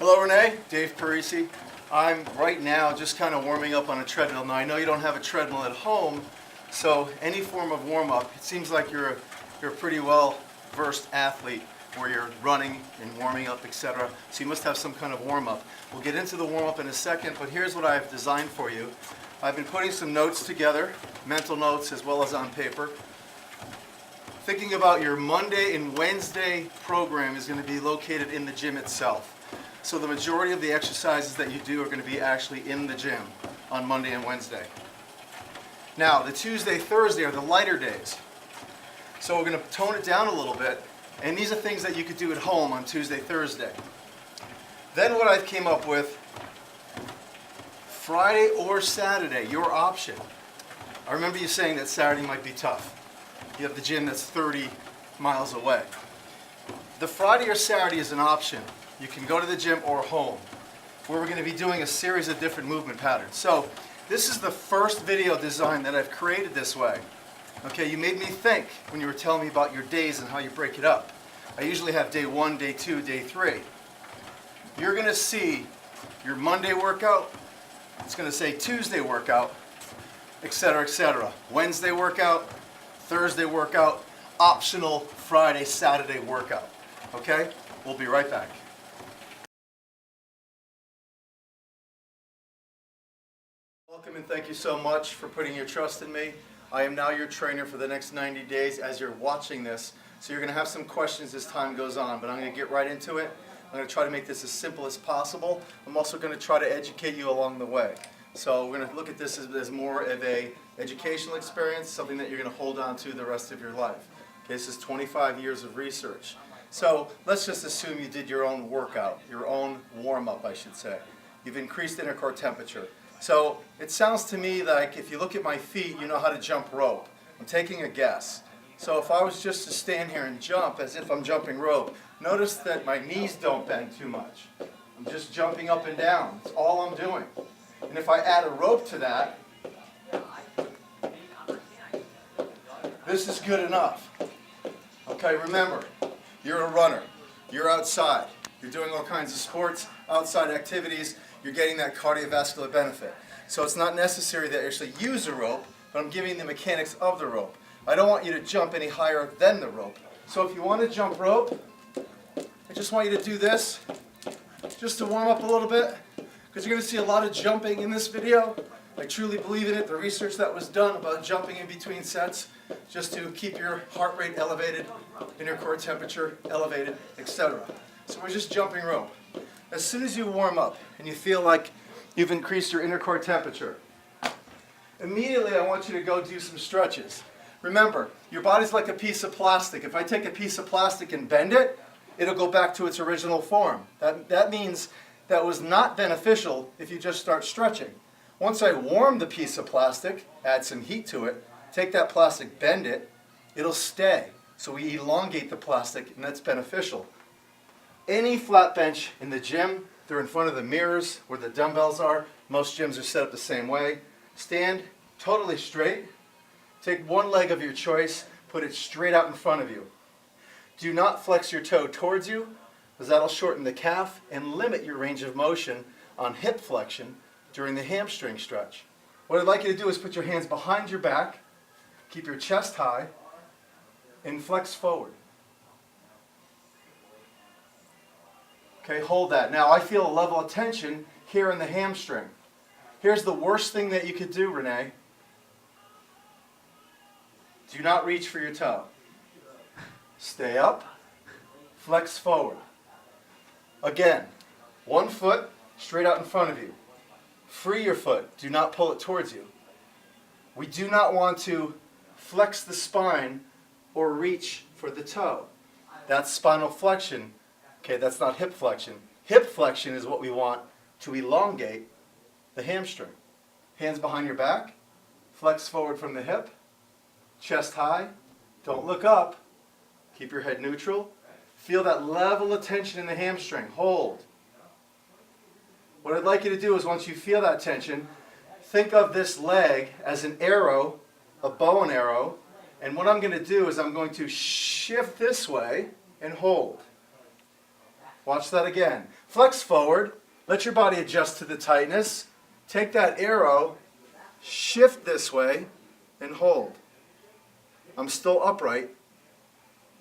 Hello Renee, Dave Parise. I'm right now just kind of warming up on a treadmill. Now I know you don't have a treadmill at home, so any form of warm-up, it seems like you're a pretty well versed athlete where you're running and warming up, etc. So you must have some kind of warm-up. We'll get into the warm-up in a second, but here's what I've designed for you. I've been putting some notes together, mental notes as well as on paper. Thinking about your Monday and Wednesday program is going to be located in the gym itself. So the majority of the exercises that you do are going to be actually in the gym on Monday and Wednesday. Now, the Tuesday, Thursday are the lighter days. So we're going to tone it down a little bit, and these are things that you could do at home on Tuesday, Thursday. Then what I've came up with, Friday or Saturday, your option. I remember you saying that Saturday might be tough. You have the gym that's 30 miles away. The Friday or Saturday is an option. You can go to the gym or home, where we're going to be doing a series of different movement patterns. So this is the first video design that I've created this way. Okay, you made me think when you were telling me about your days and how you break it up. I usually have day 1, day 2, day 3. You're going to see your Monday workout, it's going to say Tuesday workout, etc., etc. Wednesday workout, Thursday workout, optional Friday, Saturday workout. Okay? We'll be right back. Welcome and thank you so much for putting your trust in me. I am now your trainer for the next 90 days as you're watching this. So you're going to have some questions as time goes on, but I'm going to get right into it. I'm going to try to make this as simple as possible. I'm also going to try to educate you along the way. So we're going to look at this as more of a educational experience, something that you're going to hold on to the rest of your life. Okay, this is 25 years of research. So let's just assume you did your own workout, your own warm-up, I should say. You've increased intercore temperature. So it sounds to me like if you look at my feet, you know how to jump rope. I'm taking a guess. So if I was just to stand here and jump as if I'm jumping rope, notice that my knees don't bend too much. I'm just jumping up and down. That's all I'm doing. And if I add a rope to that, this is good enough. Okay, remember, you're a runner. You're outside. You're doing all kinds of sports, outside activities. You're getting that cardiovascular benefit. So it's not necessary that you actually use a rope, but I'm giving you the mechanics of the rope. I don't want you to jump any higher than the rope. So if you want to jump rope, I just want you to do this, just to warm up a little bit, because you're going to see a lot of jumping in this video. I truly believe in it. The research that was done about jumping in between sets, just to keep your heart rate elevated, intercore temperature elevated, etc. So we're just jumping rope. As soon as you warm up and you feel like you've increased your intercore temperature, immediately I want you to go do some stretches. Remember, your body's like a piece of plastic. If I take a piece of plastic and bend it, it'll go back to its original form. That means that was not beneficial if you just start stretching. Once I warm the piece of plastic, add some heat to it, take that plastic, bend it, it'll stay. So we elongate the plastic, and that's beneficial. Any flat bench in the gym, they're in front of the mirrors where the dumbbells are. Most gyms are set up the same way. Stand totally straight. Take one leg of your choice, put it straight out in front of you. Do not flex your toe towards you, because that'll shorten the calf and limit your range of motion on hip flexion during the hamstring stretch. What I'd like you to do is put your hands behind your back, keep your chest high, and flex forward. Okay, hold that. Now I feel a level of tension here in the hamstring. Here's the worst thing that you could do, Renee. Do not reach for your toe. Stay up, flex forward. Again, one foot straight out in front of you. Free your foot. Do not pull it towards you. We do not want to flex the spine or reach for the toe. That's spinal flexion. Okay, that's not hip flexion. Hip flexion is what we want to elongate the hamstring. Hands behind your back, flex forward from the hip, chest high, don't look up, keep your head neutral. Feel that level of tension in the hamstring, hold. What I'd like you to do is once you feel that tension, think of this leg as an arrow, a bow and arrow, and what I'm going to do is I'm going to shift this way and hold. Watch that again. Flex forward. Let your body adjust to the tightness. Take that arrow, shift this way, and hold. I'm still upright.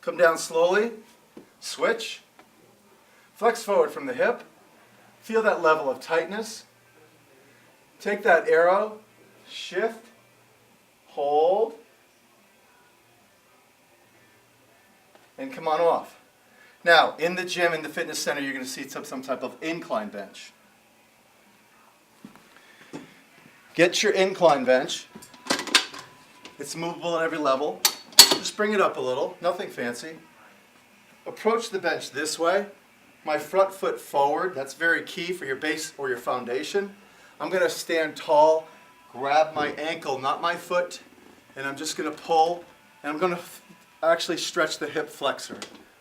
Come down slowly. Switch. Flex forward from the hip. Feel that level of tightness. Take that arrow, shift, hold, and come on off. Now, in the gym, in the fitness center, you're going to see some type of incline bench. Get your incline bench. It's movable at every level. Just bring it up a little, nothing fancy. Approach the bench this way. My front foot forward, that's very key for your base or your foundation. I'm going to stand tall, grab my ankle, not my foot, and I'm just going to pull, and I'm going to actually stretch the hip flexor.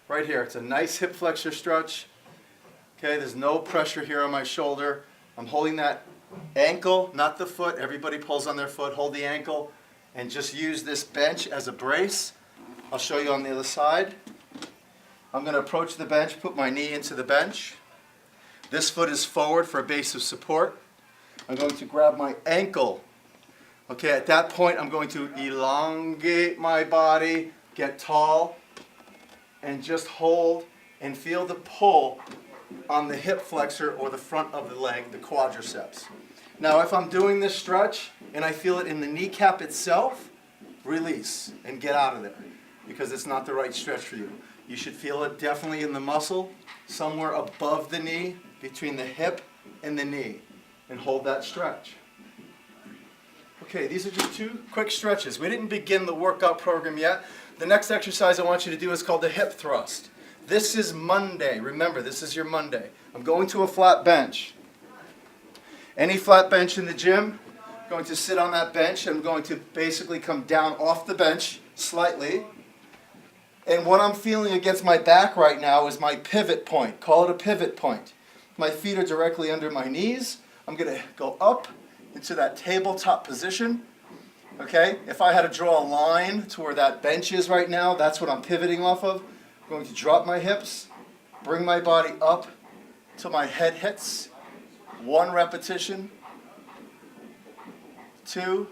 Right here, it's a nice hip flexor stretch. Okay, there's no pressure here on my shoulder. I'm holding that ankle, not the foot. Everybody pulls on their foot, hold the ankle, and just use this bench as a brace. I'll show you on the other side. I'm going to approach the bench, put my knee into the bench. This foot is forward for a base of support. I'm going to grab my ankle. Okay, at that point, I'm going to elongate my body, get tall, and just hold and feel the pull on the hip flexor or the front of the leg, the quadriceps. Now, if I'm doing this stretch and I feel it in the kneecap itself, release and get out of there because it's not the right stretch for you. You should feel it definitely in the muscle, somewhere above the knee, between the hip and the knee, and hold that stretch. Okay, these are just 2 quick stretches. We didn't begin the workout program yet. The next exercise I want you to do is called the hip thrust. This is Monday. Remember, this is your Monday. I'm going to a flat bench. Any flat bench in the gym, I'm going to sit on that bench. I'm going to basically come down off the bench slightly. And what I'm feeling against my back right now is my pivot point. Call it a pivot point. My feet are directly under my knees. I'm going to go up into that tabletop position. Okay? If I had to draw a line to where that bench is right now, that's what I'm pivoting off of. I'm going to drop my hips, bring my body up till my head hits. 1 repetition. 2.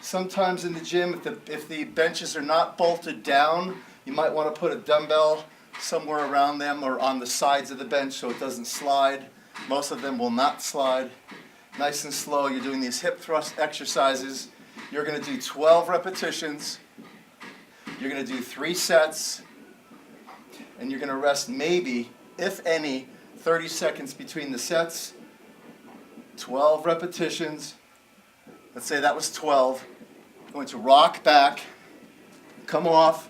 Sometimes in the gym, if the benches are not bolted down, you might want to put a dumbbell somewhere around them or on the sides of the bench so it doesn't slide. Most of them will not slide. Nice and slow, you're doing these hip thrust exercises. You're going to do 12 repetitions. You're going to do 3 sets. And you're going to rest maybe, if any, 30 seconds between the sets. 12 repetitions. Let's say that was 12. Going to rock back, come off.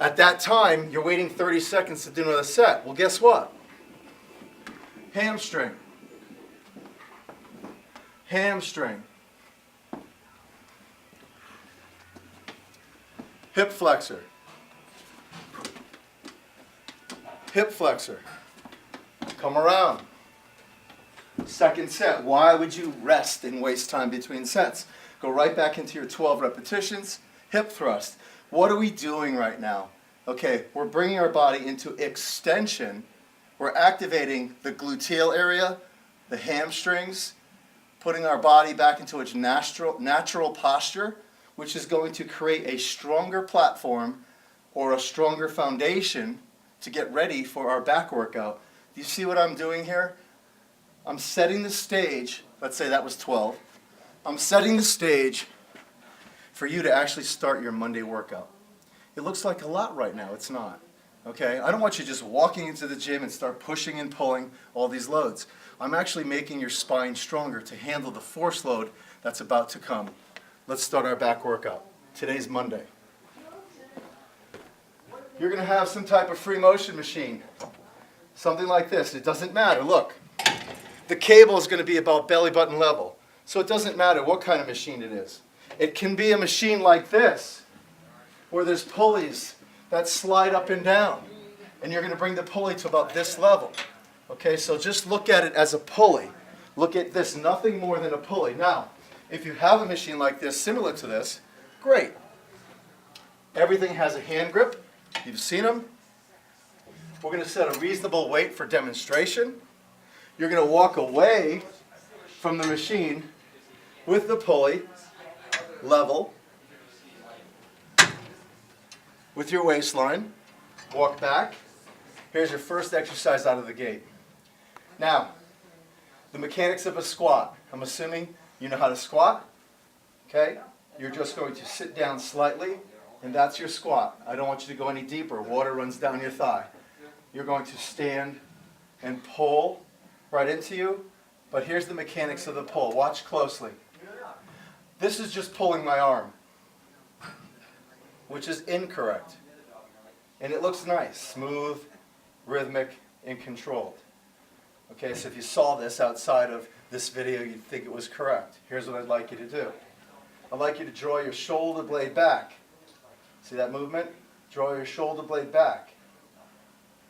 At that time, you're waiting 30 seconds to do another set. Well, guess what? Hamstring. Hamstring. Hip flexor. Hip flexor. Come around. Second set. Why would you rest and waste time between sets? Go right back into your 12 repetitions. Hip thrust. What are we doing right now? Okay, we're bringing our body into extension. We're activating the gluteal area, the hamstrings, putting our body back into its natural posture, which is going to create a stronger platform or a stronger foundation to get ready for our back workout. Do you see what I'm doing here? I'm setting the stage. Let's say that was 12. I'm setting the stage for you to actually start your Monday workout. It looks like a lot right now. It's not. Okay? I don't want you just walking into the gym and start pushing and pulling all these loads. I'm actually making your spine stronger to handle the force load that's about to come. Let's start our back workout. Today's Monday. You're going to have some type of free motion machine. Something like this. It doesn't matter. Look. The cable is going to be about belly button level. So it doesn't matter what kind of machine it is. It can be a machine like this, where there's pulleys that slide up and down. And you're going to bring the pulley to about this level. Okay, so just look at it as a pulley. Look at this, nothing more than a pulley. Now, if you have a machine like this, similar to this, great. Everything has a hand grip. You've seen them. We're going to set a reasonable weight for demonstration. You're going to walk away from the machine with the pulley level with your waistline. Walk back. Here's your first exercise out of the gate. Now, the mechanics of a squat. I'm assuming you know how to squat. Okay? You're just going to sit down slightly, and that's your squat. I don't want you to go any deeper. Water runs down your thigh. You're going to stand and pull right into you, but here's the mechanics of the pull. Watch closely. This is just pulling my arm, which is incorrect. And it looks nice, smooth, rhythmic, and controlled. Okay, so if you saw this outside of this video, you'd think it was correct. Here's what I'd like you to do. I'd like you to draw your shoulder blade back. See that movement? Draw your shoulder blade back.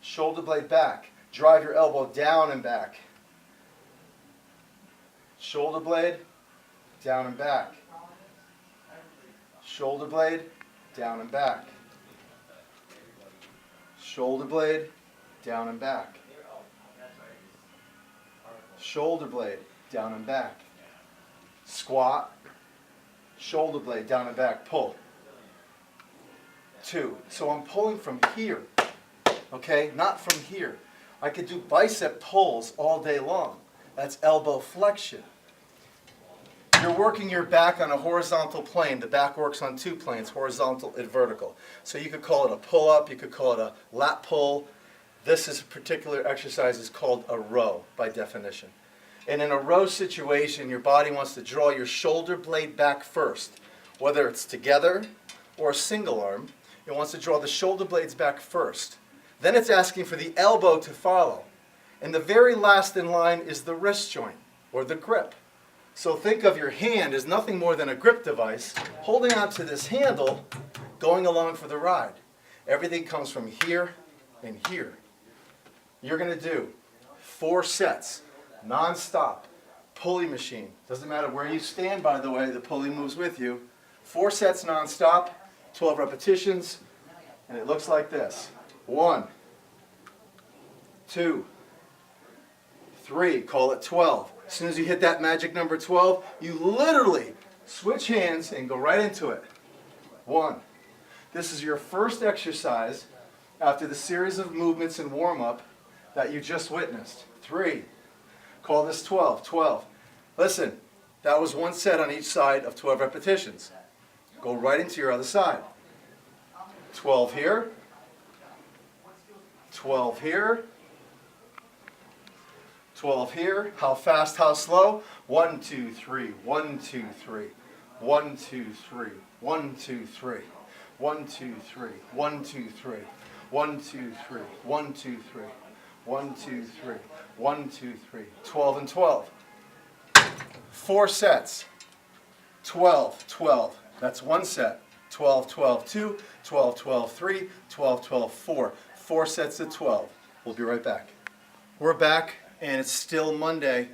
Shoulder blade back. Drive your elbow down and back. Shoulder blade, down and back. Shoulder blade, down and back. Shoulder blade, down and back. Shoulder blade, down and back. Squat, shoulder blade, down and back, pull. 2. So I'm pulling from here, okay, not from here. I could do bicep pulls all day long. That's elbow flexion. You're working your back on a horizontal plane. The back works on 2 planes, horizontal and vertical. So you could call it a pull-up, you could call it a lat pull. This is a particular exercise is called a row by definition. And in a row situation, your body wants to draw your shoulder blade back first. Whether it's together or a single arm, it wants to draw the shoulder blades back first. Then it's asking for the elbow to follow. And the very last in line is the wrist joint, or the grip. So think of your hand as nothing more than a grip device, holding onto this handle, going along for the ride. Everything comes from here and here. You're going to do 4 sets, non-stop, pulley machine. Doesn't matter where you stand, by the way, the pulley moves with you. 4 sets non-stop, 12 repetitions, and it looks like this. 1, 2, 3, call it 12. As soon as you hit that magic number 12, you literally switch hands and go right into it. 1. This is your first exercise after the series of movements and warm-up that you just witnessed. 3. Call this 12. 12. Listen, that was 1 set on each side of 12 repetitions. Go right into your other side. 12 here. 12 here. 12 here. How fast, how slow? 1, 2, 3. 1, 2, 3. 1, 2, 3. 1, 2, 3. 1, 2, 3. 1, 2, 3. 1, 2, 3. 1, 2, 3. 1, 2, 3. 1, 2, 3. 12 and 12. 4 sets. 12, 12. That's 1 set. 12, 12, 2. 12, 12, 3. 12, 12, 4. 4 sets of 12. We'll be right back. We're back, and it's still Monday.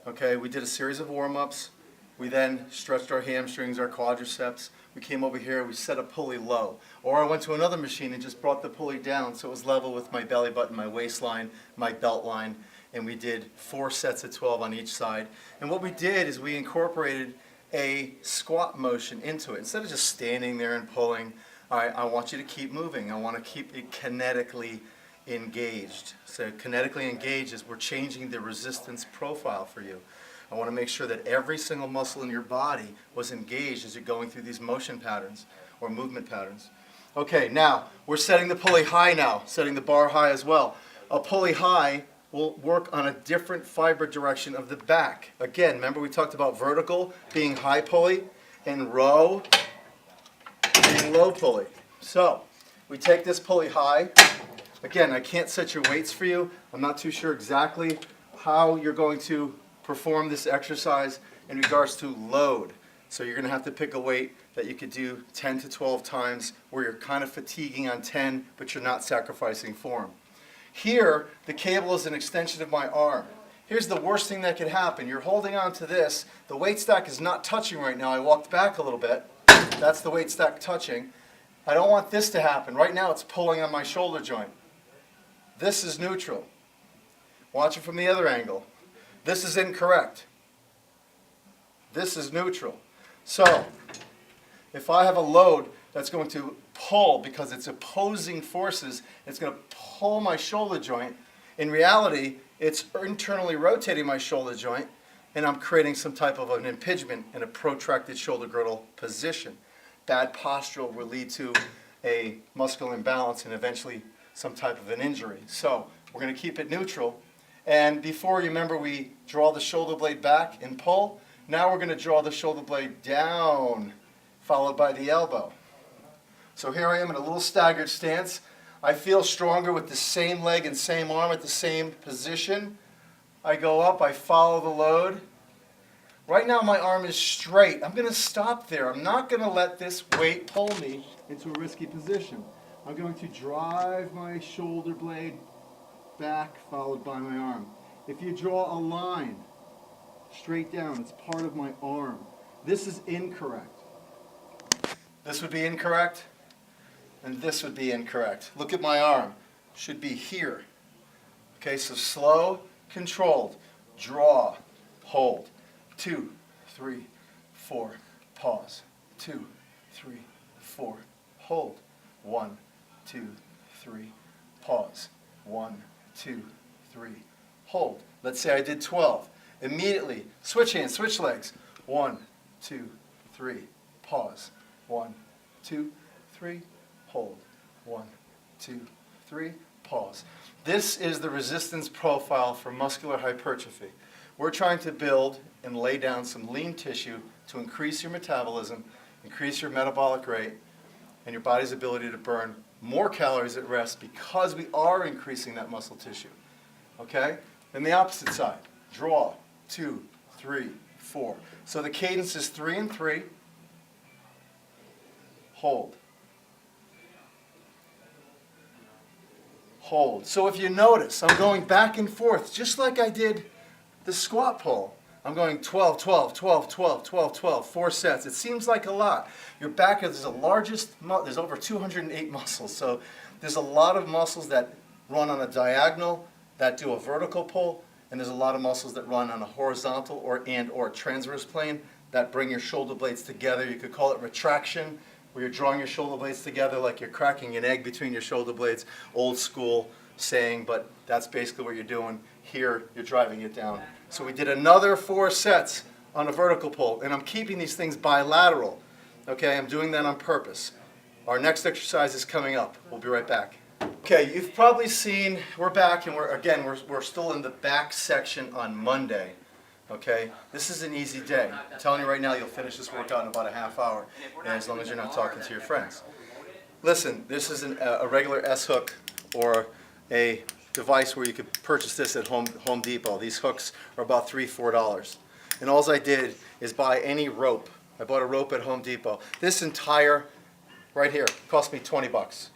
Okay, we did a series of warm-ups. We then stretched our hamstrings, our quadriceps. We came over here, we set a pulley low. Or I went to another machine and just brought the pulley down so it was level with my belly button, my waistline, my belt line. And we did 4 sets of 12 on each side. And what we did is we incorporated a squat motion into it. Instead of just standing there and pulling, I want you to keep moving. I want to keep it kinetically engaged. So kinetically engaged is we're changing the resistance profile for you. I want to make sure that every single muscle in your body was engaged as you're going through these motion patterns or movement patterns. Okay, now we're setting the pulley high now, setting the bar high as well. A pulley high will work on a different fiber direction of the back. Again, remember we talked about vertical being high pulley and row being low pulley. So we take this pulley high. Again, I can't set your weights for you. I'm not too sure exactly how you're going to perform this exercise in regards to load. So you're going to have to pick a weight that you could do 10 to 12 times where you're kind of fatiguing on 10, but you're not sacrificing form. Here, the cable is an extension of my arm. Here's the worst thing that could happen. You're holding on to this. The weight stack is not touching right now. I walked back a little bit. That's the weight stack touching. I don't want this to happen. Right now it's pulling on my shoulder joint. This is neutral. Watch it from the other angle. This is incorrect. This is neutral. So, if I have a load that's going to pull because it's opposing forces, it's going to pull my shoulder joint. In reality, it's internally rotating my shoulder joint, and I'm creating some type of an impingement in a protracted shoulder girdle position. Bad posture will lead to a muscular imbalance and eventually some type of an injury. So we're going to keep it neutral. And before, you remember, we draw the shoulder blade back and pull. Now we're going to draw the shoulder blade down, followed by the elbow. So here I am in a little staggered stance. I feel stronger with the same leg and same arm at the same position. I go up, I follow the load. Right now my arm is straight. I'm going to stop there. I'm not going to let this weight pull me into a risky position. I'm going to drive my shoulder blade back, followed by my arm. If you draw a line straight down, it's part of my arm. This is incorrect. This would be incorrect, and this would be incorrect. Look at my arm. Should be here. Okay, so slow, controlled. Draw, hold. 2, 3, 4, pause. 2, 3, 4, hold. 1, 2, 3, pause. 1, 2, 3, hold. Let's say I did 12. Immediately, switch hands, switch legs. 1, 2, 3, pause. 1, 2, 3, hold. 1, 2, 3, pause. This is the resistance profile for muscular hypertrophy. We're trying to build and lay down some lean tissue to increase your metabolism, increase your metabolic rate, and your body's ability to burn more calories at rest because we are increasing that muscle tissue. Okay? Then the opposite side. Draw. 2, 3, 4. So the cadence is 3 and 3. Hold. Hold. So if you notice, I'm going back and forth, just like I did the squat pull. I'm going 12, 12, 12, 12, 12, 12, 4 sets. It seems like a lot. Your back is the largest, there's over 208 muscles. So there's a lot of muscles that run on a diagonal, that do a vertical pull, and there's a lot of muscles that run on a horizontal or transverse plane that bring your shoulder blades together. You could call it retraction, where you're drawing your shoulder blades together like you're cracking an egg between your shoulder blades. Old school saying, but that's basically what you're doing. Here, you're driving it down. So we did another 4 sets on a vertical pull, and I'm keeping these things bilateral. Okay, I'm doing that on purpose. Our next exercise is coming up. We'll be right back. Okay, you've probably seen, we're back, and we're still in the back section on Monday. Okay, this is an easy day. I'm telling you right now, you'll finish this workout in about a half hour, and as long as you're not talking to your friends. Listen, this is a regular S-hook or a device where you could purchase this at Home Depot. These hooks are about $3, $4. And all I did is buy any rope. I bought a rope at Home Depot. This entire, right here, cost me 20 bucks.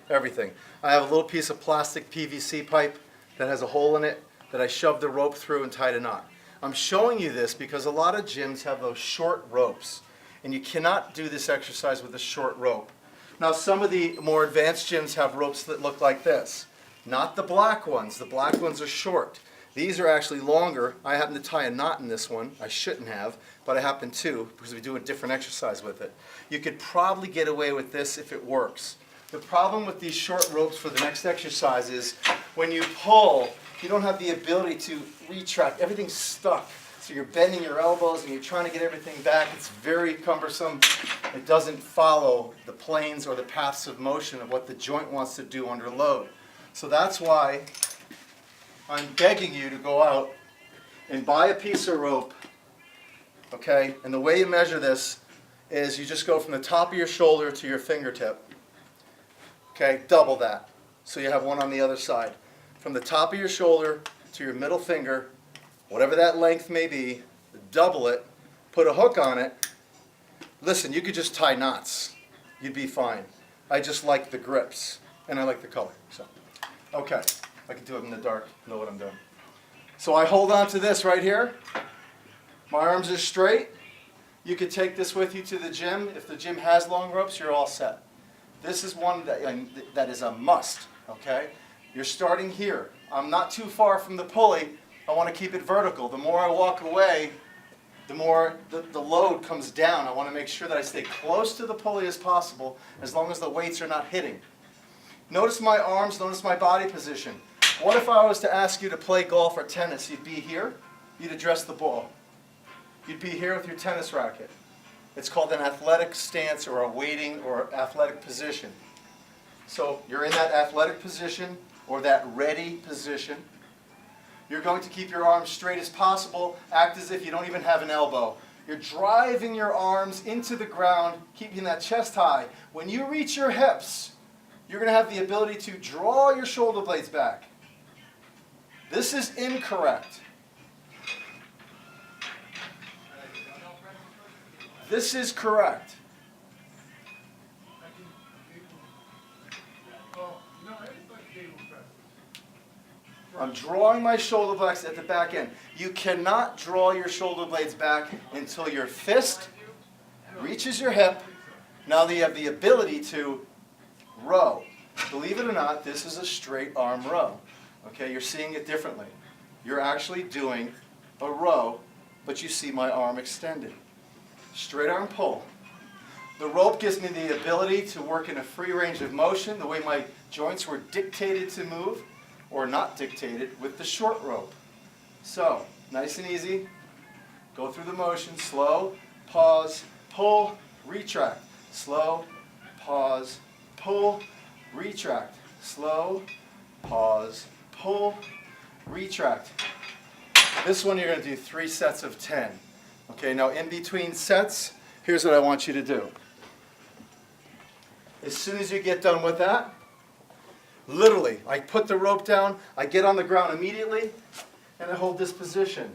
Everything. I have a little piece of plastic PVC pipe that has a hole in it that I shoved the rope through and tied a knot. I'm showing you this because a lot of gyms have those short ropes, and you cannot do this exercise with a short rope. Now, some of the more advanced gyms have ropes that look like this. Not the black ones. The black ones are short. These are actually longer. I happen to tie a knot in this one. I shouldn't have, but I happen to because we do a different exercise with it. You could probably get away with this if it works. The problem with these short ropes for the next exercise is when you pull, you don't have the ability to retract. Everything's stuck. So you're bending your elbows and you're trying to get everything back. It's very cumbersome. It doesn't follow the planes or the paths of motion of what the joint wants to do under load. So that's why I'm begging you to go out and buy a piece of rope, okay? And the way you measure this is you just go from the top of your shoulder to your fingertip, okay? Double that. So you have one on the other side. From the top of your shoulder to your middle finger, whatever that length may be, double it, put a hook on it. Listen, you could just tie knots. You'd be fine. I just like the grips, and I like the color, so. Okay, I can do it in the dark, know what I'm doing. So I hold on to this right here. My arms are straight. You could take this with you to the gym. If the gym has long ropes, you're all set. This is one that is a must, okay? You're starting here. I'm not too far from the pulley. I want to keep it vertical. The more I walk away, the more the load comes down. I want to make sure that I stay close to the pulley as possible, as long as the weights are not hitting. Notice my arms, notice my body position. What if I was to ask you to play golf or tennis? You'd be here, you'd address the ball. You'd be here with your tennis racket. It's called an athletic stance or a waiting or athletic position. So you're in that athletic position or that ready position. You're going to keep your arms straight as possible, act as if you don't even have an elbow. You're driving your arms into the ground, keeping that chest high. When you reach your hips, you're going to have the ability to draw your shoulder blades back. This is incorrect. This is correct. I'm drawing my shoulder blades at the back end. You cannot draw your shoulder blades back until your fist reaches your hip. Now that you have the ability to row. Believe it or not, this is a straight arm row. Okay, you're seeing it differently. You're actually doing a row, but you see my arm extended. Straight arm pull. The rope gives me the ability to work in a free range of motion, the way my joints were dictated to move, or not dictated with the short rope. So, nice and easy. Go through the motion, slow, pause, pull, retract. Slow, pause, pull, retract. Slow, pause, pull, retract. This one you're going to do 3 sets of 10. Okay, now in between sets, here's what I want you to do. As soon as you get done with that, literally, I put the rope down, I get on the ground immediately, and I hold this position.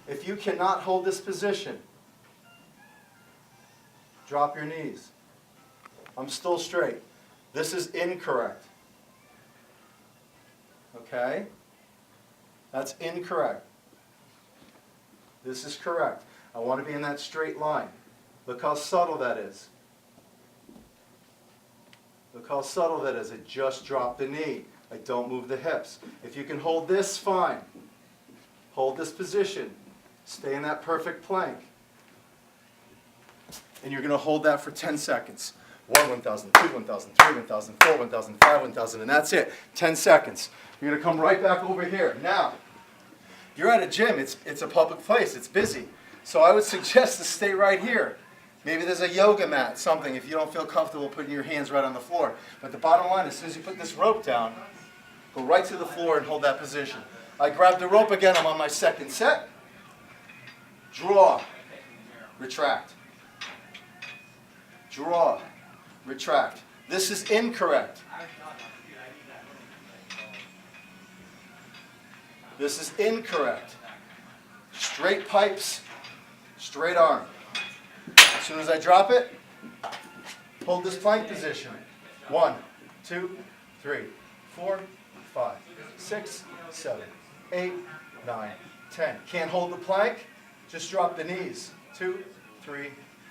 If you cannot hold this position, drop your knees. I'm still straight. This is incorrect. Okay? That's incorrect. This is correct. I want to be in that straight line. Look how subtle that is. Look how subtle that is. I just drop the knee. I don't move the hips. If you can hold this, fine. Hold this position. Stay in that perfect plank. And you're going to hold that for 10 seconds. 1, 1,000, 2, 1,000, 3, 1,000, 4, 1,000, 5, 1,000, and that's it. 10 seconds. You're going to come right back over here. Now, you're at a gym. It's a public place. It's busy. So I would suggest to stay right here. Maybe there's a yoga mat, something, if you don't feel comfortable putting your hands right on the floor. But the bottom line, as soon as you put this rope down, go right to the floor and hold that position. I grab the rope again. I'm on my second set. Draw. Retract. Draw. Retract. This is incorrect. This is incorrect. Straight pipes, straight arm. As soon as I drop it, hold this plank position. 1, 2, 3, 4, 5, 6, 7, 8, 9, 10. Can't hold the plank? Just drop the knees. 2, 3,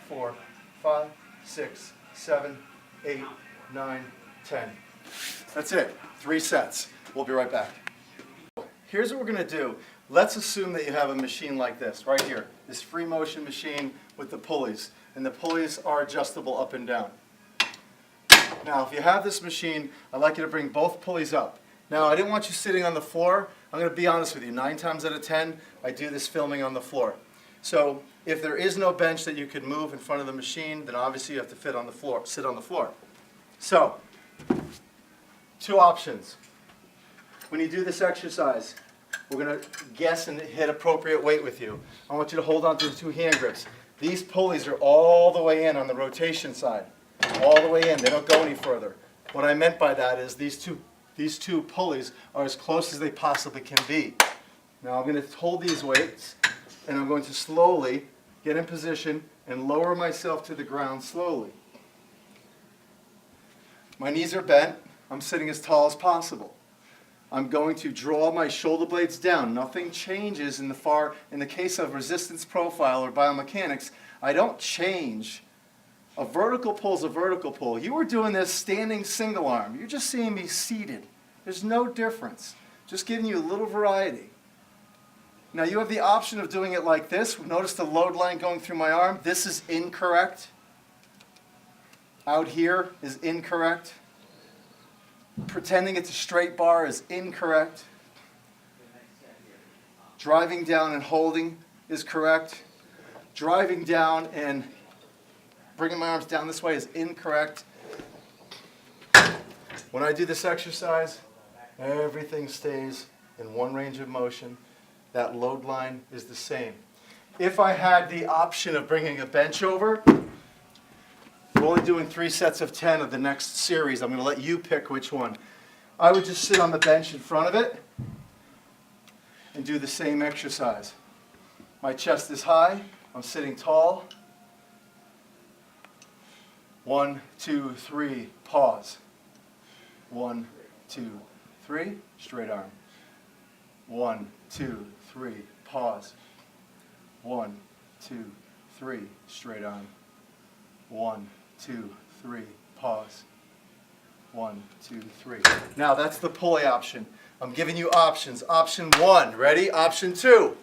4, 5, 6, 7, 8, 9, 10. That's it. 3 sets. We'll be right back. Here's what we're going to do. Let's assume that you have a machine like this, right here. This free motion machine with the pulleys. And the pulleys are adjustable up and down. Now, if you have this machine, I'd like you to bring both pulleys up. Now, I didn't want you sitting on the floor. I'm going to be honest with you. 9 times out of 10, I do this filming on the floor. So, if there is no bench that you could move in front of the machine, then obviously you have to sit on the floor. So, 2 options. When you do this exercise, we're going to guess and hit appropriate weight with you. I want you to hold on to the 2 hand grips. These pulleys are all the way in on the rotation side. All the way in. They don't go any further. What I meant by that is these two pulleys are as close as they possibly can be. Now I'm going to hold these weights, and I'm going to slowly get in position and lower myself to the ground slowly. My knees are bent. I'm sitting as tall as possible. I'm going to draw my shoulder blades down. Nothing changes in the case of resistance profile or biomechanics. I don't change A vertical pull is a vertical pull. You were doing this standing single arm. You're just seeing me seated. There's no difference. Just giving you a little variety. Now you have the option of doing it like this. Notice the load line going through my arm. This is incorrect. Out here is incorrect. Pretending it's a straight bar is incorrect. Driving down and holding is correct. Driving down and bringing my arms down this way is incorrect. When I do this exercise, everything stays in one range of motion. That load line is the same. If I had the option of bringing a bench over, we're only doing 3 sets of 10 of the next series. I'm going to let you pick which one. I would just sit on the bench in front of it and do the same exercise. My chest is high. I'm sitting tall. 1, 2, 3, pause. 1, 2, 3, straight arm. 1, 2, 3, pause. 1, 2, 3, straight arm. 1, 2, 3, pause. 1, 2, 3. Now that's the pulley option. I'm giving you options. Option 1, ready? Option 2.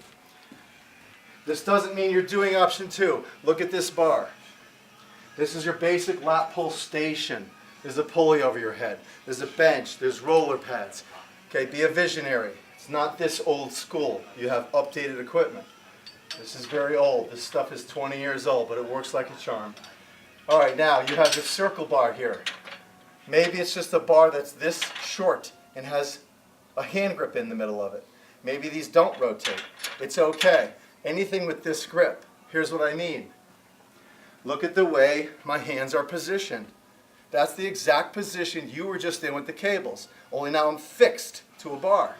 This doesn't mean you're doing option 2. Look at this bar. This is your basic lat pull station. There's a pulley over your head. There's a bench. There's roller pads. Okay, be a visionary. It's not this old school. You have updated equipment. This is very old. This stuff is 20 years old, but it works like a charm. All right, now you have the circle bar here. Maybe it's just a bar that's this short and has a hand grip in the middle of it. Maybe these don't rotate. It's okay. Anything with this grip. Here's what I mean. Look at the way my hands are positioned. That's the exact position you were just in with the cables. Only now I'm fixed to a bar.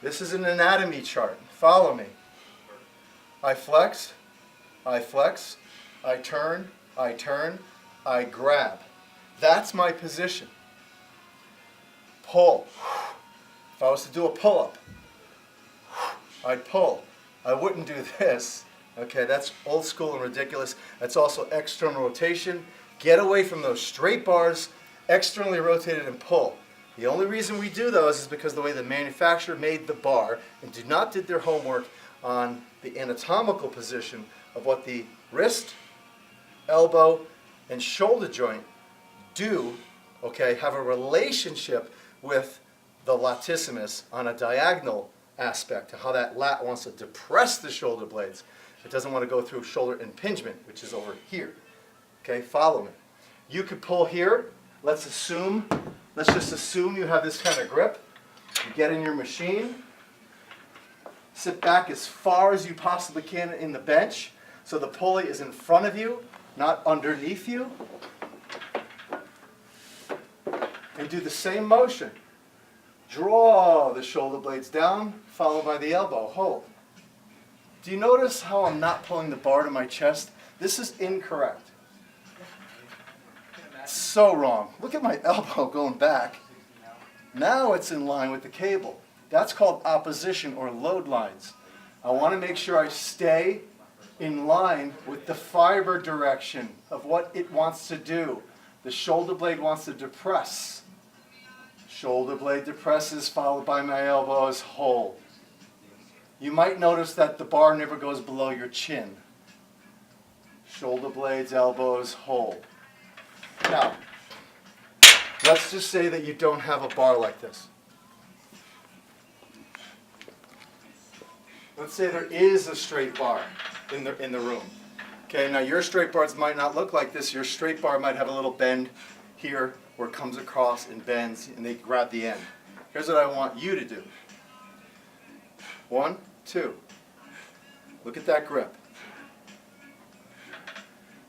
This is an anatomy chart. Follow me. I flex, I flex, I turn, I grab. That's my position. Pull. If I was to do a pull-up, I'd pull. I wouldn't do this. Okay, that's old school and ridiculous. That's also external rotation. Get away from those straight bars, externally rotated and pull. The only reason we do those is because the way the manufacturer made the bar and did not did their homework on the anatomical position of what the wrist, elbow, and shoulder joint do, okay, have a relationship with the latissimus on a diagonal aspect, how that lat wants to depress the shoulder blades. It doesn't want to go through shoulder impingement, which is over here. Okay, follow me. You could pull here. Let's just assume you have this kind of grip. You get in your machine. Sit back as far as you possibly can in the bench so the pulley is in front of you, not underneath you. And do the same motion. Draw the shoulder blades down, followed by the elbow. Hold. Do you notice how I'm not pulling the bar to my chest? This is incorrect. So wrong. Look at my elbow going back. Now it's in line with the cable. That's called opposition or load lines. I want to make sure I stay in line with the fiber direction of what it wants to do. The shoulder blade wants to depress. Shoulder blade depresses, followed by my elbows, hold. You might notice that the bar never goes below your chin. Shoulder blades, elbows, hold. Now, let's just say that you don't have a bar like this. Let's say there is a straight bar in the room. Okay, now your straight bars might not look like this. Your straight bar might have a little bend here where it comes across and bends and they grab the end. Here's what I want you to do. 1, 2. Look at that grip.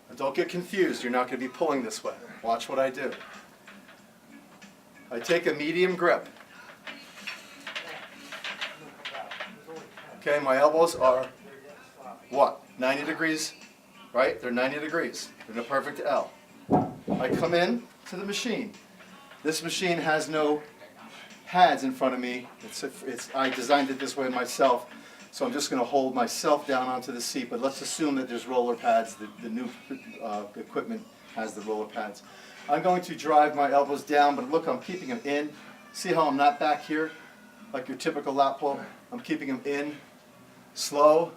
Now don't get confused. You're not going to be pulling this way. Watch what I do. I take a medium grip. Okay, my elbows are what? 90 degrees, right? They're 90 degrees. They're in a perfect L. I come in to the machine. This machine has no pads in front of me. I designed it this way myself So I'm just going to hold myself down onto the seat, but let's assume that there's roller pads. The new equipment has the roller pads. I'm going to drive my elbows down, but look, I'm keeping them in. See how I'm not back here, like your typical lat pull? I'm keeping them in. Slow,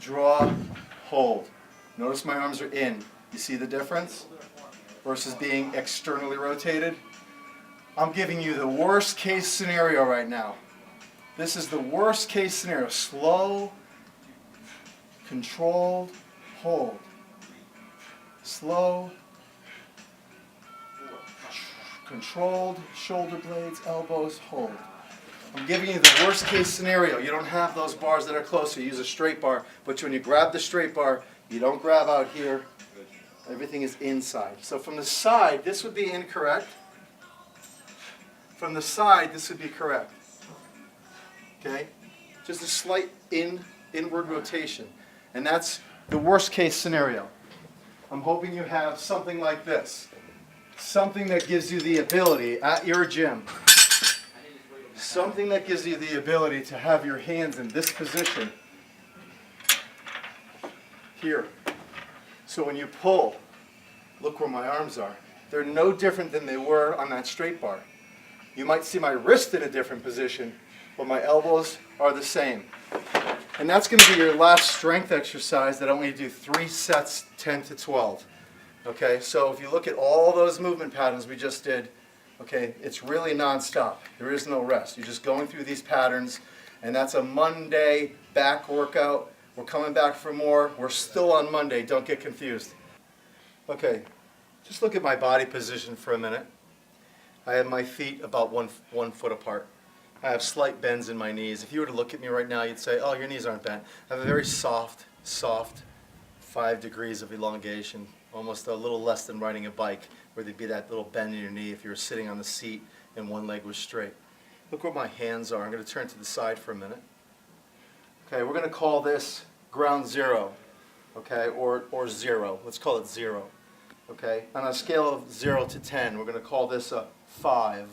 draw, hold. Notice my arms are in. You see the difference? Versus being externally rotated. I'm giving you the worst case scenario right now. This is the worst case scenario. Slow, controlled, hold. Slow, controlled, shoulder blades, elbows, hold. I'm giving you the worst case scenario. You don't have those bars that are closer. You use a straight bar, but when you grab the straight bar, you don't grab out here. Everything is inside. So from the side, this would be incorrect. From the side, this would be correct. Okay? Just a slight inward rotation. And that's the worst case scenario. I'm hoping you have something like this. Something that gives you the ability at your gym. Something that gives you the ability to have your hands in this position. Here. So when you pull, look where my arms are. They're no different than they were on that straight bar. You might see my wrist in a different position, but my elbows are the same. And that's going to be your last strength exercise that I want you to do 3 sets, 10 to 12. Okay, so if you look at all those movement patterns we just did, okay, it's really nonstop. There is no rest. You're just going through these patterns, and that's a Monday back workout. We're coming back for more. We're still on Monday. Don't get confused. Okay, just look at my body position for a minute. I have my feet about one foot apart. I have slight bends in my knees. If you were to look at me right now, you'd say, oh, your knees aren't bent. I have a very soft 5 degrees of elongation, almost a little less than riding a bike, where there'd be that little bend in your knee if you were sitting on the seat and one leg was straight. Look where my hands are. I'm going to turn to the side for a minute. Okay, we're going to call this ground zero, okay, or 0. Let's call it 0. Okay, on a scale of 0 to 10, we're going to call this a 5.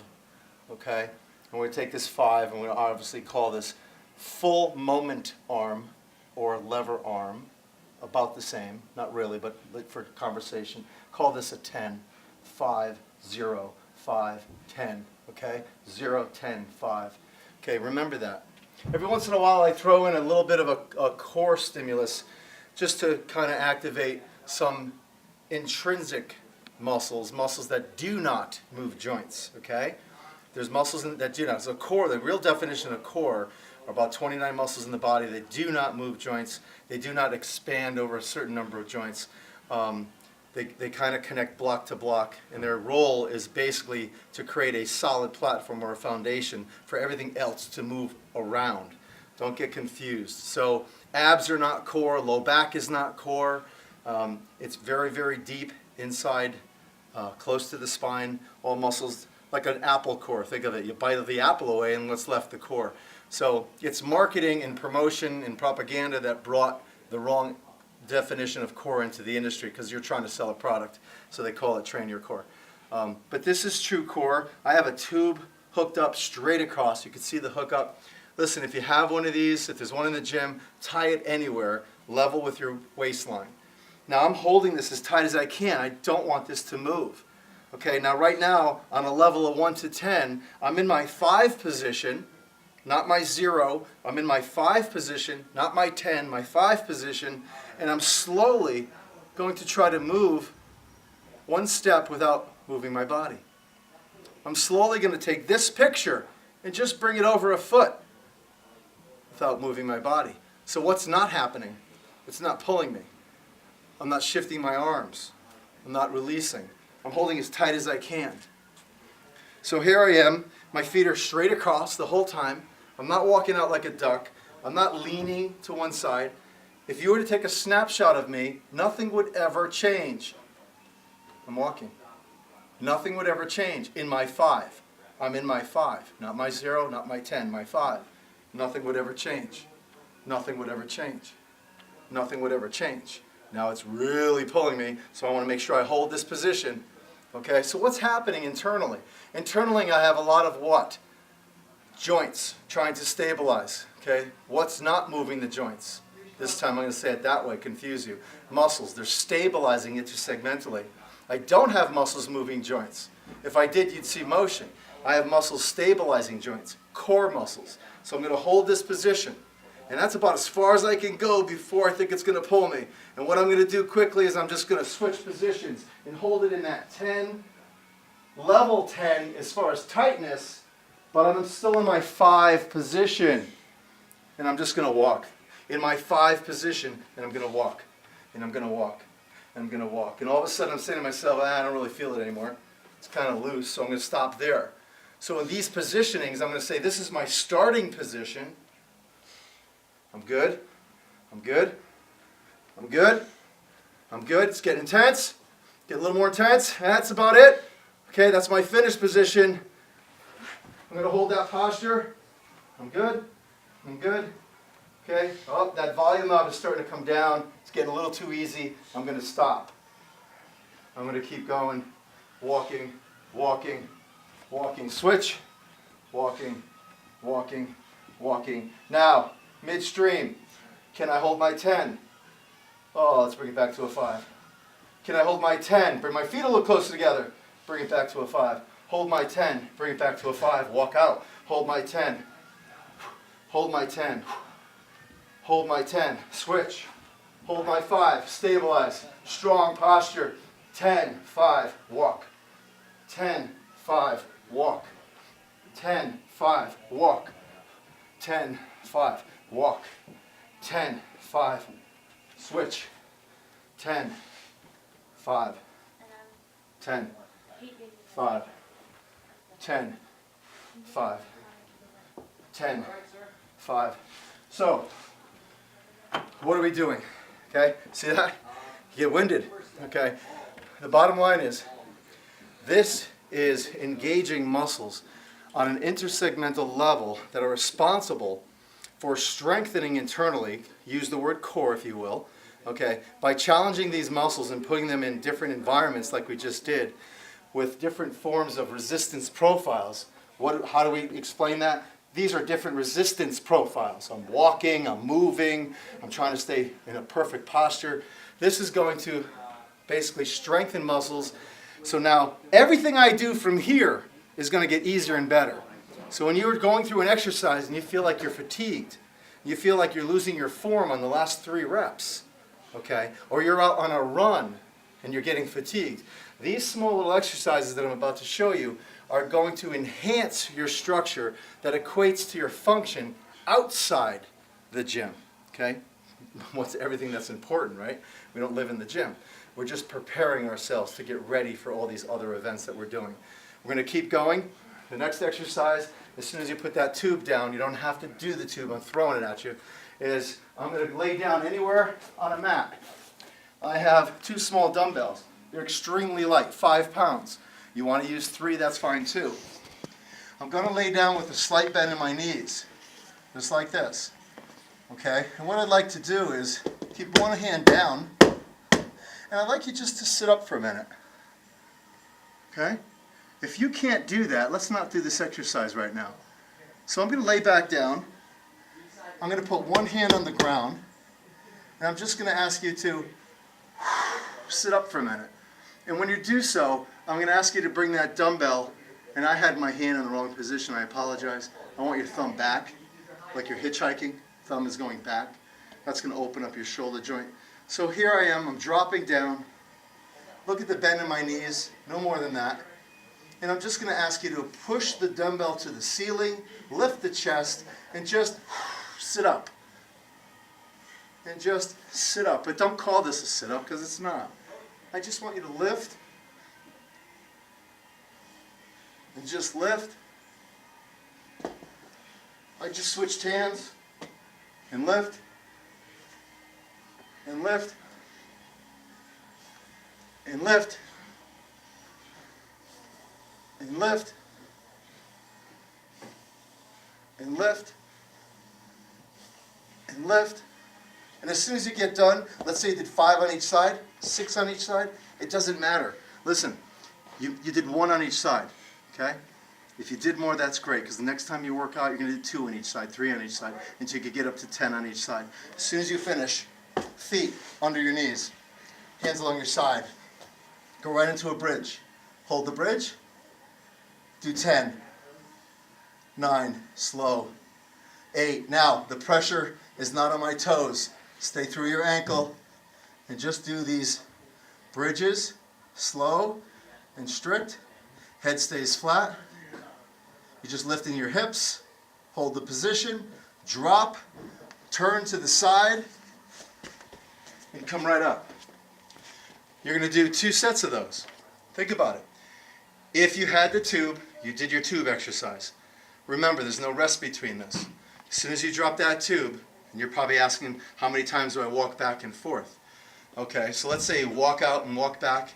Okay, and we're going to take this 5 and we're going to obviously call this full moment arm or lever arm, about the same, not really, but for conversation. Call this a 10. 5, 0, 5, 10. Okay, 0, 10, 5. Okay, remember that. Every once in a while I throw in a little bit of a core stimulus just to kind of activate some intrinsic muscles that do not move joints, okay? There's muscles that do not. So core, the real definition of core are about 29 muscles in the body that do not move joints. They do not expand over a certain number of joints. They kind of connect block to block, and their role is basically to create a solid platform or a foundation for everything else to move around. Don't get confused. So abs are not core, low back is not core. It's very, very deep inside, close to the spine, all muscles, like an apple core. Think of it, you bite the apple away and what's left? The core. So it's marketing and promotion and propaganda that brought the wrong definition of core into the industry because you're trying to sell a product, so they call it train your core. But this is true core. I have a tube hooked up straight across. You can see the hook up. Listen, if you have one of these, if there's one in the gym, tie it anywhere, level with your waistline. Now I'm holding this as tight as I can. I don't want this to move. Okay, now right now on a level of 1 to 10, I'm in my 5 position, not my 0. I'm in my 5 position, not my 10, my 5 position, and I'm slowly going to try to move one step without moving my body. I'm slowly going to take this picture and just bring it over a foot without moving my body. So what's not happening? It's not pulling me. I'm not shifting my arms. I'm not releasing. I'm holding as tight as I can. So here I am. My feet are straight across the whole time. I'm not walking out like a duck. I'm not leaning to one side. If you were to take a snapshot of me, nothing would ever change. I'm walking. Nothing would ever change in my 5. I'm in my 5. Not my 0, not my 10, my 5. Nothing would ever change. Nothing would ever change. Nothing would ever change. Now it's really pulling me, so I want to make sure I hold this position. Okay, so what's happening internally? Internally I have a lot of what? Joints trying to stabilize. Okay, what's not moving the joints? This time I'm going to say it that way, confuse you. Muscles, they're stabilizing intersegmentally. I don't have muscles moving joints. If I did, you'd see motion. I have muscles stabilizing joints, core muscles. So I'm going to hold this position. And that's about as far as I can go before I think it's going to pull me. And what I'm going to do quickly is I'm just going to switch positions and hold it in that 10, level 10 as far as tightness, but I'm still in my 5 position. And I'm just going to walk. In my 5 position, and I'm going to walk. And I'm going to walk. And I'm going to walk. And all of a sudden I'm saying to myself, I don't really feel it anymore. It's kind of loose, so I'm going to stop there. So in these positionings, I'm going to say this is my starting position. I'm good. I'm good. I'm good. I'm good. It's getting intense. Get a little more intense. That's about it. Okay, that's my finish position. I'm going to hold that posture. I'm good. I'm good. Okay. Oh, that volume knob is starting to come down. It's getting a little too easy. I'm going to stop. I'm going to keep going. Walking, walking, walking. Switch. Walking, walking, walking. Now, midstream. Can I hold my 10? Oh, let's bring it back to a 5. Can I hold my 10? Bring my feet a little closer together. Bring it back to a 5. Hold my 10. Bring it back to a 5. Walk out. Hold my 10. Hold my 10. Hold my 10. Switch. Hold my 5. Stabilize. Strong posture. 10, 5, walk. 10, 5, walk. 10, 5, walk. 10, 5, walk. 10, 5, switch. 10, 5, 10, 5, 10, 5, 10, 5. So, what are we doing? Okay, see that? You get winded. Okay, the bottom line is, this is engaging muscles on an intersegmental level that are responsible for strengthening internally, use the word core if you will, okay, by challenging these muscles and putting them in different environments like we just did, with different forms of resistance profiles. How do we explain that? These are different resistance profiles. I'm walking, I'm moving, I'm trying to stay in a perfect posture. This is going to basically strengthen muscles. So now everything I do from here is going to get easier and better. So when you're going through an exercise and you feel like you're fatigued, you feel like you're losing your form on the last 3 reps, okay, or you're out on a run and you're getting fatigued, these small little exercises that I'm about to show you are going to enhance your structure that equates to your function outside the gym, okay? What's everything that's important, right? We don't live in the gym. We're just preparing ourselves to get ready for all these other events that we're doing. We're going to keep going. The next exercise, as soon as you put that tube down, you don't have to do the tube, I'm throwing it at you, is I'm going to lay down anywhere on a mat. I have 2 small dumbbells. They're extremely light, 5 pounds. You want to use 3, that's fine too. I'm going to lay down with a slight bend in my knees, just like this. Okay, and what I'd like to do is keep one hand down, and I'd like you just to sit up for a minute. Okay? If you can't do that, let's not do this exercise right now. So I'm going to lay back down. I'm going to put one hand on the ground, and I'm just going to ask you to sit up for a minute. And when you do so, I'm going to ask you to bring that dumbbell, and I had my hand in the wrong position, I apologize. I want your thumb back, like you're hitchhiking. Thumb is going back. That's going to open up your shoulder joint. So here I am, I'm dropping down. Look at the bend in my knees, no more than that. And I'm just going to ask you to push the dumbbell to the ceiling, lift the chest, and just sit up. And just sit up. But don't call this a sit-up, because it's not. I just want you to lift. And just lift. I just switched hands. And lift. And lift. And lift. And lift. And lift. And lift. And as soon as you get done, let's say you did 5 on each side, 6 on each side, it doesn't matter. Listen, you did 1 on each side, okay? If you did more, that's great, because the next time you work out, you're going to do 2 on each side, 3 on each side, until you could get up to 10 on each side. As soon as you finish, feet under your knees, hands along your side. Go right into a bridge. Hold the bridge. Do 10, 9, slow, 8. Now, the pressure is not on my toes. Stay through your ankle and just do these bridges, slow and strict. Head stays flat. You're just lifting your hips. Hold the position. Drop. Turn to the side. And come right up. You're going to do 2 sets of those. Think about it. If you had the tube, you did your tube exercise. Remember, there's no rest between this. As soon as you drop that tube, and you're probably asking, how many times do I walk back and forth? Okay, so let's say you walk out and walk back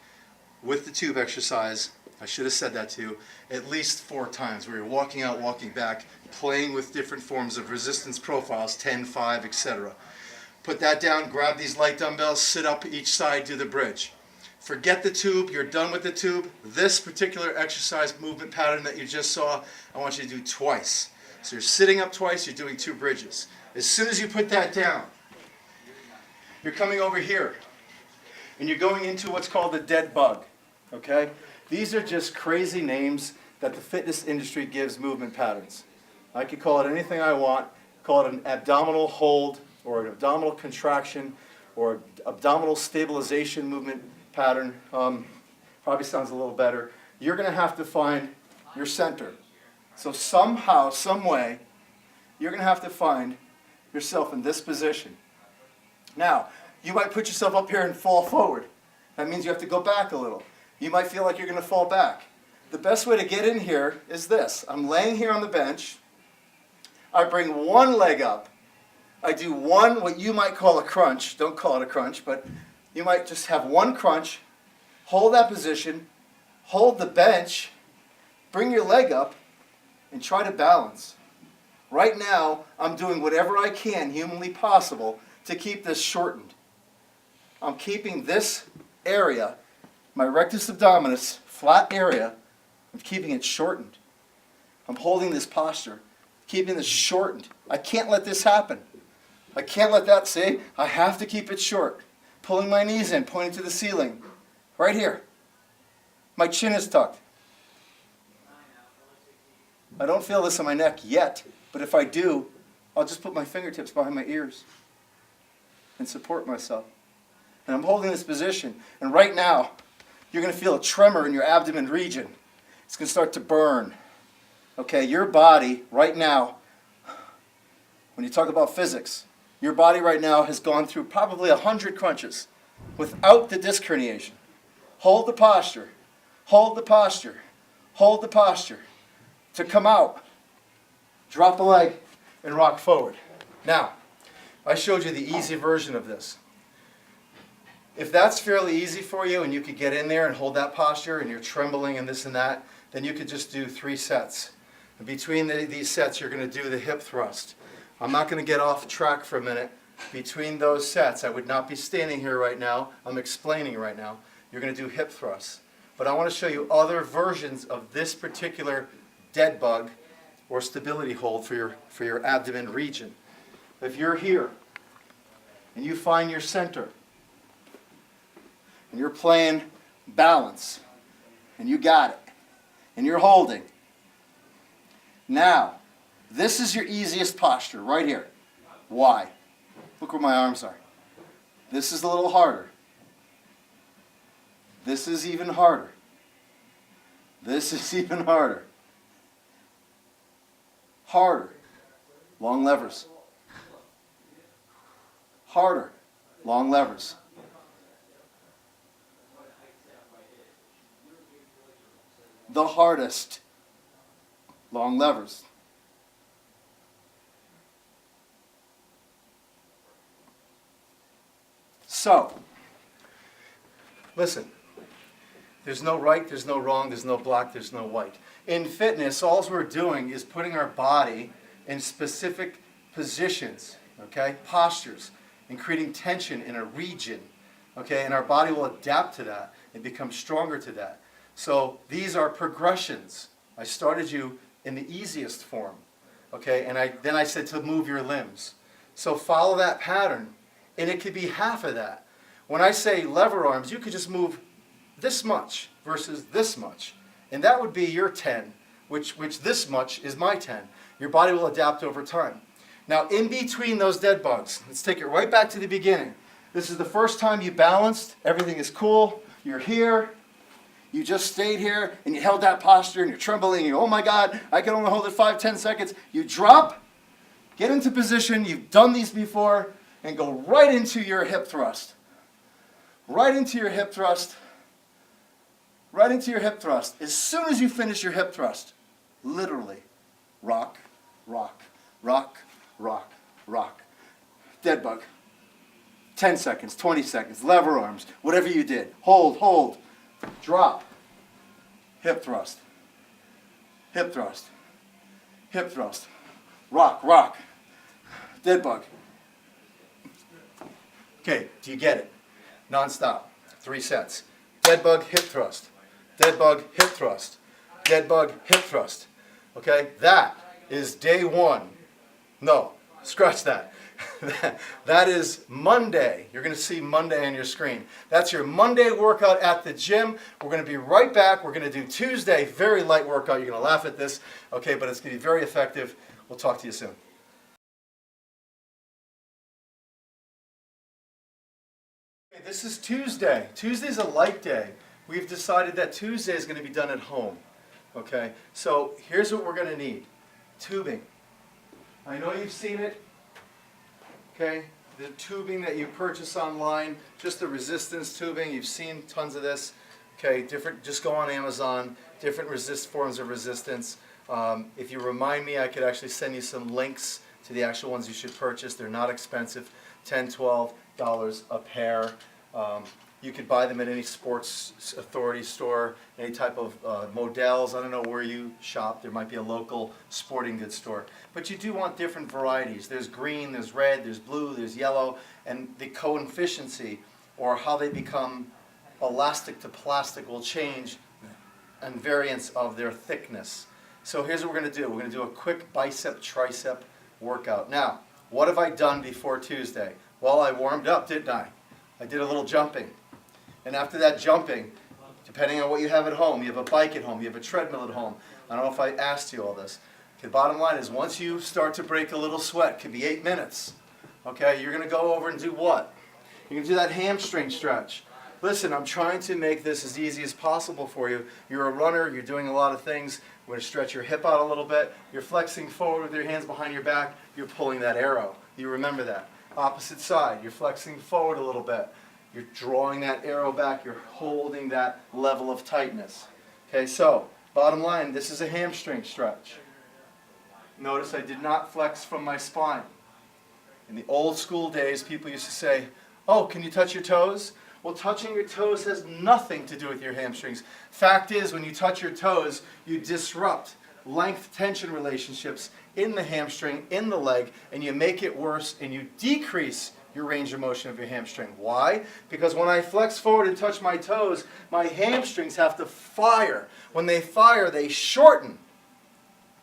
with the tube exercise. I should have said that to you. At least 4 times where you're walking out, walking back, playing with different forms of resistance profiles, 10, 5, etc. Put that down, grab these light dumbbells, sit up each side, do the bridge. Forget the tube, you're done with the tube. This particular exercise movement pattern that you just saw, I want you to do twice. So you're sitting up twice, you're doing 2 bridges. As soon as you put that down, you're coming over here, and you're going into what's called the dead bug, okay? These are just crazy names that the fitness industry gives movement patterns. I could call it anything I want, call it an abdominal hold, or an abdominal contraction, or abdominal stabilization movement pattern. Probably sounds a little better. You're going to have to find your center. So somehow, some way, you're going to have to find yourself in this position. Now, you might put yourself up here and fall forward. That means you have to go back a little. You might feel like you're going to fall back. The best way to get in here is this. I'm laying here on the bench. I bring one leg up. I do one, what you might call a crunch. Don't call it a crunch, but you might just have one crunch. Hold that position. Hold the bench. Bring your leg up and try to balance. Right now, I'm doing whatever I can, humanly possible, to keep this shortened. I'm keeping this area, my rectus abdominis, flat area, I'm keeping it shortened. I'm holding this posture, keeping this shortened. I can't let this happen. I can't let that, see? I have to keep it short. Pulling my knees in, pointing to the ceiling. Right here. My chin is tucked. I don't feel this in my neck yet, but if I do, I'll just put my fingertips behind my ears and support myself. And I'm holding this position. And right now, you're going to feel a tremor in your abdomen region. It's going to start to burn. Okay, your body right now, when you talk about physics, your body right now has gone through probably 100 crunches without the disc herniation. Hold the posture. Hold the posture. Hold the posture. To come out, drop a leg, and rock forward. Now, I showed you the easy version of this. If that's fairly easy for you and you could get in there and hold that posture and you're trembling and this and that, then you could just do 3 sets. And between these sets, you're going to do the hip thrust. I'm not going to get off track for a minute. Between those sets, I would not be standing here right now. I'm explaining right now. You're going to do hip thrusts. But I want to show you other versions of this particular dead bug or stability hold for your abdomen region. If you're here and you find your center and you're playing balance and you got it and you're holding, now this is your easiest posture right here. Why? Look where my arms are. This is a little harder. This is even harder. This is even harder. Harder. Long levers. Harder. Long levers. The hardest. Long levers. So, listen. There's no right, there's no wrong, there's no black, there's no white. In fitness, all we're doing is putting our body in specific positions, okay, postures, and creating tension in a region, okay, and our body will adapt to that and become stronger to that. So these are progressions, I started you in the easiest form, okay? And then I said to move your limbs. So follow that pattern, and it could be half of that. When I say lever arms, you could just move this much versus this much, and that would be your 10, which this much is my 10. Your body will adapt over time. Now, in between those dead bugs, let's take it right back to the beginning. This is the first time you balanced. Everything is cool. You're here. You just stayed here, and you held that posture, and you're trembling. And you're, oh my God, I can only hold it 5-10 seconds. You drop, get into position. You've done these before, and go right into your hip thrust. Right into your hip thrust. Right into your hip thrust. As soon as you finish your hip thrust, literally, rock, rock, rock, rock, rock. Dead bug. 10 seconds, 20 seconds, lever arms, whatever you did. Hold, hold, drop, hip thrust, hip thrust, hip thrust, rock, rock, dead bug. Okay, do you get it? Non-stop, 3 sets. Dead bug, hip thrust, dead bug, hip thrust, dead bug, hip thrust. Okay, that is day 1. No, scratch that. That is Monday. You're going to see Monday on your screen. That's your Monday workout at the gym. We're going to be right back. We're going to do Tuesday, very light workout. You're going to laugh at this, okay, but it's going to be very effective. We'll talk to you soon. Okay, this is Tuesday. Tuesday's a light day. We've decided that Tuesday is going to be done at home, okay? So here's what we're going to need. Tubing. I know you've seen it. Okay, the tubing that you purchase online, just the resistance tubing, you've seen tons of this. Okay, different, just go on Amazon, different forms of resistance. If you remind me, I could actually send you some links to the actual ones you should purchase. They're not expensive, $10, $12 a pair. You could buy them at any sports authority store, any type of Models. I don't know where you shop. There might be a local sporting goods store. But you do want different varieties. There's green, there's red, there's blue, there's yellow, and the coefficient or how they become elastic to plastic will change and variance of their thickness. So here's what we're going to do. We're going to do a quick bicep tricep workout. Now, what have I done before Tuesday? Well, I warmed up, didn't I? I did a little jumping. And after that jumping, depending on what you have at home, you have a bike at home, you have a treadmill at home. I don't know if I asked you all this. The bottom line is once you start to break a little sweat, it could be 8 minutes. Okay, you're going to go over and do what? You're going to do that hamstring stretch. Listen, I'm trying to make this as easy as possible for you. You're a runner, you're doing a lot of things. We're going to stretch your hip out a little bit. You're flexing forward with your hands behind your back. You're pulling that arrow. You remember that. Opposite side, you're flexing forward a little bit. You're drawing that arrow back. You're holding that level of tightness. Okay, so bottom line, this is a hamstring stretch. Notice I did not flex from my spine. In the old school days, people used to say, oh, can you touch your toes? Well, touching your toes has nothing to do with your hamstrings. Fact is, when you touch your toes, you disrupt length-tension relationships in the hamstring, in the leg, and you make it worse, and you decrease your range of motion of your hamstring. Why? Because when I flex forward and touch my toes, my hamstrings have to fire. When they fire, they shorten.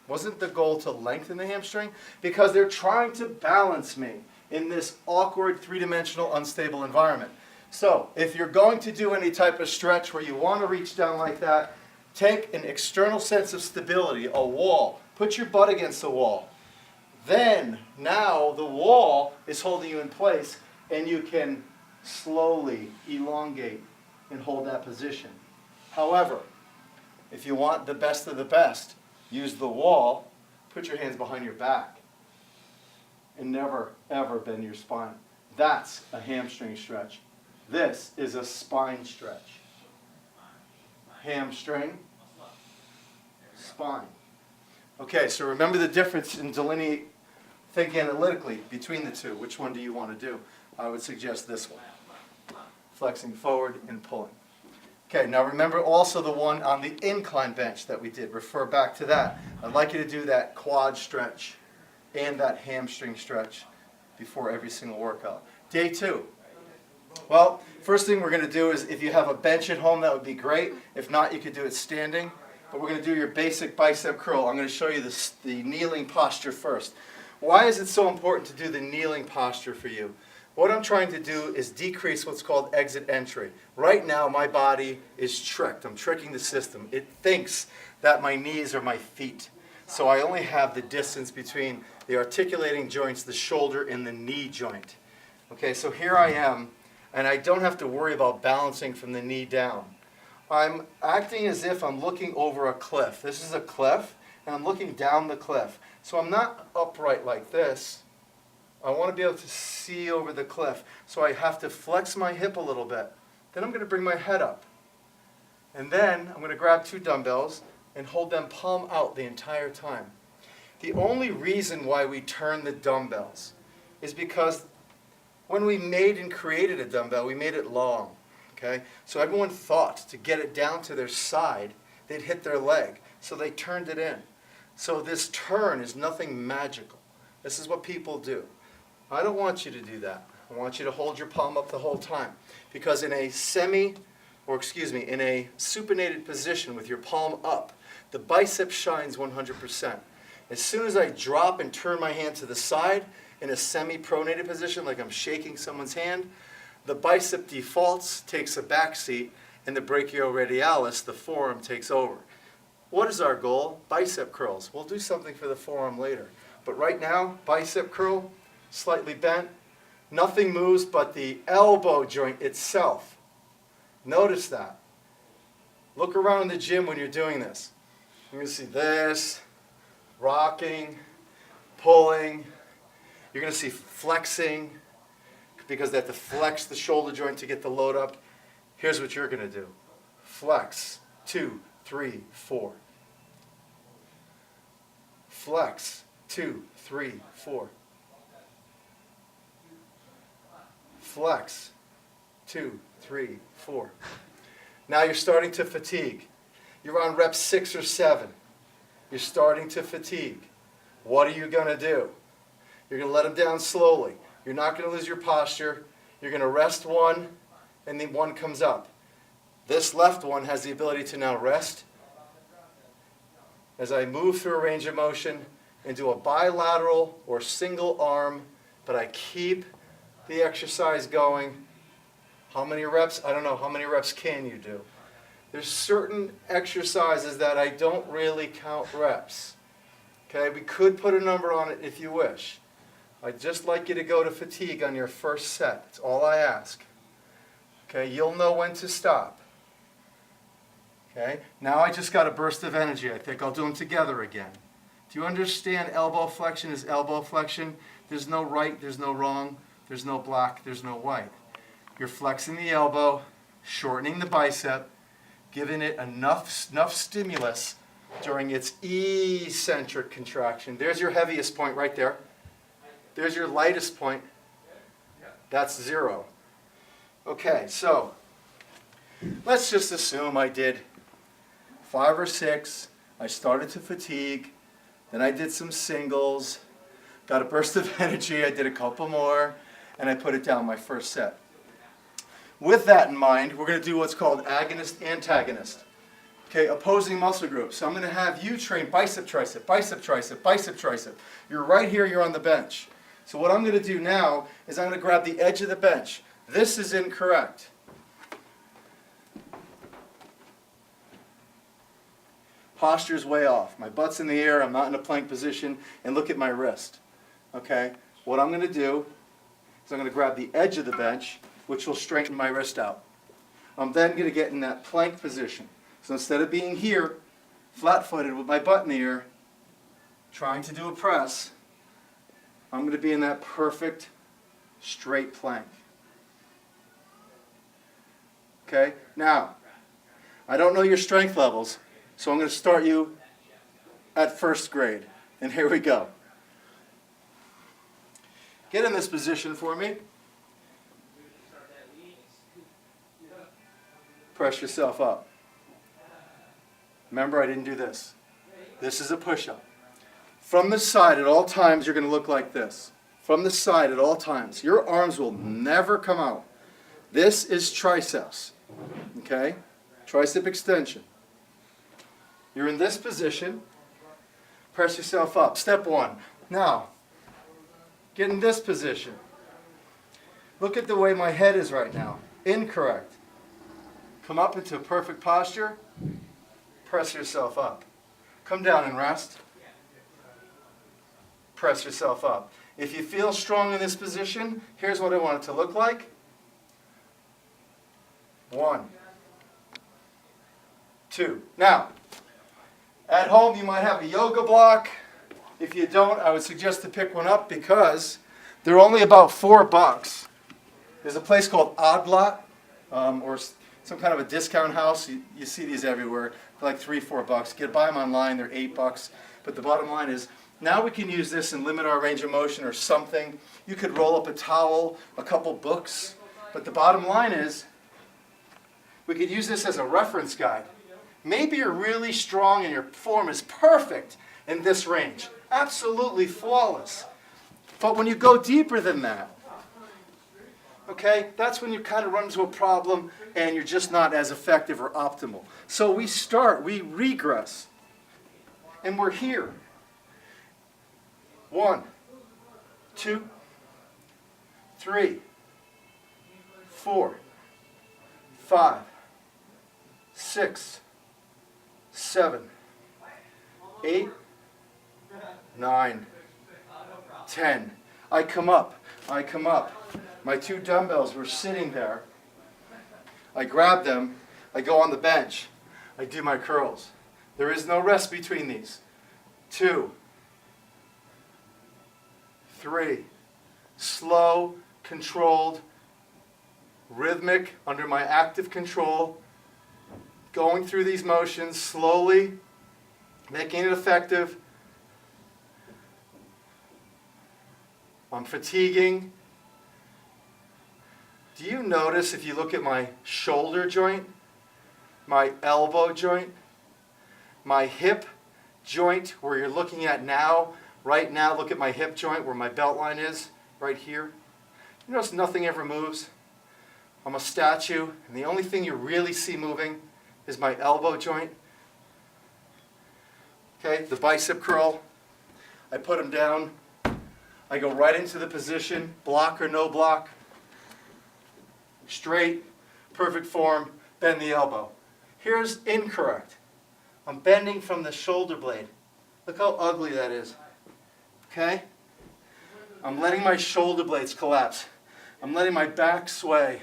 Wasn't the goal to lengthen the hamstring? Because they're trying to balance me in this awkward, three-dimensional, unstable environment. So, if you're going to do any type of stretch where you want to reach down like that, take an external sense of stability, a wall. Put your butt against the wall. Then, now the wall is holding you in place, and you can slowly elongate and hold that position. However, if you want the best of the best, use the wall, put your hands behind your back, and never, ever bend your spine. That's a hamstring stretch. This is a spine stretch. Hamstring, spine. Okay, so remember the difference in think analytically between the two. Which one do you want to do? I would suggest this one. Flexing forward and pulling. Okay, now remember also the one on the incline bench that we did. Refer back to that. I'd like you to do that quad stretch and that hamstring stretch before every single workout. Day 2. Well, first thing we're going to do is if you have a bench at home, that would be great. If not, you could do it standing. but we're going to do your basic bicep curl. I'm going to show you the kneeling posture first. Why is it so important to do the kneeling posture for you? What I'm trying to do is decrease what's called exit entry. Right now, my body is tricked. I'm tricking the system. It thinks that my knees are my feet. So I only have the distance between the articulating joints, the shoulder, and the knee joint. Okay, so here I am, and I don't have to worry about balancing from the knee down. I'm acting as if I'm looking over a cliff. This is a cliff, and I'm looking down the cliff. So I'm not upright like this. I want to be able to see over the cliff. So I have to flex my hip a little bit. Then I'm going to bring my head up. And then I'm going to grab 2 dumbbells and hold them palm out the entire time. The only reason why we turn the dumbbells is because when we made and created a dumbbell, we made it long. Okay? So everyone thought to get it down to their side, they'd hit their leg. So they turned it in. So this turn is nothing magical. This is what people do. I don't want you to do that. I want you to hold your palm up the whole time. Because in a in a supinated position with your palm up, the bicep shines 100%. As soon as I drop and turn my hand to the side in a semi-pronated position, like I'm shaking someone's hand, the bicep defaults, takes a back seat, and the brachioradialis, the forearm, takes over. What is our goal? Bicep curls. We'll do something for the forearm later. But right now, bicep curl, slightly bent. Nothing moves but the elbow joint itself. Notice that. Look around the gym when you're doing this. You're going to see this, rocking, pulling. You're going to see flexing because they have to flex the shoulder joint to get the load up. Here's what you're going to do. Flex, 2, 3, 4. Flex, 2, 3, 4. Flex, 2, 3, 4. Now you're starting to fatigue. You're on rep 6 or 7. You're starting to fatigue. What are you going to do? You're going to let them down slowly. You're not going to lose your posture. You're going to rest one, and then one comes up. This left one has the ability to now rest as I move through a range of motion into a bilateral or single arm, but I keep the exercise going. How many reps? I don't know. How many reps can you do? There's certain exercises that I don't really count reps. Okay, we could put a number on it if you wish. I'd just like you to go to fatigue on your first set. That's all I ask. Okay, you'll know when to stop. Okay, now I just got a burst of energy. I think I'll do them together again. Do you understand elbow flexion is elbow flexion? There's no right, there's no wrong, there's no black, there's no white. You're flexing the elbow, shortening the bicep, giving it enough stimulus during its eccentric contraction. There's your heaviest point right there. There's your lightest point. That's 0. Okay, so let's just assume I did 5 or 6. I started to fatigue. Then I did some singles. Got a burst of energy. I did a couple more. And I put it down my first set. With that in mind, we're going to do what's called agonist-antagonist. Okay, opposing muscle groups. So I'm going to have you train bicep, tricep, bicep, tricep, bicep, tricep. You're right here, you're on the bench. So what I'm going to do now is I'm going to grab the edge of the bench. This is incorrect. Posture's way off. My butt's in the air, I'm not in a plank position, and look at my wrist. Okay, what I'm going to do is I'm going to grab the edge of the bench, which will straighten my wrist out. I'm then going to get in that plank position. So instead of being here, flat-footed with my butt in the air, trying to do a press, I'm going to be in that perfect straight plank. Okay, now, I don't know your strength levels, so I'm going to start you at first grade. And here we go. Get in this position for me. Press yourself up. Remember, I didn't do this. This is a push-up. From the side at all times, you're going to look like this. From the side at all times. Your arms will never come out. This is triceps. Okay? Tricep extension. You're in this position. Press yourself up. Step 1. Now, get in this position. Look at the way my head is right now. Incorrect. Come up into a perfect posture. Press yourself up. Come down and rest. Press yourself up. If you feel strong in this position, here's what I want it to look like. 1, 2. Now, at home you might have a yoga block. If you don't, I would suggest to pick one up because they're only about $4. There's a place called Odd Lot, or some kind of a discount house. You see these everywhere. They're like $3, $4. Buy them online. They're $8. But the bottom line is, now we can use this and limit our range of motion or something. You could roll up a towel, a couple books. But the bottom line is, we could use this as a reference guide. Maybe you're really strong and your form is perfect in this range. Absolutely flawless. But when you go deeper than that, okay, that's when you kind of run into a problem and you're just not as effective or optimal. So we regress, and we're here. 1, 2, 3, 4, 5, 6, 7, 8, 9, 10. I come up. My 2 dumbbells were sitting there. I grab them. I go on the bench. I do my curls. There is no rest between these. 2, 3. Slow, controlled, rhythmic, under my active control. Going through these motions slowly, making it effective. I'm fatiguing. Do you notice if you look at my shoulder joint, my elbow joint, my hip joint where you're looking at now, right now, look at my hip joint where my belt line is, right here. You notice nothing ever moves? I'm a statue, and the only thing you really see moving is my elbow joint. Okay, the bicep curl. I put them down. I go right into the position, block or no block. Straight, perfect form, bend the elbow. Here's incorrect. I'm bending from the shoulder blade. Look how ugly that is. Okay? I'm letting my shoulder blades collapse. I'm letting my back sway.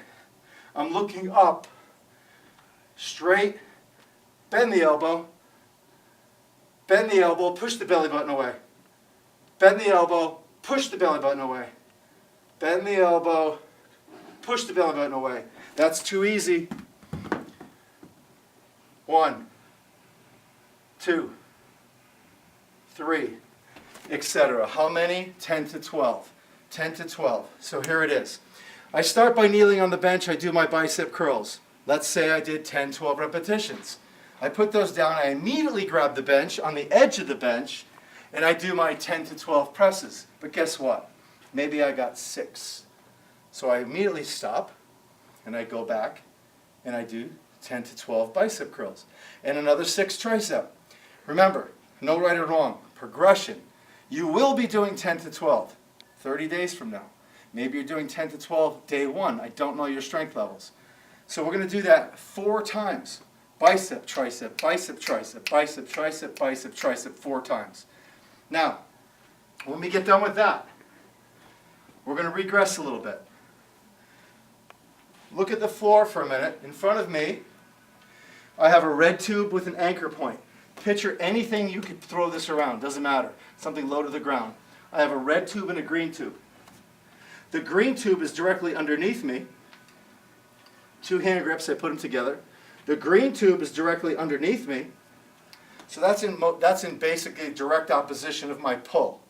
I'm looking up. Straight, bend the elbow, push the belly button away. Bend the elbow, push the belly button away. Bend the elbow, push the belly button away. That's too easy. 1, 2, 3, etc. How many? 10 to 12. 10 to 12. So here it is. I start by kneeling on the bench. I do my bicep curls. Let's say I did 10, 12 repetitions. I put those down. I immediately grab the bench on the edge of the bench, and I do my 10 to 12 presses. But guess what? Maybe I got 6. So I immediately stop, and I go back, and I do 10 to 12 bicep curls, and another 6 tricep. Remember, no right or wrong. Progression. You will be doing 10 to 12 30 days from now. Maybe you're doing 10 to 12 day 1. I don't know your strength levels. So we're going to do that 4 times. Bicep, tricep, bicep, tricep, bicep, tricep, bicep, tricep, 4 times. Now, when we get done with that, we're going to regress a little bit. Look at the floor for a minute. In front of me, I have a red tube with an anchor point. Picture anything you could throw this around. Doesn't matter. Something low to the ground. I have a red tube and a green tube. The green tube is directly underneath me. 2 hand grips, I put them together. The green tube is directly underneath me. So that's in basically direct opposition of my pull.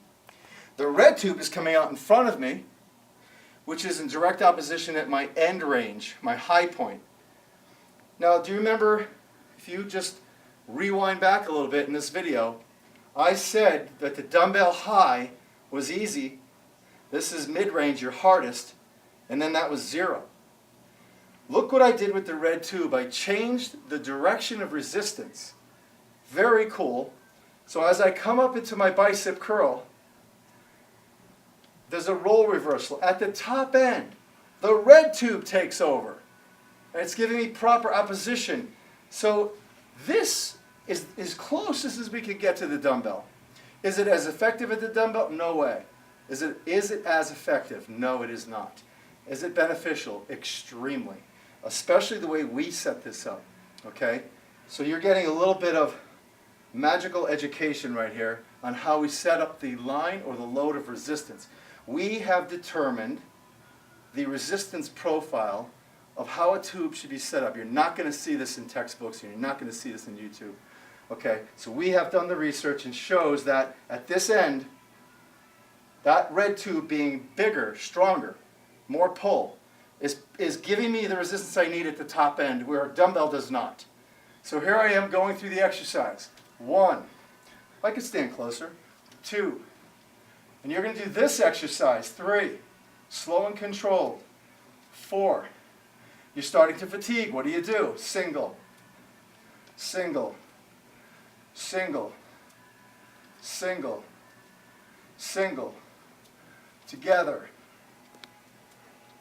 The red tube is coming out in front of me, which is in direct opposition at my end range, my high point. Now, do you remember, if you just rewind back a little bit in this video, I said that the dumbbell high was easy. This is mid-range, your hardest, and then that was 0. Look what I did with the red tube. I changed the direction of resistance Very cool. So as I come up into my bicep curl, there's a role reversal. At the top end, the red tube takes over. And it's giving me proper opposition. So this is as close as we can get to the dumbbell. Is it as effective as the dumbbell? No way. Is it as effective? No, it is not. Is it beneficial? Extremely. Especially the way we set this up. Okay? So you're getting a little bit of magical education right here on how we set up the line or the load of resistance. We have determined the resistance profile of how a tube should be set up. You're not going to see this in textbooks, and you're not going to see this in YouTube. Okay, so we have done the research and shows that at this end, that red tube being bigger, stronger, more pull, is giving me the resistance I need at the top end where a dumbbell does not. So here I am going through the exercise. 1, if I could stand closer, 2, and you're going to do this exercise, 3, slow and controlled, 4, you're starting to fatigue, what do? Single, single, single, single, single, together,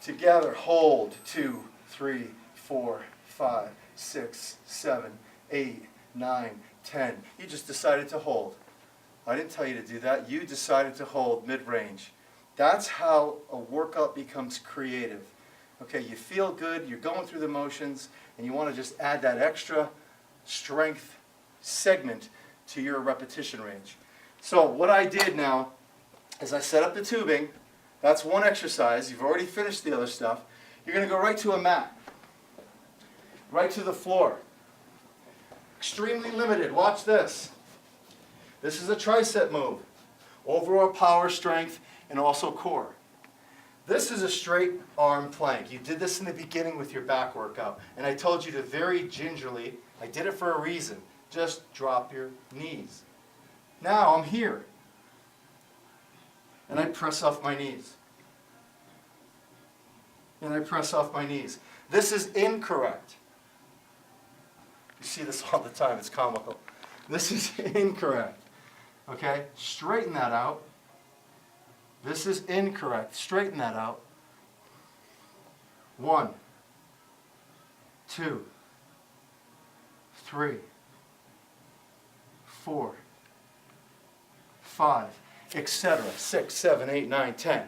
together, hold, 2, 3, 4, 5, 6, 7, 8, 9, 10. You just decided to hold. I didn't tell you to do that. You decided to hold mid-range. That's how a workout becomes creative. Okay, you feel good, you're going through the motions, and you want to just add that extra strength segment to your repetition range. So what I did now is I set up the tubing. That's one exercise. You've already finished the other stuff. You're going to go right to a mat. Right to the floor. Extremely limited. Watch this. This is a tricep move. Overall power, strength, and also core. This is a straight arm plank. You did this in the beginning with your back workout. And I told you to very gingerly, I did it for a reason, just drop your knees. Now I'm here. And I press off my knees. And I press off my knees. This is incorrect. You see this all the time, it's comical. This is incorrect. Okay, straighten that out. This is incorrect. Straighten that out. 1, 2, 3, 4, 5, etc. 6, 7, 8, 9, 10.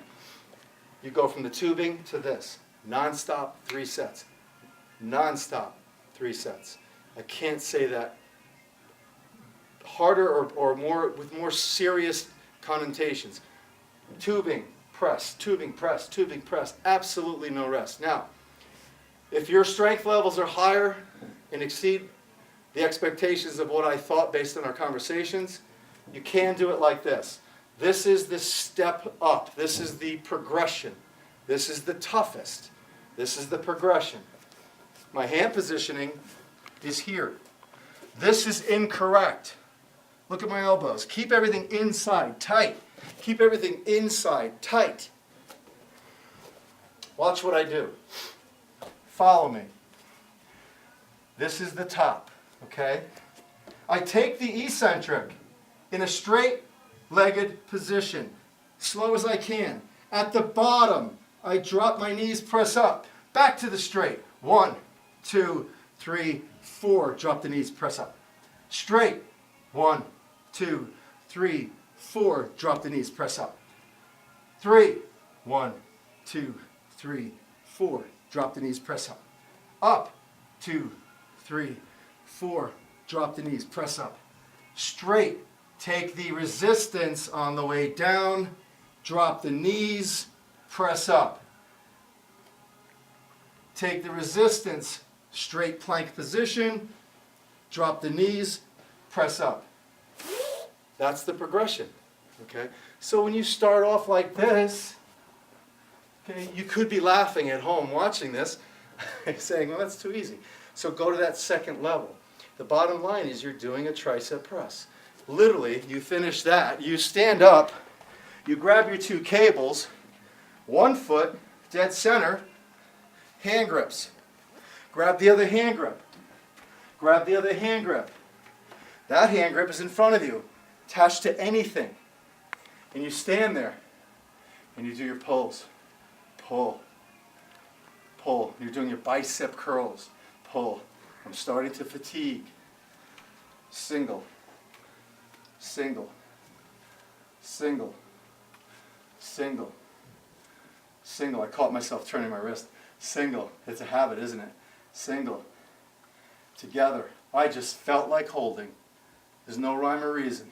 You go from the tubing to this. Non-stop, 3 sets. Non-stop, 3 sets. I can't say that harder or more with more serious connotations. Tubing, press, tubing, press, tubing, press. Absolutely no rest. Now, if your strength levels are higher and exceed the expectations of what I thought based on our conversations, you can do it like this. This is the step up. This is the progression. This is the toughest. This is the progression. My hand positioning is here. This is incorrect. Look at my elbows. Keep everything inside, tight. Keep everything inside, tight. Watch what I do. Follow me. This is the top, okay? I take the eccentric in a straight-legged position, slow as I can. At the bottom, I drop my knees, press up. Back to the straight. 1, 2, 3, 4. Drop the knees, press up. Straight. 1, 2, 3, 4. Drop the knees, press up. 3. 1, 2, 3, 4. Drop the knees, press up. Up. 2, 3, 4. Drop the knees, press up. Straight. Take the resistance on the way down. Drop the knees, press up. Take the resistance, straight plank position. Drop the knees, press up. That's the progression. Okay? So when you start off like this, okay, you could be laughing at home watching this, saying, well, that's too easy. So go to that second level. The bottom line is you're doing a tricep press. Literally, you finish that, you stand up, you grab your 2 cables, 1 foot, dead center, hand grips. Grab the other hand grip. Grab the other hand grip. That hand grip is in front of you, attached to anything. And you stand there, and you do your pulls. Pull, pull. You're doing your bicep curls. Pull. I'm starting to fatigue. Single, single, single, single, single. I caught myself turning my wrist. Single. It's a habit, isn't it? Single. Together. I just felt like holding. There's no rhyme or reason.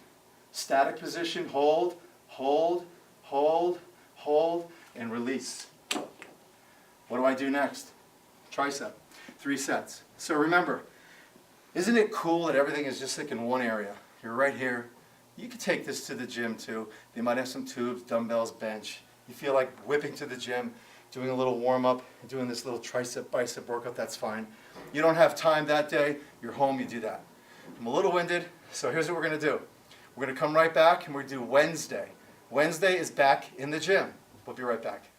Static position, hold, hold, hold, hold, and release. What do I do next? Tricep. 3 sets. So remember, isn't it cool that everything is just like in one area? You're right here. You could take this to the gym too. They might have some tubes, dumbbells, bench. You feel like whipping to the gym, doing a little warm-up, doing this little tricep, bicep workout, that's fine. You don't have time that day, you're home, you do that. I'm a little winded, so here's what we're going to do. We're going to come right back and we're going to do Wednesday. Wednesday is back in the gym. We'll be right back.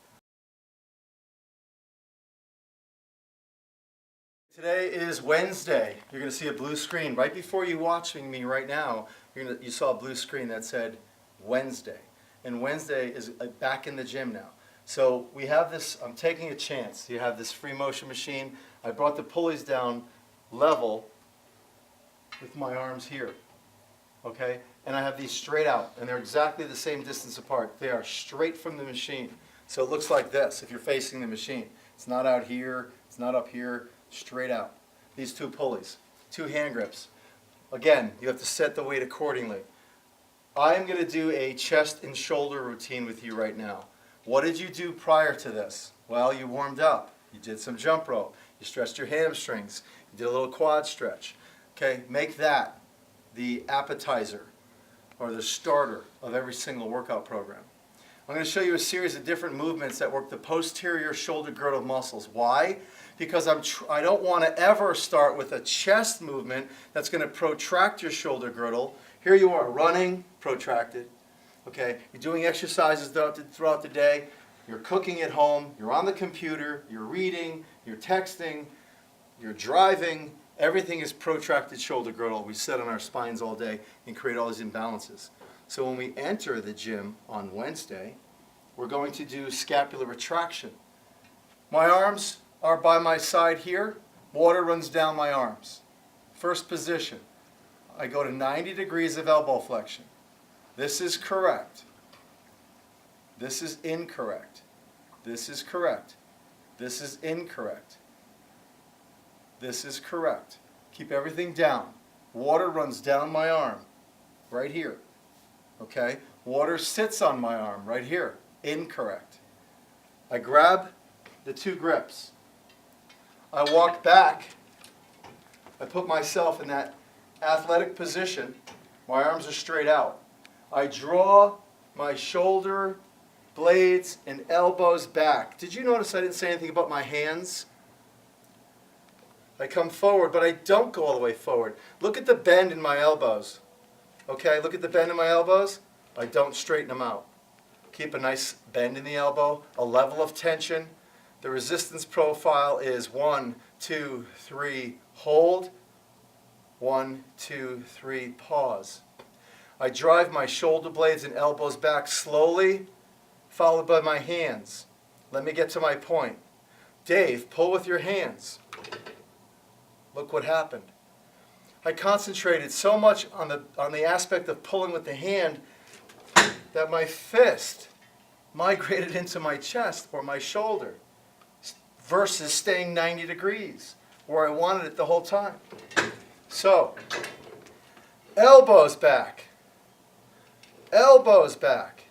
Today is Wednesday. You're going to see a blue screen. Right before you watching me right now, you saw a blue screen that said Wednesday. And Wednesday is back in the gym now. So we have this, I'm taking a chance. You have this free motion machine. I brought the pulleys down level with my arms here. Okay? And I have these straight out, and they're exactly the same distance apart. They are straight from the machine. So it looks like this if you're facing the machine. It's not out here, it's not up here, straight out. These 2 pulleys, 2 hand grips. Again, you have to set the weight accordingly. I am going to do a chest and shoulder routine with you right now. What did you do prior to this? Well, you warmed up. You did some jump rope. You stretched your hamstrings. You did a little quad stretch. Okay, make that the appetizer or the starter of every single workout program. I'm going to show you a series of different movements that work the posterior shoulder girdle muscles. Why? Because I don't want to ever start with a chest movement that's going to protract your shoulder girdle. Here you are running, protracted. Okay, you're doing exercises throughout the day. You're cooking at home. You're on the computer. You're reading. You're texting. You're driving. Everything is protracted shoulder girdle. We sit on our spines all day and create all these imbalances. So when we enter the gym on Wednesday, we're going to do scapular retraction. My arms are by my side here. Water runs down my arms. First position. I go to 90 degrees of elbow flexion. This is correct. This is incorrect. This is correct. This is incorrect. This is correct. Keep everything down. Water runs down my arm, right here. Okay? Water sits on my arm, right here. Incorrect. I grab the 2 grips. I walk back. I put myself in that athletic position. My arms are straight out. I draw my shoulder blades and elbows back. Did you notice I didn't say anything about my hands? I come forward, but I don't go all the way forward. Look at the bend in my elbows. Okay, look at the bend in my elbows. I don't straighten them out. Keep a nice bend in the elbow, a level of tension. The resistance profile is 1, 2, 3, hold. 1, 2, 3, pause. I drive my shoulder blades and elbows back slowly, followed by my hands. Let me get to my point. Dave, pull with your hands. Look what happened. I concentrated so much on the aspect of pulling with the hand that my fist migrated into my chest or my shoulder versus staying 90 degrees where I wanted it the whole time. So, elbows back, elbows back,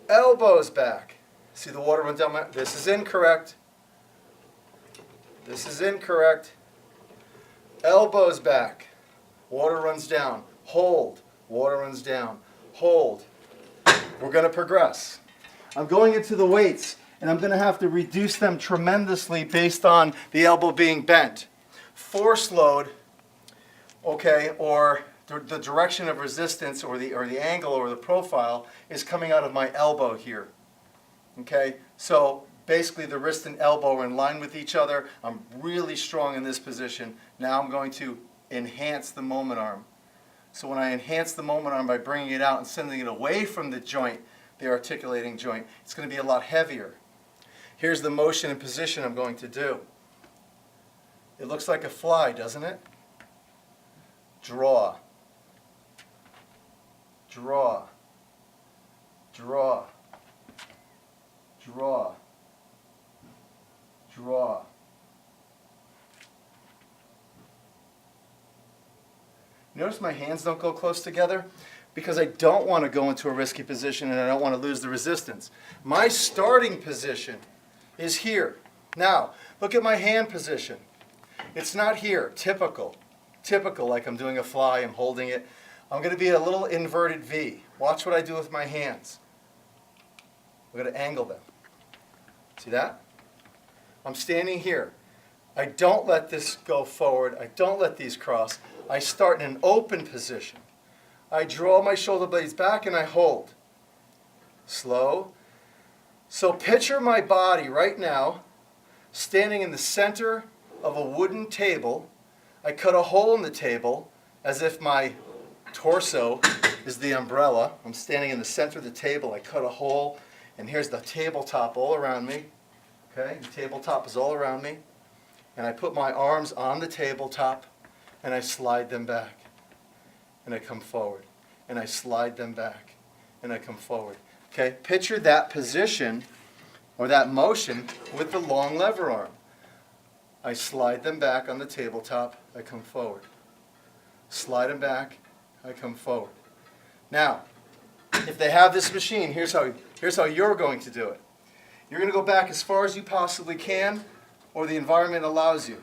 elbows back. See the water run down my, this is incorrect. This is incorrect. Elbows back. Water runs down. Hold. Water runs down. Hold. We're going to progress. I'm going into the weights, and I'm going to have to reduce them tremendously based on the elbow being bent. Force load, okay, or the direction of resistance or the angle or the profile is coming out of my elbow here. Okay, so basically the wrist and elbow are in line with each other. I'm really strong in this position. Now I'm going to enhance the moment arm. So when I enhance the moment arm by bringing it out and sending it away from the joint, the articulating joint, it's going to be a lot heavier. Here's the motion and position I'm going to do. It looks like a fly, doesn't it? Draw. Draw. Draw. Draw. Draw. Notice my hands don't go close together because I don't want to go into a risky position and I don't want to lose the resistance. My starting position is here. Now, look at my hand position. It's not here, typical. Typical, like I'm doing a fly, I'm holding it. I'm going to be a little inverted V. Watch what I do with my hands. I'm going to angle them. See that? I'm standing here. I don't let this go forward. I don't let these cross. I start in an open position. I draw my shoulder blades back and I hold. Slow. So picture my body right now standing in the center of a wooden table. I cut a hole in the table as if my torso is the umbrella. I'm standing in the center of the table. I cut a hole, and here's the tabletop all around me. Okay, the tabletop is all around me. And I put my arms on the tabletop, and I slide them back. And I come forward. And I slide them back. And I come forward. Okay, picture that position, or that motion, with the long lever arm. I slide them back on the tabletop, I come forward. Slide them back, I come forward. Now, if they have this machine, here's how you're going to do it. You're going to go back as far as you possibly can, or the environment allows you.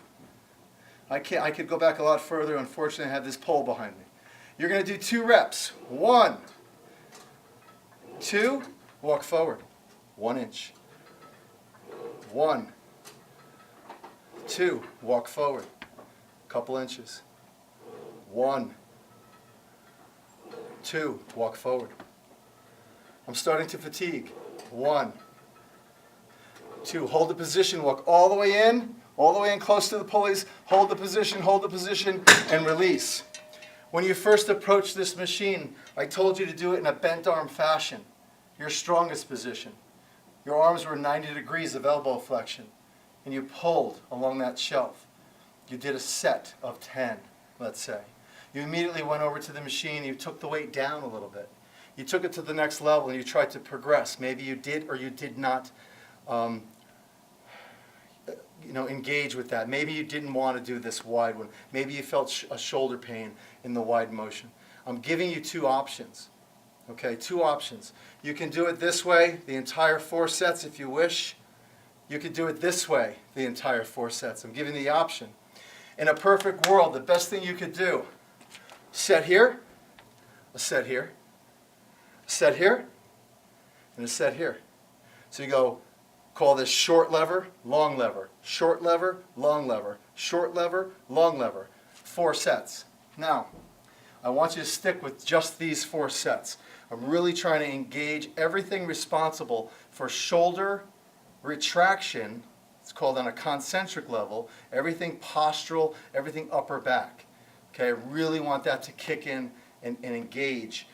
I could go back a lot further. Unfortunately, I have this pole behind me. You're going to do 2 reps. 1, 2, walk forward. 1 inch. 1, 2, walk forward. Couple inches. 1, 2, walk forward. I'm starting to fatigue. 1, 2, hold the position, walk all the way in close to the pulleys, hold the position, and release. When you first approach this machine, I told you to do it in a bent arm fashion, your strongest position. Your arms were 90 degrees of elbow flexion, and you pulled along that shelf. You did a set of 10, let's say. You immediately went over to the machine, you took the weight down a little bit. You took it to the next level and you tried to progress. Maybe you did or you did not engage with that. Maybe you didn't want to do this wide one. Maybe you felt a shoulder pain in the wide motion. I'm giving you 2 options. Okay, 2 options. You can do it this way, the entire 4 sets if you wish. You could do it this way, the entire 4 sets. I'm giving the option. In a perfect world, the best thing you could do, set here, a set here, a set here, and a set here. So you go, call this short lever, long lever, short lever, long lever, short lever, long lever. 4 sets. Now, I want you to stick with just these 4 sets. I'm really trying to engage everything responsible for shoulder retraction. It's called on a concentric level. Everything postural, everything upper back. Okay, I really want that to kick in and engage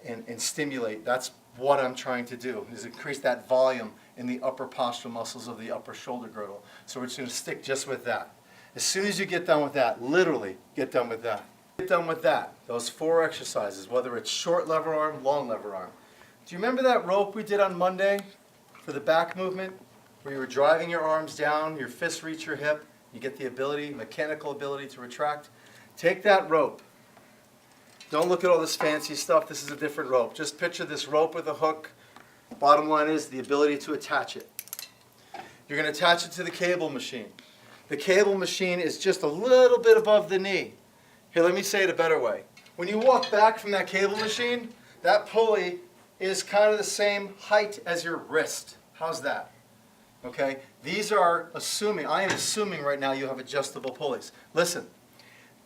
and stimulate. That's what I'm trying to do, is increase that volume in the upper postural muscles of the upper shoulder girdle. So we're just going to stick just with that. As soon as you get done with that, literally get done with that. Get done with that, those 4 exercises, whether it's short lever arm, long lever arm. Do you remember that rope we did on Monday for the back movement, where you were driving your arms down, your fists reach your hip, you get the ability, mechanical ability to retract? Take that rope. Don't look at all this fancy stuff. This is a different rope. Just picture this rope with a hook. Bottom line is the ability to attach it. You're going to attach it to the cable machine. The cable machine is just a little bit above the knee. Here, let me say it a better way. When you walk back from that cable machine, that pulley is kind of the same height as your wrist. How's that? Okay? These are assuming, I am assuming right now you have adjustable pulleys. Listen,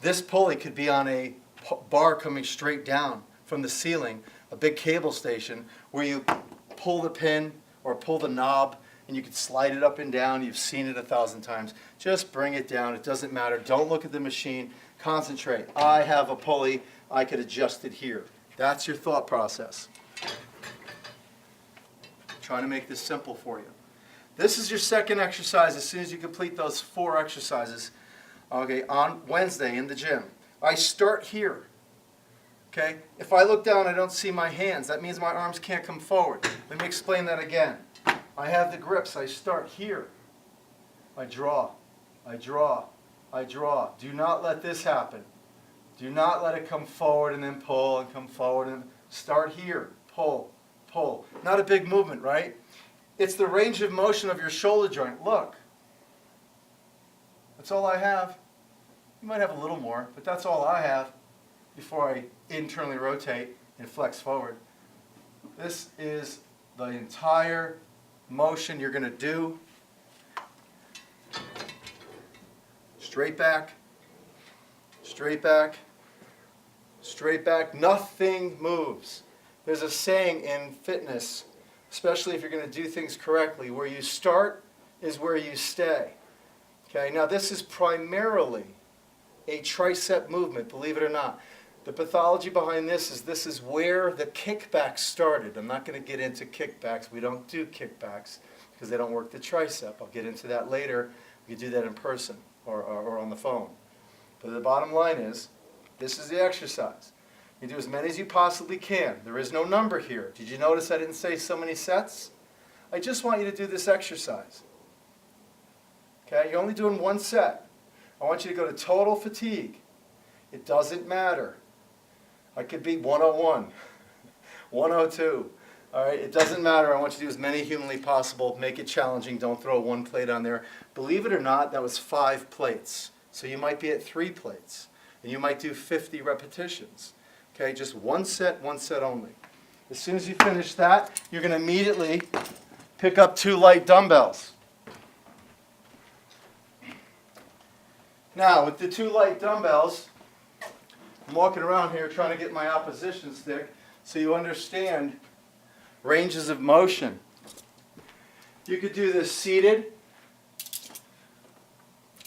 this pulley could be on a bar coming straight down from the ceiling, a big cable station, where you pull the pin or pull the knob and you can slide it up and down. You've seen it 1,000 times. Just bring it down. It doesn't matter. Don't look at the machine. Concentrate. I have a pulley I could adjust it here. That's your thought process. Trying to make this simple for you. This is your second exercise as soon as you complete those 4 exercises, okay, on Wednesday in the gym. I start here. Okay? If I look down, I don't see my hands. That means my arms can't come forward. Let me explain that again. I have the grips. I start here. I draw. I draw. I draw. Do not let this happen. Do not let it come forward and then pull and come forward and start here. Pull. Pull. Not a big movement, right? It's the range of motion of your shoulder joint. Look. That's all I have. You might have a little more, but that's all I have before I internally rotate and flex forward. This is the entire motion you're going to do. Straight back, straight back, straight back. Nothing moves. There's a saying in fitness, especially if you're going to do things correctly, where you start is where you stay. Okay, now this is primarily a tricep movement, believe it or not. The pathology behind this is where the kickback started. I'm not going to get into kickbacks. We don't do kickbacks because they don't work the tricep. I'll get into that later. We can do that in person or on the phone. But the bottom line is, this is the exercise. You do as many as you possibly can. There is no number here. Did you notice I didn't say so many sets? I just want you to do this exercise. Okay, you're only doing 1 set. I want you to go to total fatigue. It doesn't matter. I could be 101, 102. All right, it doesn't matter. I want you to do as many humanly possible. Make it challenging. Don't throw 1 plate on there. Believe it or not, that was 5 plates. So you might be at 3 plates. And you might do 50 repetitions. Okay, just 1 set only. As soon as you finish that, you're going to immediately pick up 2 light dumbbells. Now, with the 2 light dumbbells, I'm walking around here trying to get my opposition stick so you understand ranges of motion. You could do this seated.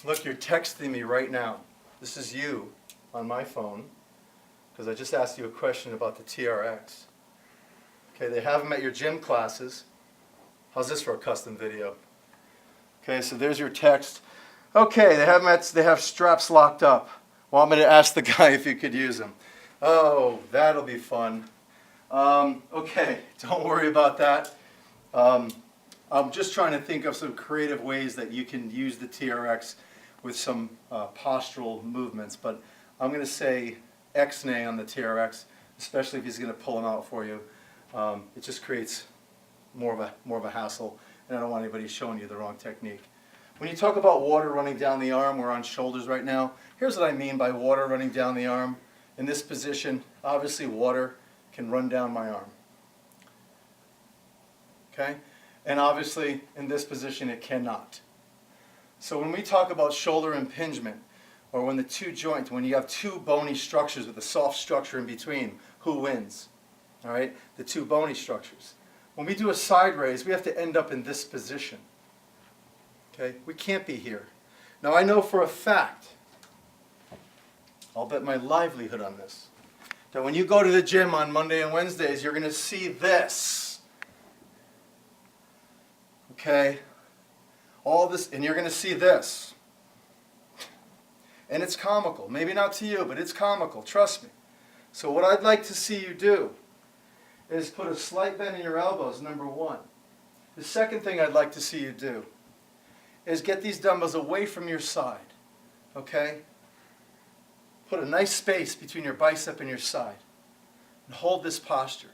Look, you're texting me right now. This is you on my phone because I just asked you a question about the TRX. Okay, they have them at your gym classes. How's this for a custom video? Okay, so there's your text. Okay, they have straps locked up. Want me to ask the guy if you could use them? Oh, that'll be fun. Okay, don't worry about that. I'm just trying to think of some creative ways that you can use the TRX with some postural movements, but I'm going to say X-nay on the TRX, especially if he's going to pull them out for you. It just creates more of a hassle, and I don't want anybody showing you the wrong technique. When you talk about water running down the arm, we're on shoulders right now. Here's what I mean by water running down the arm. In this position, obviously water can run down my arm. Okay? And obviously, in this position, it cannot. So when we talk about shoulder impingement, or when the 2 joints, when you have 2 bony structures with a soft structure in between, who wins? All right? The 2 bony structures. When we do a side raise, we have to end up in this position. Okay? We can't be here. Now I know for a fact, I'll bet my livelihood on this, that when you go to the gym on Monday and Wednesdays, you're going to see this. Okay? All this, and you're going to see this. And it's comical. Maybe not to you, but it's comical. Trust me. So what I'd like to see you do is put a slight bend in your elbows, number 1. The second thing I'd like to see you do is get these dumbbells away from your side. Okay? Put a nice space between your bicep and your side. And hold this posture.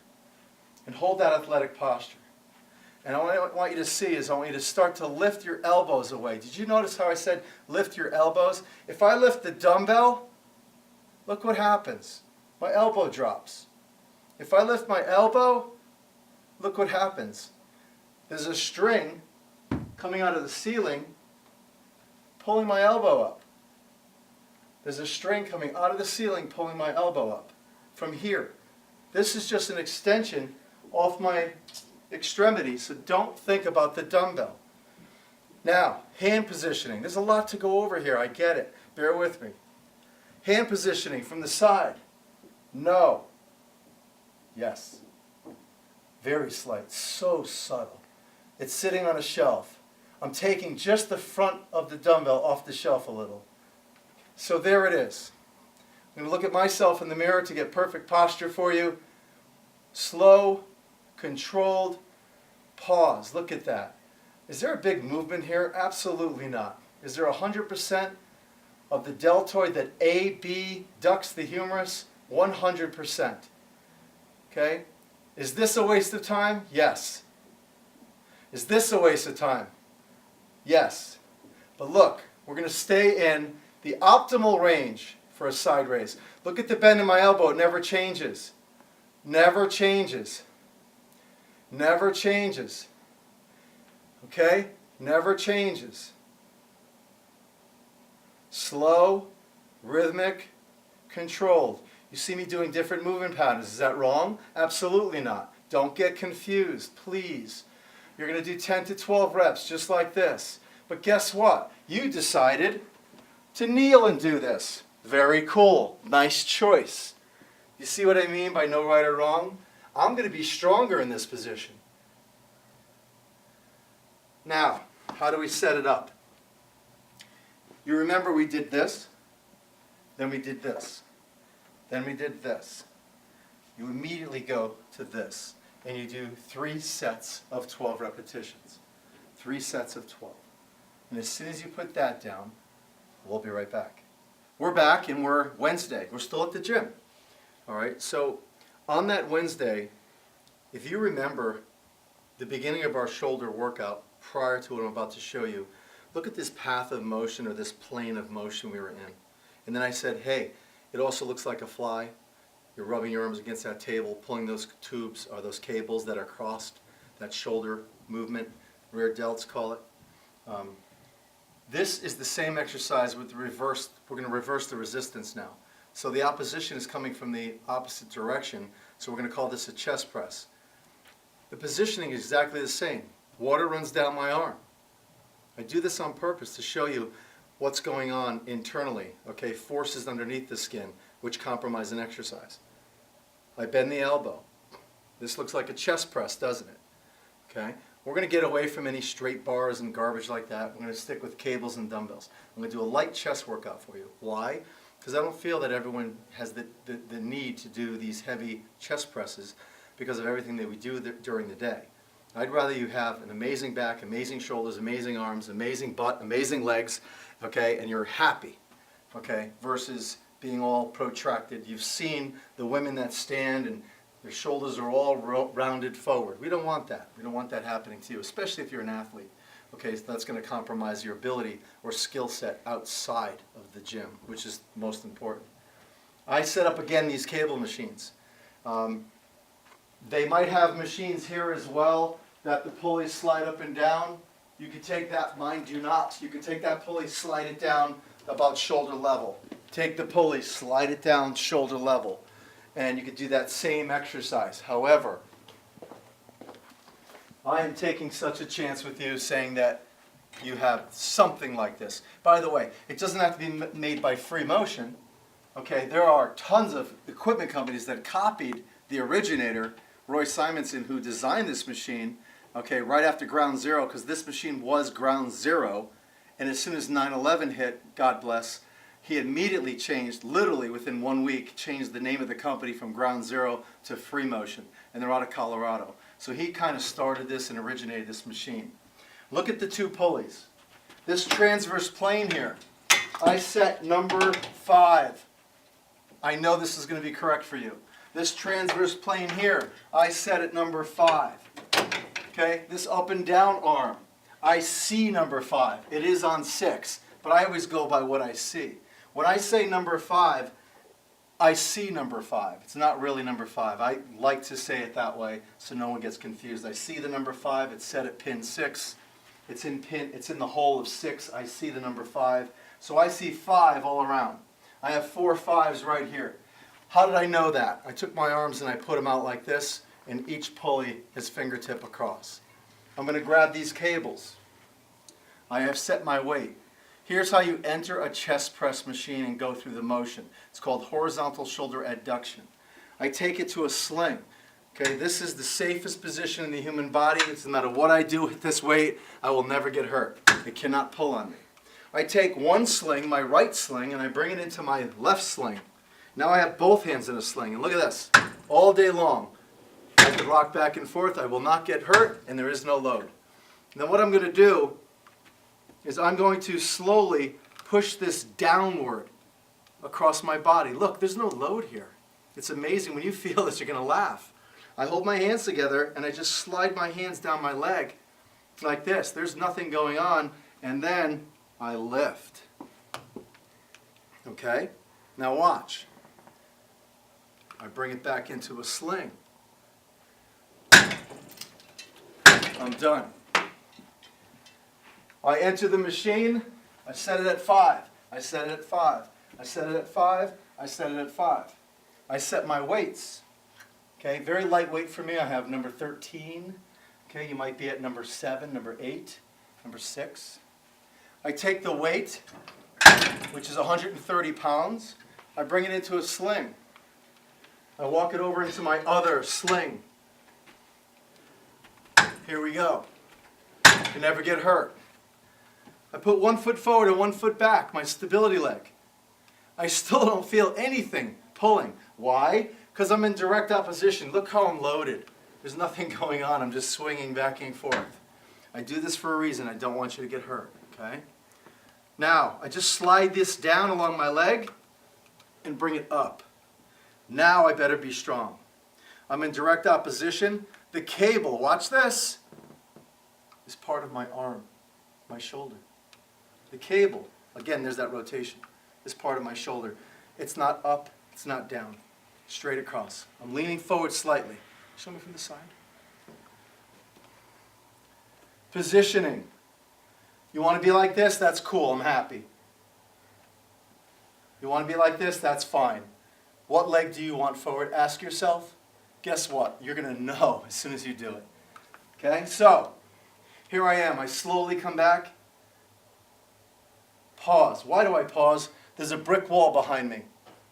And hold that athletic posture. And what I want you to see is I want you to start to lift your elbows away. Did you notice how I said lift your elbows? If I lift the dumbbell, look what happens. My elbow drops. If I lift my elbow, look what happens. There's a string coming out of the ceiling, pulling my elbow up. There's a string coming out of the ceiling, pulling my elbow up from here. This is just an extension off my extremity, so don't think about the dumbbell. Now, hand positioning. There's a lot to go over here. I get it. Bear with me. Hand positioning from the side. No. Yes. Very slight, so subtle. It's sitting on a shelf. I'm taking just the front of the dumbbell off the shelf a little. So there it is. I'm going to look at myself in the mirror to get perfect posture for you. Slow, controlled, pause. Look at that. Is there a big movement here? Absolutely not. Is there 100% of the deltoid that AB ducts the humerus? 100%. Okay? Is this a waste of time? Yes. Is this a waste of time? Yes. But look, we're going to stay in the optimal range for a side raise. Look at the bend in my elbow. It never changes. Never changes. Never changes. Okay? Never changes. Slow, rhythmic, controlled. You see me doing different movement patterns. Is that wrong? Absolutely not. Don't get confused, please. You're going to do 10 to 12 reps just like this. But guess what? You decided to kneel and do this. Very cool. Nice choice. You see what I mean by no right or wrong? I'm going to be stronger in this position. Now, how do we set it up? You remember we did this, then we did this, then we did this. You immediately go to this, and you do 3 sets of 12 repetitions. 3 sets of 12. And as soon as you put that down, we'll be right back. We're back, and we're Wednesday. We're still at the gym. All right, so on that Wednesday, if you remember the beginning of our shoulder workout prior to what I'm about to show you, look at this path of motion or this plane of motion we were in. And then I said, hey, it also looks like a fly. You're rubbing your arms against that table, pulling those tubes or those cables that are crossed, that shoulder movement, rear delts call it. This is the same exercise with the reverse. We're going to reverse the resistance now. So the opposition is coming from the opposite direction, so we're going to call this a chest press. The positioning is exactly the same. Water runs down my arm. I do this on purpose to show you what's going on internally, okay? Forces underneath the skin, which compromise an exercise. I bend the elbow. This looks like a chest press, doesn't it? Okay? We're going to get away from any straight bars and garbage like that. We're going to stick with cables and dumbbells. I'm going to do a light chest workout for you. Why? Because I don't feel that everyone has the need to do these heavy chest presses because of everything that we do during the day. I'd rather you have an amazing back, amazing shoulders, amazing arms, amazing butt, amazing legs, okay, and you're happy, okay, versus being all protracted. You've seen the women that stand and their shoulders are all rounded forward. We don't want that. We don't want that happening to you, especially if you're an athlete. Okay, so that's going to compromise your ability or skill set outside of the gym, which is most important. I set up again these cable machines. They might have machines here as well that the pulleys slide up and down. You could take that, mine do not. You could take that pulley, slide it down about shoulder level. Take the pulley, slide it down shoulder level. And you could do that same exercise. However, I am taking such a chance with you saying that you have something like this. By the way, it doesn't have to be made by Free Motion. Okay, there are tons of equipment companies that copied the originator, Roy Simonson, who designed this machine, okay, right after Ground Zero, because this machine was Ground Zero. And as soon as 9/11 hit, God bless, he immediately changed, literally within 1 week, changed the name of the company from Ground Zero to Free Motion. And they're out of Colorado. So he kind of started this and originated this machine. Look at the 2 pulleys. This transverse plane here, I set number 5. I know this is going to be correct for you. This transverse plane here, I set at number 5. Okay, this up and down arm, I see number 5. It is on 6, but I always go by what I see. When I say number 5, I see number 5. It's not really number 5. I like to say it that way so no one gets confused. I see the number 5. It's set at pin 6. It's in the hole of 6. I see the number 5. So I see 5 all around. I have 4 5s right here. How did I know that? I took my arms and I put them out like this, and each pulley is fingertip across. I'm going to grab these cables. I have set my weight. Here's how you enter a chest press machine and go through the motion. It's called horizontal shoulder adduction. I take it to a sling. Okay, this is the safest position in the human body. It's no matter what I do with this weight, I will never get hurt. It cannot pull on me. I take one sling, my right sling, and I bring it into my left sling. Now I have both hands in a sling. And look at this. All day long, I can rock back and forth. I will not get hurt, and there is no load. Now what I'm going to do is I'm going to slowly push this downward across my body. Look, there's no load here. It's amazing. When you feel this, you're going to laugh. I hold my hands together, and I just slide my hands down my leg like this. There's nothing going on, and then I lift. Okay? Now watch. I bring it back into a sling. I'm done. I enter the machine. I set it at 5. I set it at 5. I set it at 5. I set it at 5. I set my weights. Okay, very lightweight for me. I have number 13. Okay, you might be at number 7, number 8, number 6. I take the weight, which is 130 pounds. I bring it into a sling. I walk it over into my other sling. Here we go. You never get hurt. I put 1 foot forward and 1 foot back, my stability leg. I still don't feel anything pulling. Why? Because I'm in direct opposition. Look how I'm loaded. There's nothing going on. I'm just swinging back and forth. I do this for a reason. I don't want you to get hurt. Okay? Now, I just slide this down along my leg and bring it up. Now I better be strong. I'm in direct opposition. The cable, watch this, is part of my arm, my shoulder. The cable, again, there's that rotation, is part of my shoulder. It's not up, it's not down. Straight across. I'm leaning forward slightly. Show me from the side. Positioning. You want to be like this? That's cool. I'm happy. You want to be like this? That's fine. What leg do you want forward? Ask yourself. Guess what? You're going to know as soon as you do it. Okay? So, here I am. I slowly come back. Pause. Why do I pause? There's a brick wall behind me.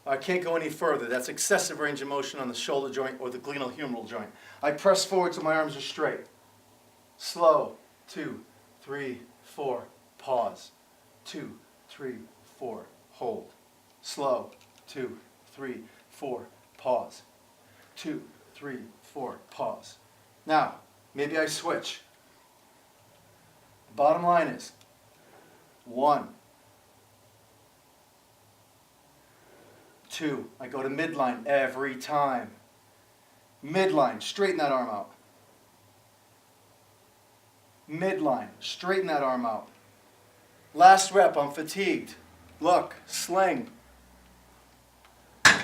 I can't go any further. That's excessive range of motion on the shoulder joint or the glenohumeral joint. I press forward till my arms are straight. Slow. 2, 3, 4. Pause. 2, 3, 4. Hold. Slow. 2, 3, 4. Pause. 2, 3, 4. Pause. Now, maybe I switch. Bottom line is 1, 2. I go to midline every time. Midline, straighten that arm out. Midline, straighten that arm out. Last rep, I'm fatigued. Look, sling.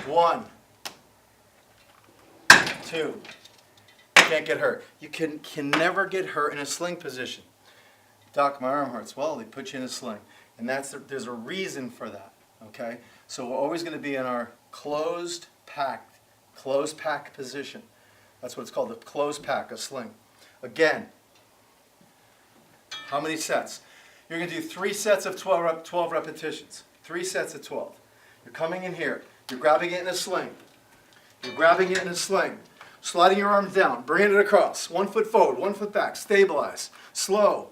1, 2. Can't get hurt. You can never get hurt in a sling position. Doc, my arm hurts. Well, they put you in a sling. And there's a reason for that. Okay? So we're always going to be in our closed pack position. That's what it's called, a closed pack, a sling. Again, how many sets? You're going to do 3 sets of 12 repetitions. 3 sets of 12. You're coming in here. You're grabbing it in a sling. You're grabbing it in a sling. Sliding your arms down. Bringing it across. 1 foot forward, 1 foot back. Stabilize. Slow.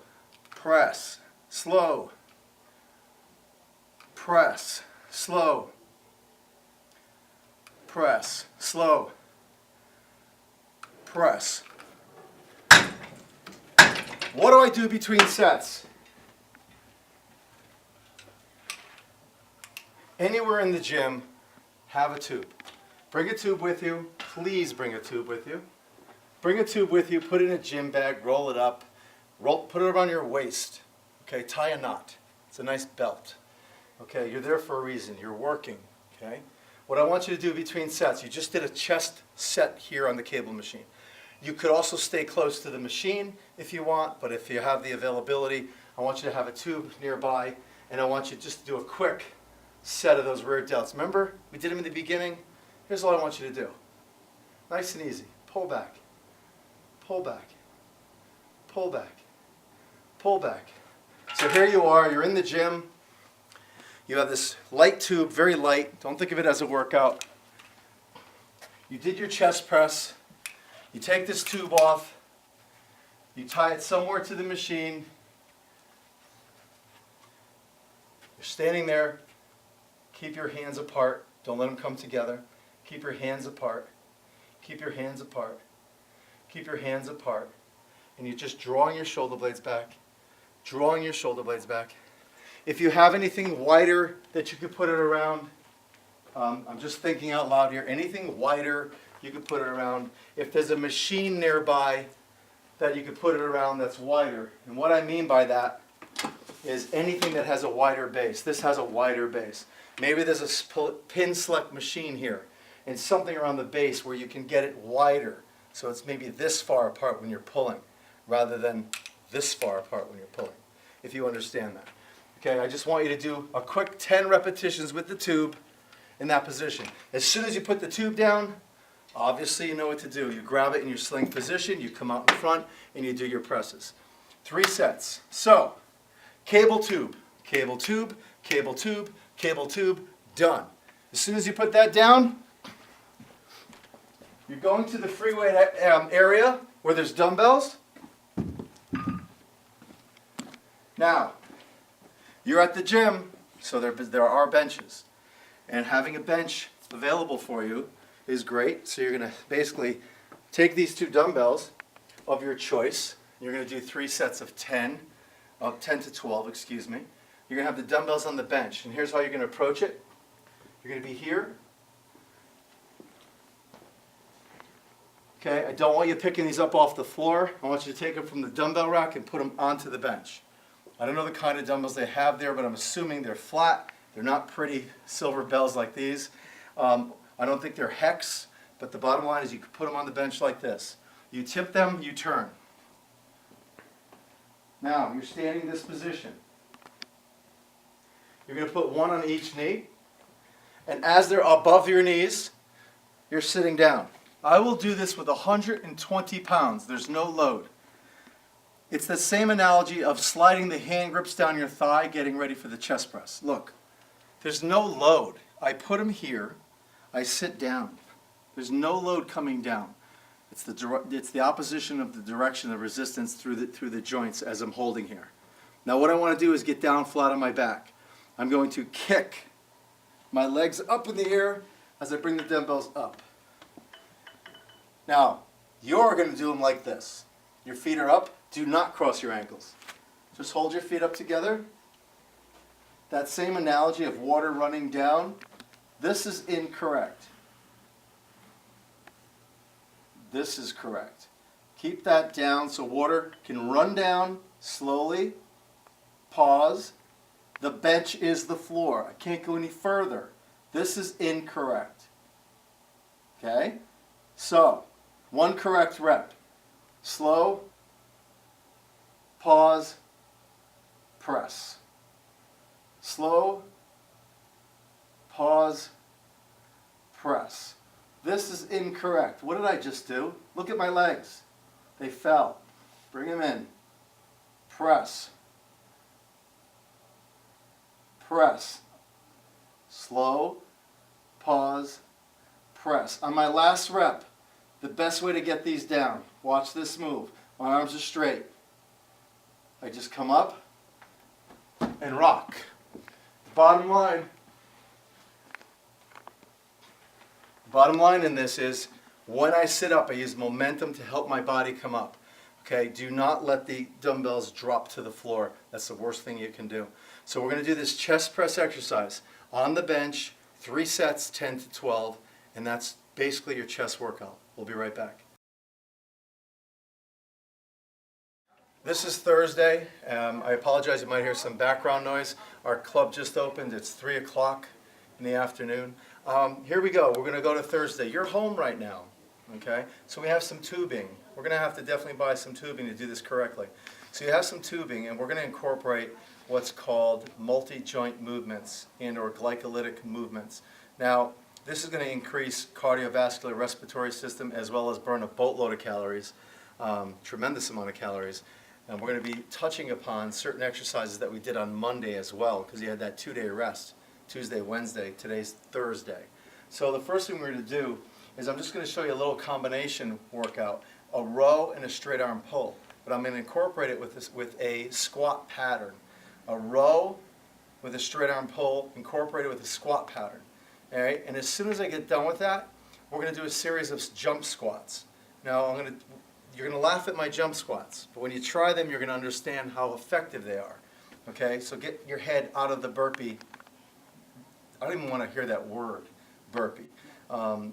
Press. Slow. Press. Slow. Press. Slow. Press. What do I do between sets? Anywhere in the gym, have a tube. Bring a tube with you. Please bring a tube with you. Bring a tube with you. Put it in a gym bag. Roll it up. Put it around your waist. Okay, tie a knot. It's a nice belt. Okay, you're there for a reason. You're working. Okay. What I want you to do between sets, you just did a chest set here on the cable machine. You could also stay close to the machine if you want, but if you have the availability, I want you to have a tube nearby, and I want you just to do a quick set of those rear delts. Remember, we did them in the beginning? Here's all I want you to do. Nice and easy. Pull back. Pull back. Pull back. Pull back. So here you are, you're in the gym. You have this light tube, very light. Don't think of it as a workout. You did your chest press. You take this tube off. You tie it somewhere to the machine. You're standing there. Keep your hands apart. Don't let them come together. Keep your hands apart. Keep your hands apart. Keep your hands apart. And you're just drawing your shoulder blades back. Drawing your shoulder blades back. If you have anything wider that you could put it around, I'm just thinking out loud here. Anything wider, you could put it around. If there's a machine nearby that you could put it around that's wider, and what I mean by that is anything that has a wider base. This has a wider base. Maybe there's a pin select machine here and something around the base where you can get it wider. So it's maybe this far apart when you're pulling rather than this far apart when you're pulling, if you understand that. Okay, I just want you to do a quick 10 repetitions with the tube in that position. As soon as you put the tube down, obviously you know what to do. You grab it in your sling position, you come out in front, and you do your presses. 3 sets. So, cable tube, cable tube, cable tube, cable tube, done. As soon as you put that down, you're going to the free weight area where there's dumbbells. Now, you're at the gym, so there are benches. And having a bench available for you is great. So you're going to basically take these 2 dumbbells of your choice. You're going to do 3 sets of 10 to 12, excuse me. You're going to have the dumbbells on the bench. And here's how you're going to approach it. You're going to be here. Okay, I don't want you picking these up off the floor. I want you to take them from the dumbbell rack and put them onto the bench. I don't know the kind of dumbbells they have there, but I'm assuming they're flat. They're not pretty silver bells like these. I don't think they're hex, but the bottom line is you can put them on the bench like this. You tip them, you turn. Now, you're standing in this position. You're going to put 1 on each knee, and as they're above your knees, you're sitting down. I will do this with 120 pounds. There's no load. It's the same analogy of sliding the hand grips down your thigh, getting ready for the chest press. Look, there's no load. I put them here. I sit down. There's no load coming down. It's the opposition of the direction of resistance through the joints as I'm holding here. Now what I want to do is get down flat on my back. I'm going to kick my legs up in the air as I bring the dumbbells up. Now, you're going to do them like this. Your feet are up. Do not cross your ankles. Just hold your feet up together. That same analogy of water running down, this is incorrect. This is correct. Keep that down so water can run down slowly. Pause. The bench is the floor. I can't go any further. This is incorrect. Okay? So, 1 correct rep. Slow. Pause. Press. Slow. Pause. Press. This is incorrect. What did I just do? Look at my legs. They fell. Bring them in. Press. Press. Slow. Pause. Press. On my last rep, the best way to get these down, watch this move. My arms are straight. I just come up and rock. Bottom line in this is when I sit up, I use momentum to help my body come up. Okay, do not let the dumbbells drop to the floor. That's the worst thing you can do. So we're going to do this chest press exercise on the bench, 3 sets, 10 to 12, and that's basically your chest workout. We'll be right back. This is Thursday. I apologize, you might hear some background noise. Our club just opened. It's 3 o'clock in the afternoon. Here we go. We're going to go to Thursday. You're home right now, okay? So we have some tubing. We're going to have to definitely buy some tubing to do this correctly. So you have some tubing, and we're going to incorporate what's called multi-joint movements and or glycolytic movements. Now, this is going to increase cardiovascular respiratory system as well as burn a boatload of calories, tremendous amount of calories. And we're going to be touching upon certain exercises that we did on Monday as well, because you had that 2-day rest, Tuesday, Wednesday, today's Thursday. So the first thing we're going to do is I'm just going to show you a little combination workout, a row and a straight arm pull. But I'm going to incorporate it with a squat pattern. A row with a straight arm pull, incorporated with a squat pattern. All right? And as soon as I get done with that, we're going to do a series of jump squats. Now, you're going to laugh at my jump squats, but when you try them, you're going to understand how effective they are. Okay? So get your head out of the burpee. I don't even want to hear that word, burpee.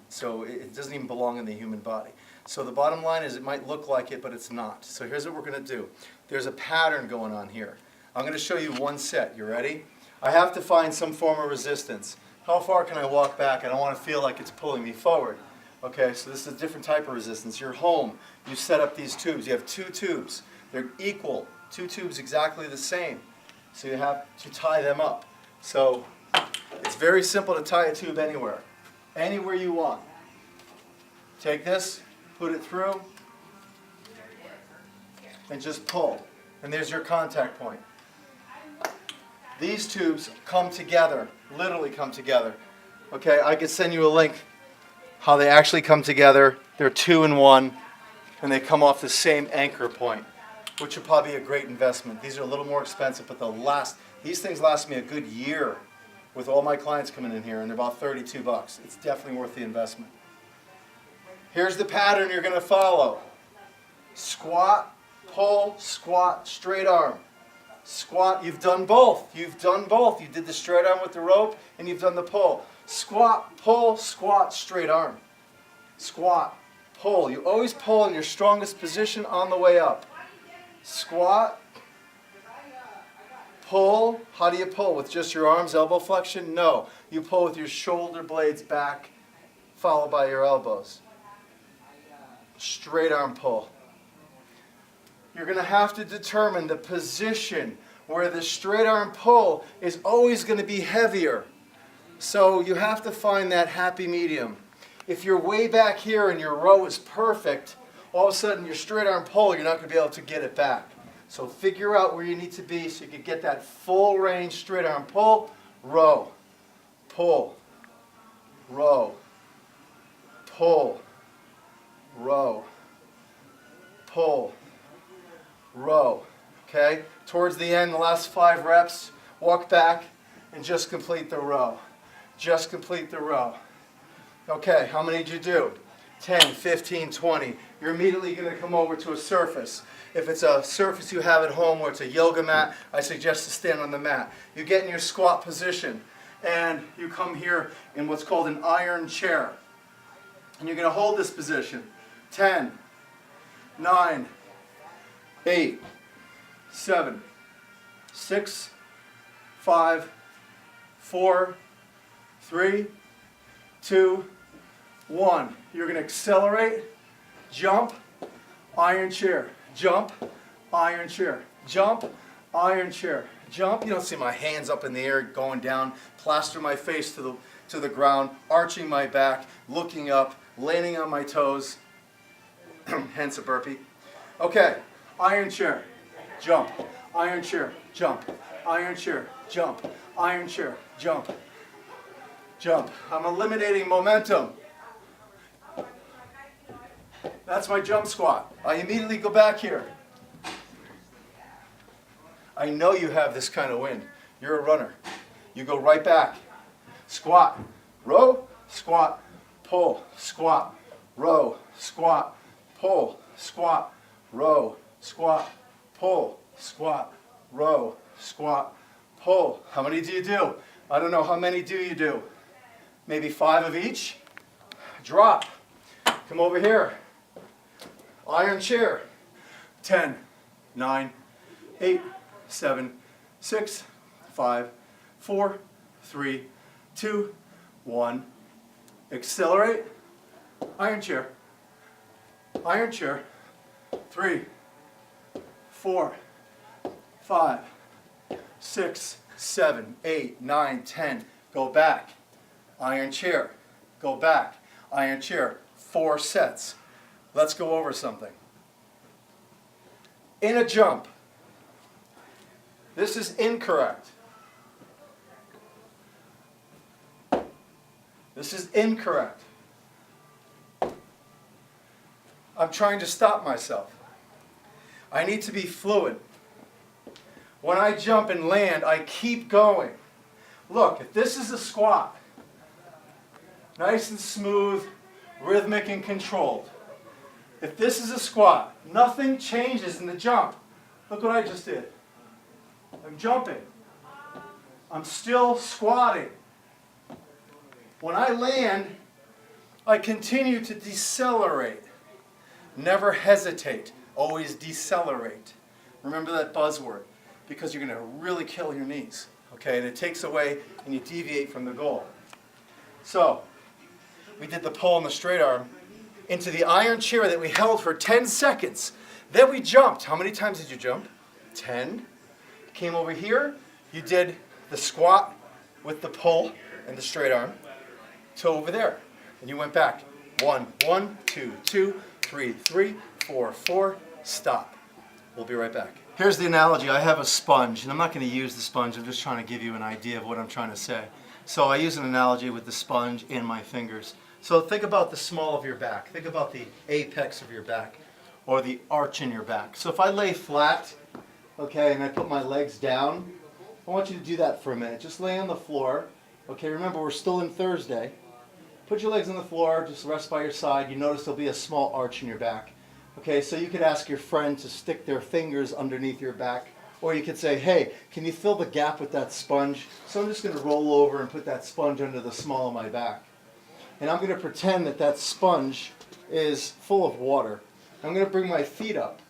So it doesn't even belong in the human body. So the bottom line is it might look like it, but it's not. So here's what we're going to do. There's a pattern going on here. I'm going to show you one set. You ready? I have to find some form of resistance. How far can I walk back? I don't want to feel like it's pulling me forward. Okay, so this is a different type of resistance. You're home. You set up these tubes. You have 2 tubes. They're equal. 2 tubes exactly the same. So you have to tie them up. So it's very simple to tie a tube anywhere. Anywhere you want. Take this, put it through, and just pull. And there's your contact point. These tubes come together, literally come together. Okay, I could send you a link how they actually come together. They're 2 in 1, and they come off the same anchor point, which would probably be a great investment. These are a little more expensive, but these things last me a good year with all my clients coming in here, and they're about $32. It's definitely worth the investment. Here's the pattern you're going to follow. Squat, pull, squat, straight arm. Squat, you've done both. You've done both. You did the straight arm with the rope, and you've done the pull. Squat, pull, squat, straight arm. Squat, pull. You always pull in your strongest position on the way up. Squat, pull. How do you pull? With just your arms, elbow flexion? No. You pull with your shoulder blades back, followed by your elbows. Straight arm pull. You're going to have to determine the position where the straight arm pull is always going to be heavier. So you have to find that happy medium. If you're way back here and your row is perfect, all of a sudden your straight arm pull, you're not going to be able to get it back. So figure out where you need to be so you can get that full range straight arm pull, row, pull, row, pull, row, pull, row. Okay? Towards the end, the last 5 reps, walk back and just complete the row. Just complete the row. Okay, how many did you do? 10, 15, 20. You're immediately going to come over to a surface. If it's a surface you have at home or it's a yoga mat, I suggest to stand on the mat. You get in your squat position and you come here in what's called an iron chair. And you're going to hold this position. 10, 9, 8, 7, 6, 5, 4, 3, 2, 1. You're going to accelerate, jump, iron chair, jump, iron chair, jump, iron chair, jump. You don't see my hands up in the air going down, plaster my face to the ground, arching my back, looking up, landing on my toes, hence a burpee. Okay, iron chair, jump, iron chair, jump, iron chair, jump, iron chair, jump, jump. I'm eliminating momentum. That's my jump squat. I immediately go back here. I know you have this kind of wind. You're a runner. You go right back. Squat, row, squat, pull, squat, row, squat, pull, squat, row, squat, pull, squat, row, squat, pull. How many do you do? I don't know. How many do you do? Maybe 5 of each. Drop. Come over here. Iron chair. 10, 9, 8, 7, 6, 5, 4, 3, 2, 1. Accelerate. Iron chair. Iron chair. 3, 4, 5, 6, 7, 8, 9, 10. Go back. Iron chair. Go back. Iron chair. 4 sets. Let's go over something. In a jump, this is incorrect. This is incorrect. I'm trying to stop myself. I need to be fluid. When I jump and land, I keep going. Look, if this is a squat, nice and smooth, rhythmic and controlled. If this is a squat, nothing changes in the jump. Look what I just did. I'm jumping. I'm still squatting. When I land, I continue to decelerate. Never hesitate. Always decelerate. Remember that buzzword, because you're going to really kill your knees. Okay, and it takes away and you deviate from the goal. So, we did the pull and the straight arm into the iron chair that we held for 10 seconds. Then we jumped. How many times did you jump? 10. Came over here. You did the squat with the pull and the straight arm to over there. And you went back. 1, 1, 2, 2, 3, 3, 4, 4. Stop. We'll be right back. Here's the analogy. I have a sponge, and I'm not going to use the sponge. I'm just trying to give you an idea of what I'm trying to say. So I use an analogy with the sponge and my fingers. So think about the small of your back. Think about the apex of your back or the arch in your back. So if I lay flat, okay, and I put my legs down, I want you to do that for a minute. Just lay on the floor. Okay, remember we're still in Thursday. Put your legs on the floor, just rest by your side. You notice there'll be a small arch in your back. Okay, so you could ask your friend to stick their fingers underneath your back, or you could say, hey, can you fill the gap with that sponge? So I'm just going to roll over and put that sponge under the small of my back. And I'm going to pretend that that sponge is full of water. I'm going to bring my feet up.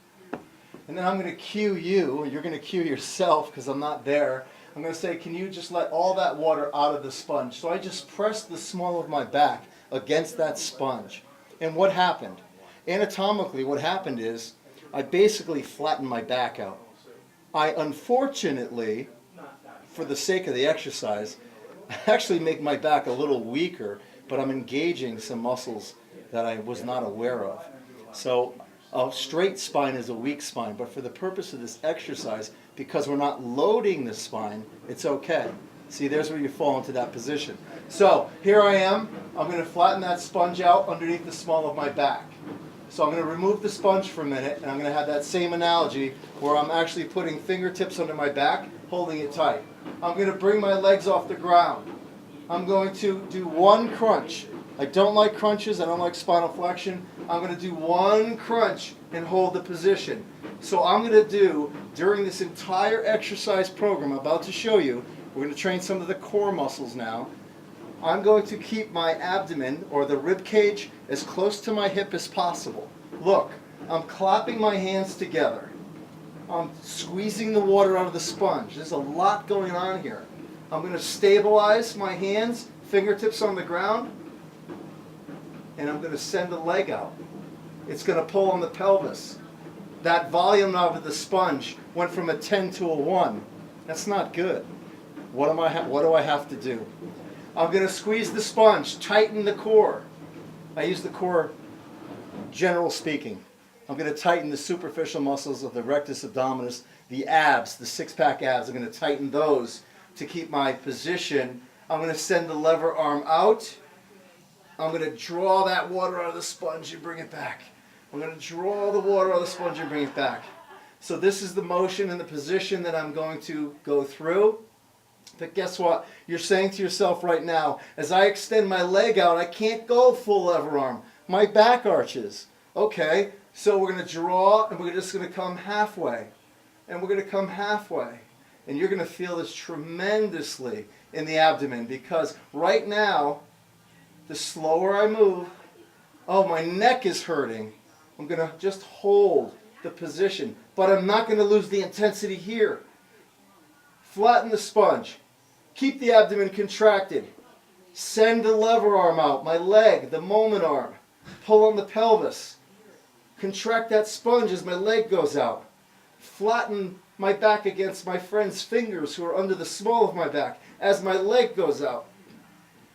And then I'm going to cue you, or you're going to cue yourself because I'm not there. I'm going to say, can you just let all that water out of the sponge? So I just pressed the small of my back against that sponge. And what happened? Anatomically, what happened is I basically flattened my back out. I unfortunately, for the sake of the exercise, actually make my back a little weaker, but I'm engaging some muscles that I was not aware of. So a straight spine is a weak spine, but for the purpose of this exercise, because we're not loading the spine, it's okay. See, there's where you fall into that position. So here I am. I'm going to flatten that sponge out underneath the small of my back. So I'm going to remove the sponge for a minute, and I'm going to have that same analogy where I'm actually putting fingertips under my back, holding it tight. I'm going to bring my legs off the ground. I'm going to do one crunch. I don't like crunches. I don't like spinal flexion. I'm going to do one crunch and hold the position. So I'm going to do, during this entire exercise program I'm about to show you, we're going to train some of the core muscles now. I'm going to keep my abdomen, or the rib cage, as close to my hip as possible. Look, I'm clapping my hands together. I'm squeezing the water out of the sponge. There's a lot going on here. I'm going to stabilize my hands, fingertips on the ground, and I'm going to send the leg out. It's going to pull on the pelvis. That volume now of the sponge went from a 10 to a 1. That's not good. What do I have to do? I'm going to squeeze the sponge, tighten the core. I use the core, general speaking. I'm going to tighten the superficial muscles of the rectus abdominis, the abs, the six-pack abs. I'm going to tighten those to keep my position. I'm going to send the lever arm out. I'm going to draw that water out of the sponge and bring it back. I'm going to draw the water out of the sponge and bring it back. So this is the motion and the position that I'm going to go through. But guess what? You're saying to yourself right now, as I extend my leg out, I can't go full lever arm. My back arches. Okay, so we're going to draw, and we're just going to come halfway. And we're going to come halfway. And you're going to feel this tremendously in the abdomen, because right now, the slower I move, oh, my neck is hurting. I'm going to just hold the position, but I'm not going to lose the intensity here. Flatten the sponge. Keep the abdomen contracted. Send the lever arm out, my leg, the moment arm. Pull on the pelvis. Contract that sponge as my leg goes out. Flatten my back against my friend's fingers who are under the small of my back as my leg goes out.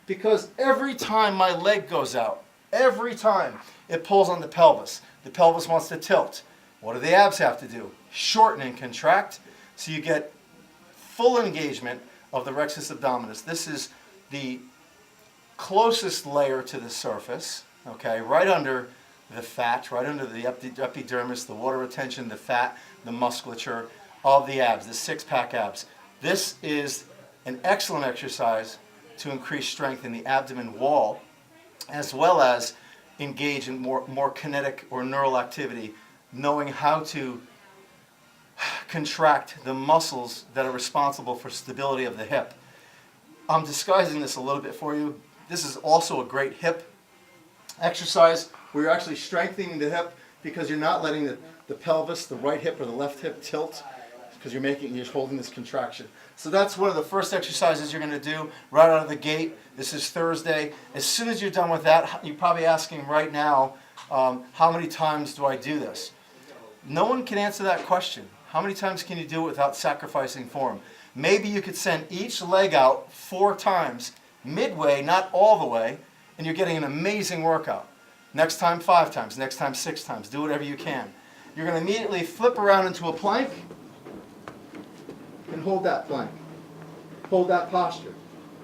Because every time my leg goes out, every time it pulls on the pelvis wants to tilt. What do the abs have to do? Shorten and contract so you get full engagement of the rectus abdominis. This is the closest layer to the surface, okay, right under the fat, right under the epidermis, the water retention, the fat, the musculature of the abs, the six-pack abs. This is an excellent exercise to increase strength in the abdomen wall, as well as engage in more kinetic or neural activity, knowing how to contract the muscles that are responsible for stability of the hip. I'm disguising this a little bit for you. This is also a great hip exercise where you're actually strengthening the hip because you're not letting the pelvis, the right hip or the left hip tilt, because you're holding this contraction. So that's one of the first exercises you're going to do right out of the gate. This is Thursday. As soon as you're done with that, you're probably asking right now, how many times do I do this? No one can answer that question. How many times can you do it without sacrificing form? Maybe you could send each leg out 4 times, midway, not all the way, and you're getting an amazing workout. Next time 5 times, next time 6 times. Do whatever you can. You're going to immediately flip around into a plank and hold that plank. Hold that posture.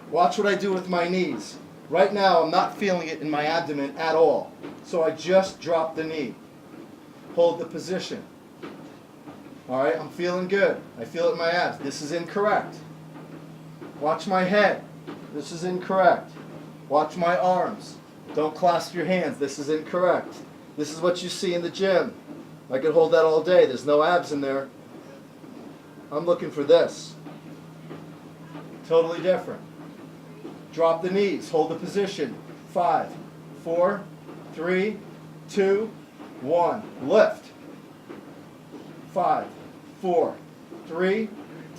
Watch what I do with my knees. Right now I'm not feeling it in my abdomen at all. So I just drop the knee. Hold the position. Alright, I'm feeling good. I feel it in my abs. This is incorrect. Watch my head. This is incorrect. Watch my arms. Don't clasp your hands. This is incorrect. This is what you see in the gym. I could hold that all day. There's no abs in there. I'm looking for this. Totally different. Drop the knees. Hold the position. 5, 4, 3, 2, 1. Lift. 5, 4, 3,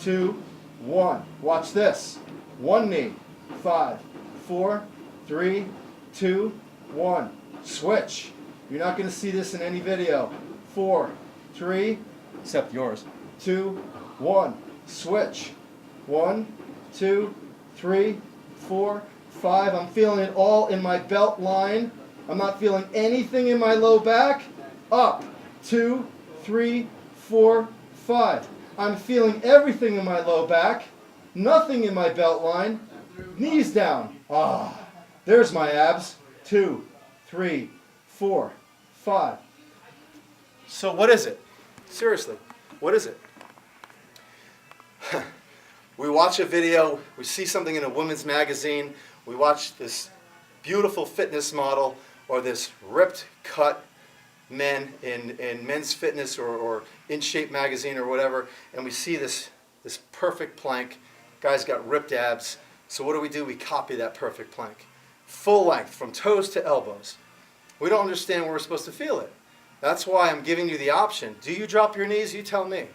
2, 1. Watch this. One knee. 5, 4, 3, 2, 1. Switch. You're not going to see this in any video. 4, 3, except yours. 2, 1. Switch. 1, 2, 3, 4, 5. I'm feeling it all in my belt line. I'm not feeling anything in my low back. Up. 2, 3, 4, 5. I'm feeling everything in my low back. Nothing in my belt line. Knees down. Ah, there's my abs. 2, 3, 4, 5. So what is it? Seriously, what is it? We watch a video, we see something in a women's magazine, we watch this beautiful fitness model or this ripped cut men in Men's Fitness or In Shape magazine or whatever, and we see this perfect plank. Guy's got ripped abs. So what do? We copy that perfect plank. Full length, from toes to elbows. We don't understand where we're supposed to feel it. That's why I'm giving you the option. Do you drop your knees? You tell me.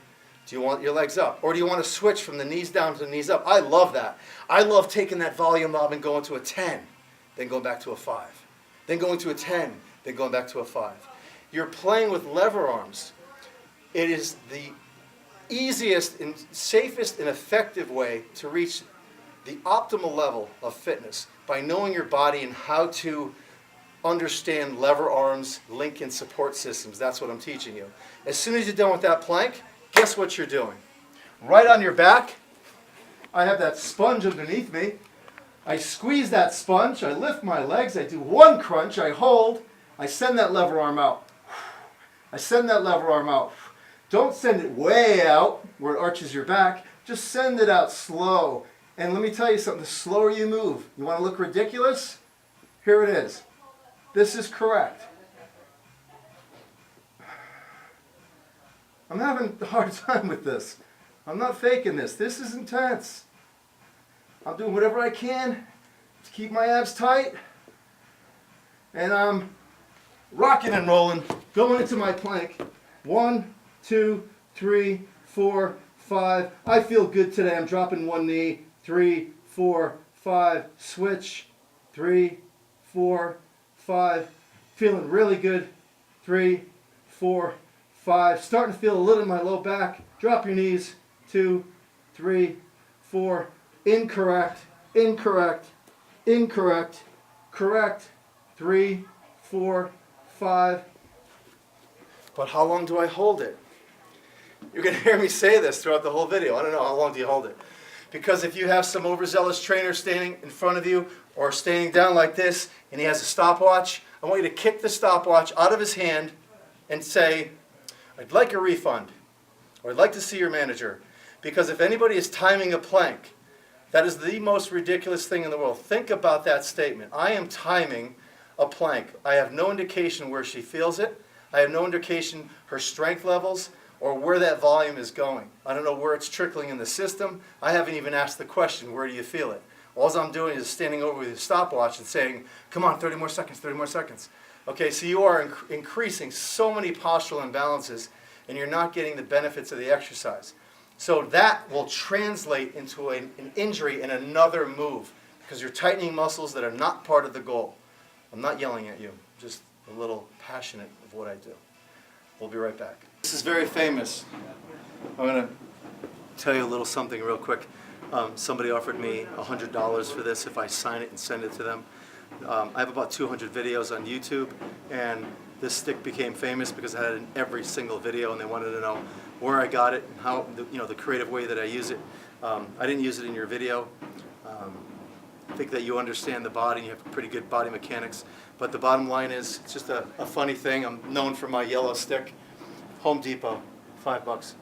Do you want your legs up? Or do you want to switch from the knees down to the knees up? I love that. I love taking that volume knob and going to a 10, then going back to a 5. Then going to a 10, then going back to a 5. You're playing with lever arms. It is the easiest and safest and effective way to reach the optimal level of fitness by knowing your body and how to understand lever arms, link and support systems. That's what I'm teaching you. As soon as you're done with that plank, guess what you're doing? Right on your back, I have that sponge underneath me. I squeeze that sponge, I lift my legs, I do one crunch, I hold, I send that lever arm out. I send that lever arm out. Don't send it way out where it arches your back. Just send it out slow. And let me tell you something, the slower you move, you want to look ridiculous? Here it is. This is correct. I'm having a hard time with this. I'm not faking this. This is intense. I'm doing whatever I can to keep my abs tight. And I'm rocking and rolling, going into my plank. 1, 2, 3, 4, 5. I feel good today. I'm dropping one knee. 3, 4, 5. Switch. 3, 4, 5. Feeling really good. 3, 4, 5. Starting to feel a little in my low back. Drop your knees. 2, 3, 4. Incorrect. Incorrect. Incorrect. Correct. 3, 4, 5. But how long do I hold it? You're going to hear me say this throughout the whole video. I don't know, how long do you hold it? Because if you have some overzealous trainer standing in front of you or standing down like this and he has a stopwatch, I want you to kick the stopwatch out of his hand and say, I'd like a refund, or I'd like to see your manager. Because if anybody is timing a plank, that is the most ridiculous thing in the world. Think about that statement. I am timing a plank. I have no indication where she feels it. I have no indication her strength levels or where that volume is going. I don't know where it's trickling in the system. I haven't even asked the question, where do you feel it? All I'm doing is standing over with the stopwatch and saying, come on, 30 more seconds, 30 more seconds. Okay, so you are increasing so many postural imbalances, and you're not getting the benefits of the exercise. So that will translate into an injury in another move, because you're tightening muscles that are not part of the goal. I'm not yelling at you, just a little passionate of what I do. We'll be right back. This is very famous. I'm going to tell you a little something real quick. Somebody offered me $100 for this if I sign it and send it to them. I have about 200 videos on YouTube, and this stick became famous because I had it in every single video, and they wanted to know where I got it and how, the creative way that I use it. I didn't use it in your video. I think that you understand the body, you have pretty good body mechanics, but the bottom line is, it's just a funny thing. I'm known for my yellow stick. Home Depot, $5.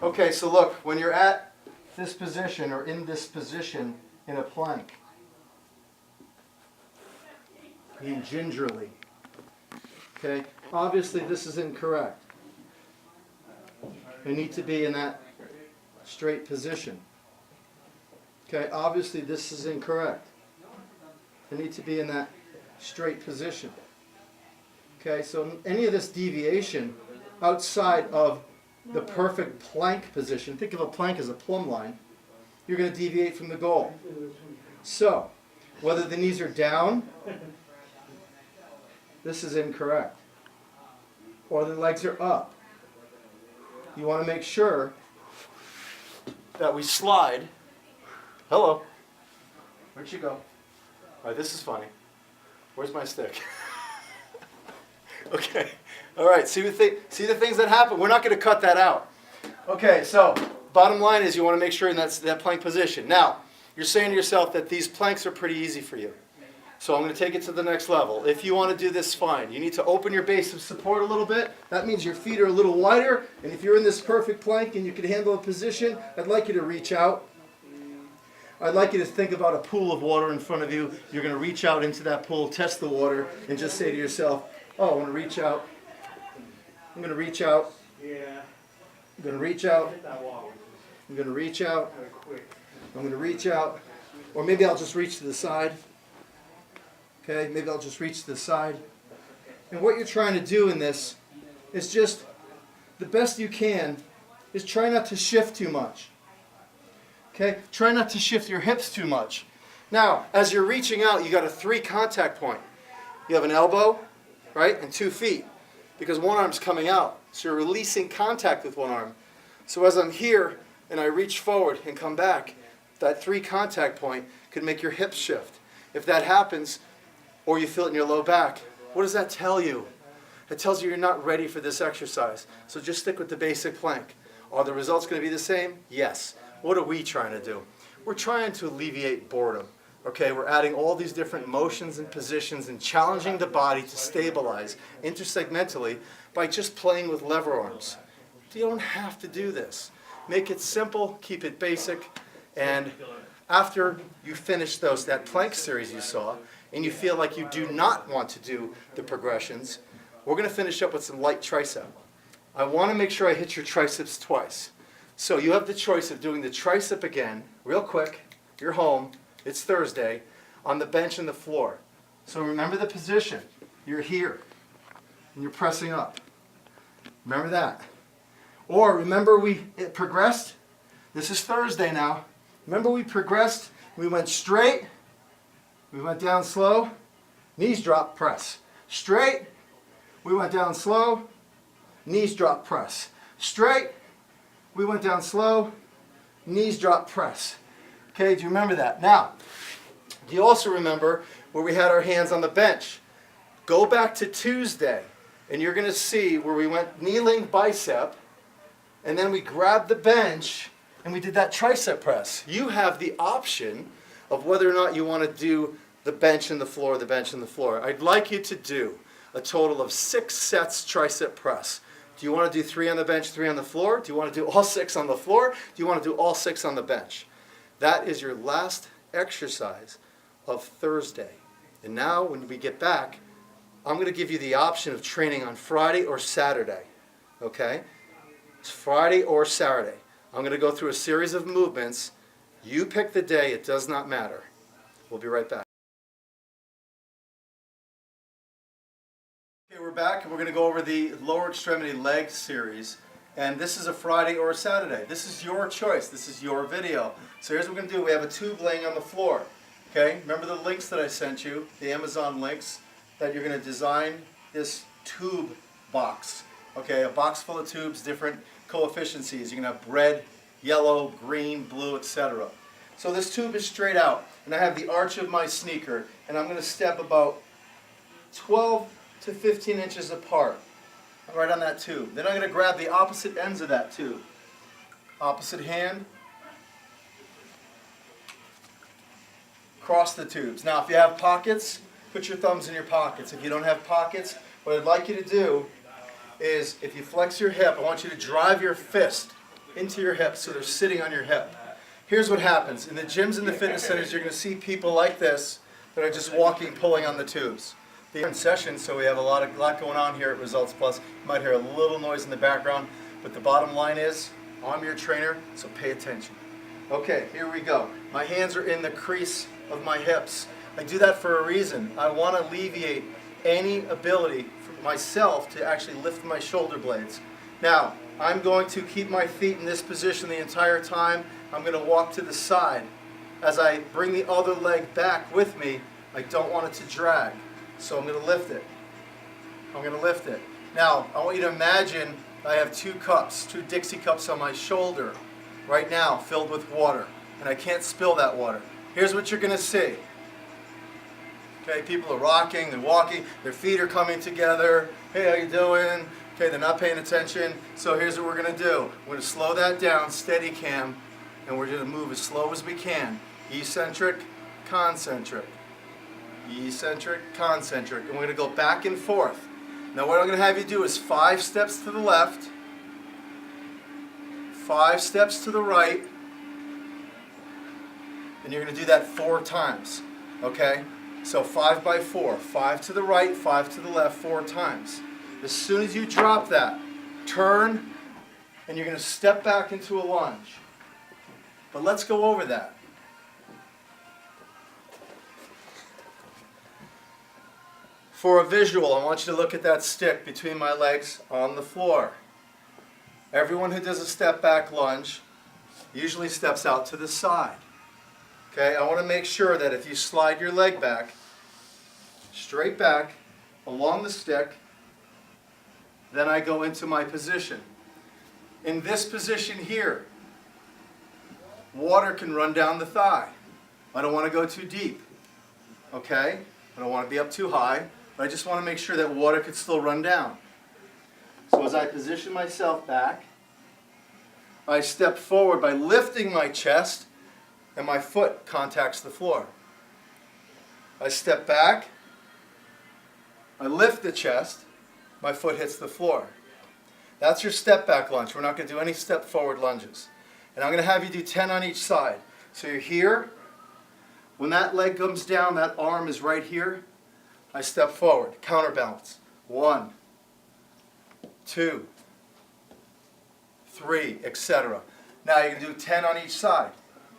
Okay, so look, when you're at this position or in this position in a plank, being gingerly, okay, obviously this is incorrect. You need to be in that straight position. Okay, obviously this is incorrect. You need to be in that straight position. Okay, so any of this deviation outside of the perfect plank position, think of a plank as a plumb line, you're going to deviate from the goal. So, whether the knees are down, this is incorrect. Or the legs are up. You want to make sure that we slide. Hello. Where'd you go? All right, this is funny. Where's my stick? Okay. All right, see the things that happen? We're not going to cut that out. Okay, so bottom line is you want to make sure in that plank position. Now, you're saying to yourself that these planks are pretty easy for you. So I'm going to take it to the next level. If you want to do this, fine. You need to open your base of support a little bit. That means your feet are a little wider. And if you're in this perfect plank and you can handle a position, I'd like you to reach out. I'd like you to think about a pool of water in front of you. You're going to reach out into that pool, test the water, and just say to yourself, oh, I want to reach out. I'm going to reach out. I'm going to reach out. I'm going to reach out. I'm going to reach out. Or maybe I'll just reach to the side. Okay, maybe I'll just reach to the side. And what you're trying to do in this is just, the best you can, is try not to shift too much. Okay, try not to shift your hips too much. Now, as you're reaching out, you got a 3 contact point. You have an elbow, right, and 2 feet, because one arm's coming out. So you're releasing contact with one arm. So as I'm here and I reach forward and come back, that 3 contact point could make your hips shift. If that happens, or you feel it in your low back, what does that tell you? It tells you you're not ready for this exercise. So just stick with the basic plank. Are the results going to be the same? Yes. What are we trying to do? We're trying to alleviate boredom. Okay, we're adding all these different motions and positions and challenging the body to stabilize intersegmentally by just playing with lever arms. You don't have to do this. Make it simple, keep it basic, and after you finish that plank series you saw, and you feel like you do not want to do the progressions, we're going to finish up with some light tricep. I want to make sure I hit your triceps twice. So you have the choice of doing the tricep again, real quick, you're home, it's Thursday, on the bench and the floor. So remember the position. You're here, and you're pressing up. Remember that. Or remember it progressed? This is Thursday now. Remember we progressed, we went straight, we went down slow, knees drop, press. Straight, we went down slow, knees drop, press. Straight, we went down slow, knees drop, press. Okay, do you remember that? Now, do you also remember where we had our hands on the bench? Go back to Tuesday, and you're going to see where we went kneeling bicep, and then we grabbed the bench, and we did that tricep press. You have the option of whether or not you want to do the bench and the floor, the bench and the floor. I'd like you to do a total of 6 sets tricep press. Do you want to do 3 on the bench, 3 on the floor? Do you want to do all 6 on the floor? Do you want to do all 6 on the bench? That is your last exercise of Thursday. And now when we get back, I'm going to give you the option of training on Friday or Saturday. Okay? It's Friday or Saturday. I'm going to go through a series of movements. You pick the day. It does not matter. We'll be right back. Okay, we're back and we're going to go over the lower extremity leg series. And this is a Friday or a Saturday. This is your choice. This is your video. So here's what we're going to do. We have a tube laying on the floor. Okay, remember the links that I sent you, the Amazon links, that you're going to design this tube box. Okay, a box full of tubes, different coefficiencies. You can have red, yellow, green, blue, etc. So this tube is straight out, and I have the arch of my sneaker, and I'm going to step about 12 to 15 inches apart, right on that tube. Then I'm going to grab the opposite ends of that tube. Opposite hand, cross the tubes. Now, if you have pockets, put your thumbs in your pockets. If you don't have pockets, what I'd like you to do is, if you flex your hip, I want you to drive your fist into your hip so they're sitting on your hip. Here's what happens. In the gyms and the fitness centers, you're going to see people like this that are just walking, pulling on the tubes. They're in session, so we have a lot going on here at Results Plus. You might hear a little noise in the background, but the bottom line is, I'm your trainer, so pay attention. Okay, here we go. My hands are in the crease of my hips. I do that for a reason. I want to alleviate any ability for myself to actually lift my shoulder blades. Now, I'm going to keep my feet in this position the entire time. I'm going to walk to the side. As I bring the other leg back with me, I don't want it to drag. So I'm going to lift it. I'm going to lift it. Now, I want you to imagine I have 2 cups, 2 Dixie cups on my shoulder right now filled with water. And I can't spill that water. Here's what you're going to see. Okay, people are rocking, they're walking, their feet are coming together. Hey, how you doing? Okay, they're not paying attention. So here's what we're going to do. We're going to slow that down, steady cam, and we're going to move as slow as we can. Eccentric, concentric. Eccentric, concentric. And we're going to go back and forth. Now what I'm going to have you do is 5 steps to the left, 5 steps to the right, and you're going to do that 4 times. Okay? So 5 by 4. 5 to the right, 5 to the left, 4 times. As soon as you drop that, turn, and you're going to step back into a lunge. But let's go over that. For a visual, I want you to look at that stick between my legs on the floor. Everyone who does a step back lunge usually steps out to the side. Okay, I want to make sure that if you slide your leg back, straight back, along the stick, then I go into my position. In this position here, water can run down the thigh. I don't want to go too deep. Okay? I don't want to be up too high, but I just want to make sure that water could still run down. So as I position myself back, I step forward by lifting my chest, and my foot contacts the floor. I step back, I lift the chest, my foot hits the floor. That's your step back lunge. We're not going to do any step forward lunges. And I'm going to have you do 10 on each side. So you're here. When that leg comes down, that arm is right here. I step forward, counterbalance. 1, 2, 3, etc. Now you can do 10 on each side.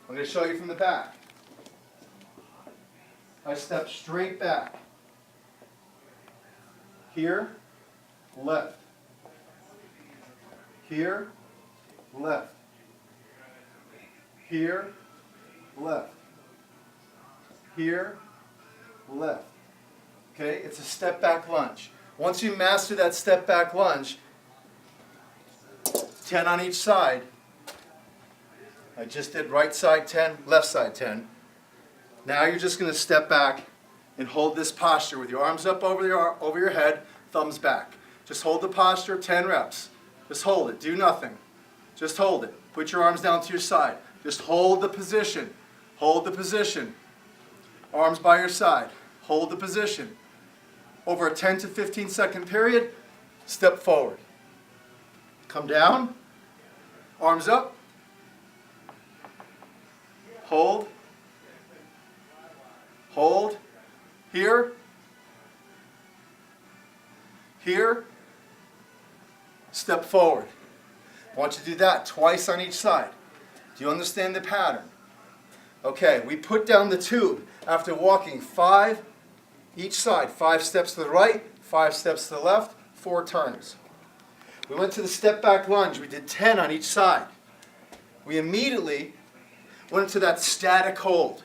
I'm going to show you from the back. I step straight back. Here, left. Here, left. Here, left. Here, left. Okay, it's a step back lunge. Once you master that step back lunge, 10 on each side. I just did right side 10, left side 10. Now you're just going to step back and hold this posture with your arms up over your head, thumbs back. Just hold the posture, 10 reps. Just hold it. Do nothing. Just hold it. Put your arms down to your side. Just hold the position. Hold the position. Arms by your side. Hold the position. Over a 10 to 15 second period, step forward. Come down. Arms up. Hold. Hold. Here. Here. Step forward. I want you to do that twice on each side. Do you understand the pattern? Okay, we put down the tube after walking 5 each side. 5 steps to the right, 5 steps to the left, 4 turns. We went to the step back lunge. We did 10 on each side. We immediately went into that static hold.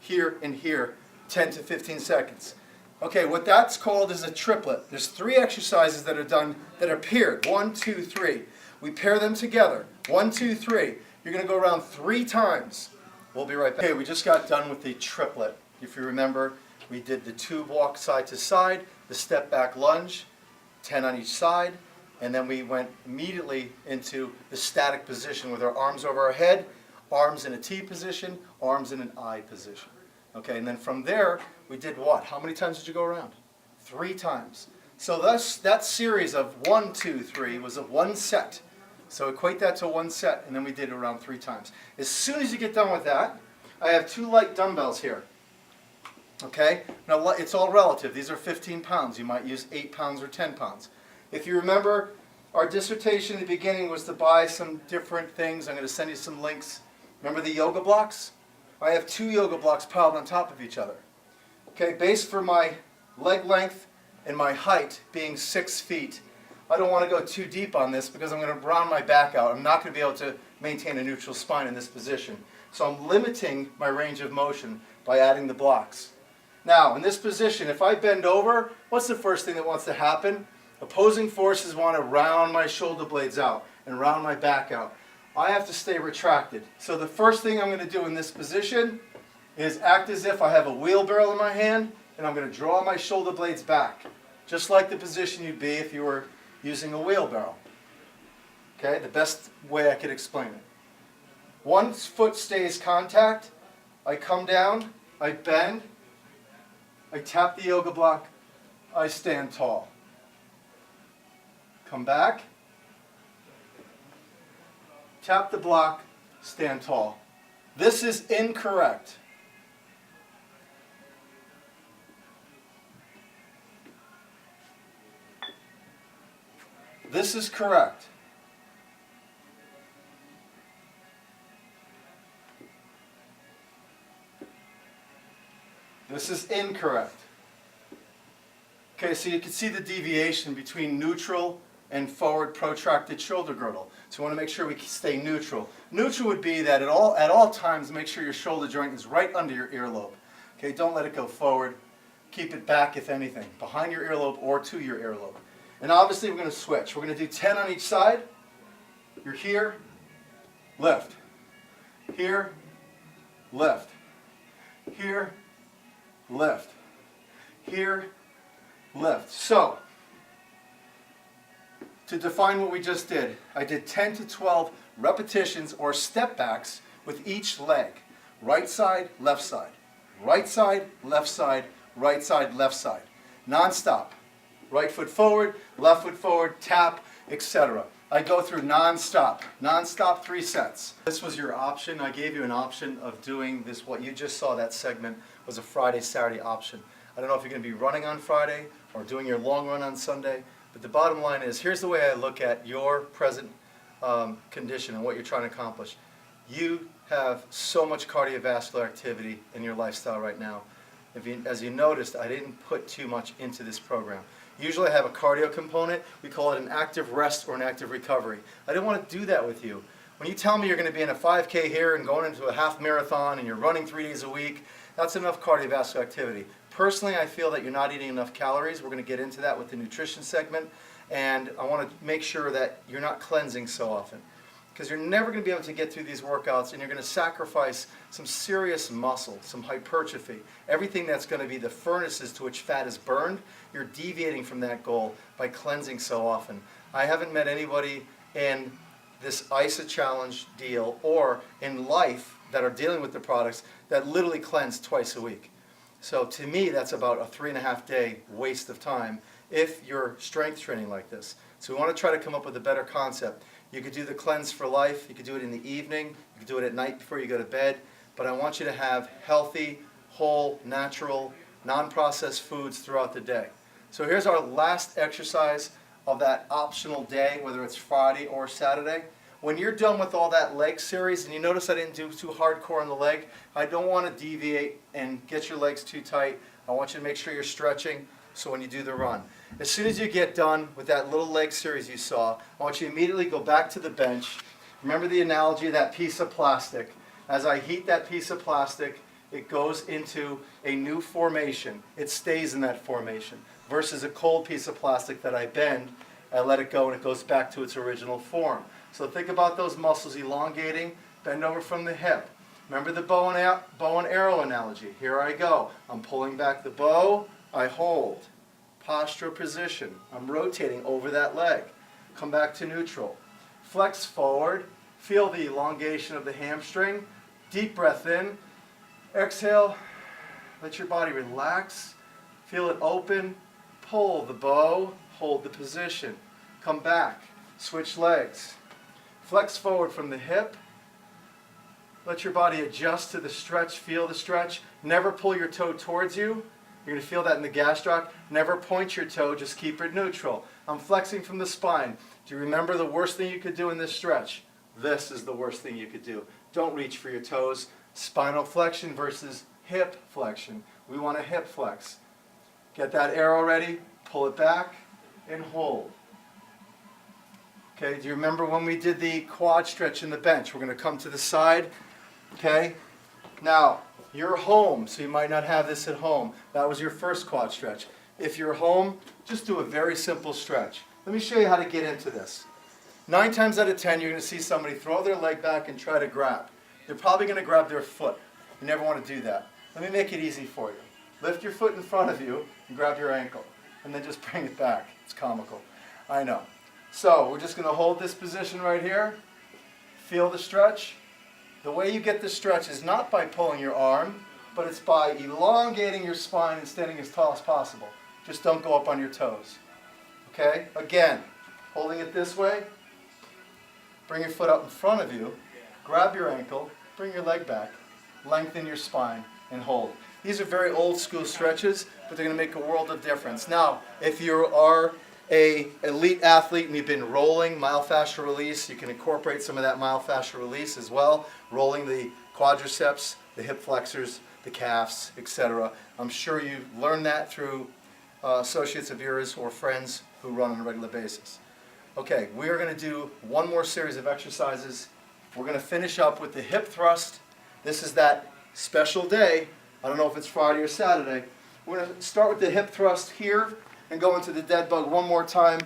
Here and here, 10 to 15 seconds. Okay, what that's called is a triplet. There's 3 exercises that are done that are paired. 1, 2, 3. We pair them together. 1, 2, 3. You're going to go around 3 times. We'll be right back. Okay, we just got done with the triplet. If you remember, we did the tube walk side to side, the step back lunge, 10 on each side, and then we went immediately into the static position with our arms over our head, arms in a T position, arms in an I position. Okay, and then from there, we did what? How many times did you go around? 3 times. So that series of 1, 2, 3 was a 1 set. So equate that to 1 set, and then we did it around 3 times. As soon as you get done with that, I have 2 light dumbbells here. Okay? Now, it's all relative. These are 15 pounds. You might use 8 pounds or 10 pounds. If you remember, our dissertation in the beginning was to buy some different things. I'm going to send you some links. Remember the yoga blocks? I have 2 yoga blocks piled on top of each other. Okay, based for my leg length and my height being 6 feet, I don't want to go too deep on this because I'm going to round my back out. I'm not going to be able to maintain a neutral spine in this position. So I'm limiting my range of motion by adding the blocks. Now, in this position, if I bend over, what's the first thing that wants to happen? Opposing forces want to round my shoulder blades out and round my back out. I have to stay retracted. So the first thing I'm going to do in this position is act as if I have a wheelbarrow in my hand, and I'm going to draw my shoulder blades back, just like the position you'd be if you were using a wheelbarrow. Okay, the best way I could explain it. One foot stays contact, I come down, I bend, I tap the yoga block, I stand tall. Come back, tap the block, stand tall. This is incorrect. This is correct. This is incorrect. Okay, so you can see the deviation between neutral and forward protracted shoulder girdle. So we want to make sure we stay neutral. Neutral would be that at all times make sure your shoulder joint is right under your earlobe. Okay, don't let it go forward. Keep it back, if anything, behind your earlobe or to your earlobe. And obviously we're going to switch. We're going to do 10 on each side. You're here, lift. Here, lift. Here, lift. Here, lift. So, to define what we just did, I did 10 to 12 repetitions or step backs with each leg. Right side, left side. Right side, left side, right side, left side. Non-stop. Right foot forward, left foot forward, tap, etc. I go through non-stop. Non-stop 3 sets. This was your option. I gave you an option of doing this. What you just saw, that segment, was a Friday, Saturday option. I don't know if you're going to be running on Friday or doing your long run on Sunday, but the bottom line is, here's the way I look at your present condition and what you're trying to accomplish. You have so much cardiovascular activity in your lifestyle right now. As you noticed, I didn't put too much into this program. Usually I have a cardio component. We call it an active rest or an active recovery. I didn't want to do that with you. When you tell me you're going to be in a 5K here and going into a half marathon and you're running 3 days a week, that's enough cardiovascular activity. Personally, I feel that you're not eating enough calories. We're going to get into that with the nutrition segment. And I want to make sure that you're not cleansing so often, because you're never going to be able to get through these workouts, and you're going to sacrifice some serious muscle, some hypertrophy, everything that's going to be the furnaces to which fat is burned. You're deviating from that goal by cleansing so often. I haven't met anybody in this ISA challenge deal or in life that are dealing with the products that literally cleanse twice a week. So to me, that's about a 3.5 day waste of time if you're strength training like this. So we want to try to come up with a better concept. You could do the cleanse for life. You could do it in the evening. You could do it at night before you go to bed. But I want you to have healthy, whole, natural, non-processed foods throughout the day. So here's our last exercise of that optional day, whether it's Friday or Saturday. When you're done with all that leg series, and you notice I didn't do too hardcore on the leg, I don't want to deviate and get your legs too tight. I want you to make sure you're stretching so when you do the run. As soon as you get done with that little leg series you saw, I want you to immediately go back to the bench. Remember the analogy of that piece of plastic. As I heat that piece of plastic, it goes into a new formation. It stays in that formation versus a cold piece of plastic that I bend, I let it go and it goes back to its original form. So think about those muscles elongating, bend over from the hip. Remember the bow and arrow analogy. Here I go. I'm pulling back the bow, I hold. Posture position. I'm rotating over that leg. Come back to neutral. Flex forward. Feel the elongation of the hamstring. Deep breath in. Exhale. Let your body relax. Feel it open. Pull the bow. Hold the position. Come back. Switch legs. Flex forward from the hip. Let your body adjust to the stretch. Feel the stretch. Never pull your toe towards you. You're going to feel that in the gastroc. Never point your toe. Just keep it neutral. I'm flexing from the spine. Do you remember the worst thing you could do in this stretch? This is the worst thing you could do. Don't reach for your toes. Spinal flexion versus hip flexion. We want a hip flex. Get that arrow ready. Pull it back and hold. Okay, do you remember when we did the quad stretch in the bench? We're going to come to the side. Okay, now you're home, so you might not have this at home. That was your first quad stretch. If you're home, just do a very simple stretch. Let me show you how to get into this. 9 times out of 10, you're going to see somebody throw their leg back and try to grab. They're probably going to grab their foot. You never want to do that. Let me make it easy for you. Lift your foot in front of you and grab your ankle, and then just bring it back. It's comical. I know. So we're just going to hold this position right here. Feel the stretch. The way you get the stretch is not by pulling your arm, but it's by elongating your spine and standing as tall as possible. Just don't go up on your toes. Okay? Again, holding it this way. Bring your foot up in front of you. Grab your ankle. Bring your leg back. Lengthen your spine and hold. These are very old school stretches, but they're going to make a world of difference. Now, if you are an elite athlete and you've been rolling myofascial release, you can incorporate some of that myofascial release as well, rolling the quadriceps, the hip flexors, the calves, etc. I'm sure you've learned that through associates of yours or friends who run on a regular basis. Okay, we are going to do one more series of exercises. We're going to finish up with the hip thrust. This is that special day. I don't know if it's Friday or Saturday. We're going to start with the hip thrust here and go into the dead bug one more time.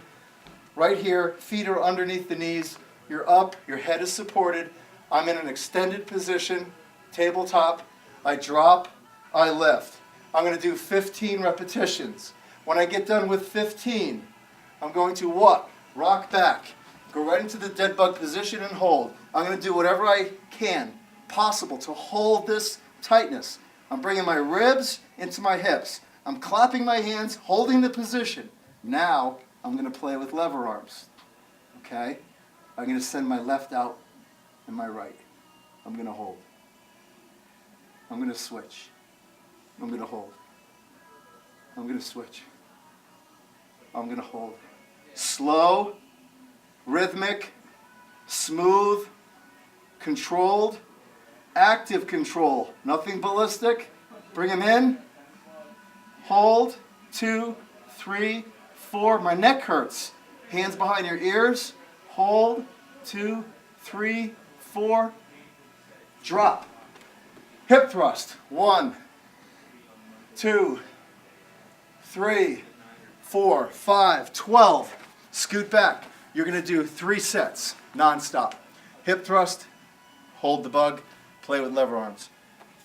Right here, feet are underneath the knees. You're up, your head is supported. I'm in an extended position, tabletop. I drop, I lift. I'm going to do 15 repetitions. When I get done with 15, I'm going to what? Rock back. Go right into the dead bug position and hold. I'm going to do whatever I can possible to hold this tightness. I'm bringing my ribs into my hips. I'm clapping my hands, holding the position. Now, I'm going to play with lever arms. Okay? I'm going to send my left out and my right. I'm going to hold. I'm going to switch. I'm going to hold. I'm going to switch. I'm going to hold. Slow, rhythmic, smooth, controlled, active control. Nothing ballistic. Bring them in. Hold. 2, 3, 4. My neck hurts. Hands behind your ears. Hold. 2, 3, 4. Drop. Hip thrust. 1, 2, 3, 4, 5, 12. Scoot back. You're going to do 3 sets, non-stop. Hip thrust, hold the bug, play with lever arms.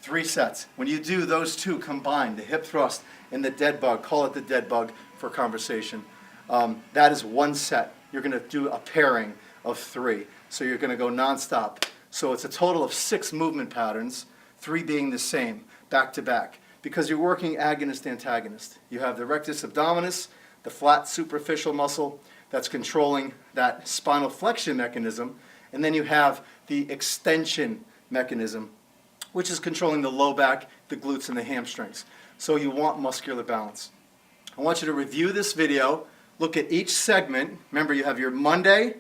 3 sets. When you do those two combined, the hip thrust and the dead bug, call it the dead bug for conversation, that is 1 set. You're going to do a pairing of 3. So you're going to go non-stop. So it's a total of 6 movement patterns, 3 being the same, back to back. because you're working agonist-antagonist. You have the rectus abdominis, the flat superficial muscle that's controlling that spinal flexion mechanism, and then you have the extension mechanism, which is controlling the low back, the glutes, and the hamstrings. So you want muscular balance. I want you to review this video, look at each segment. Remember, you have your Monday,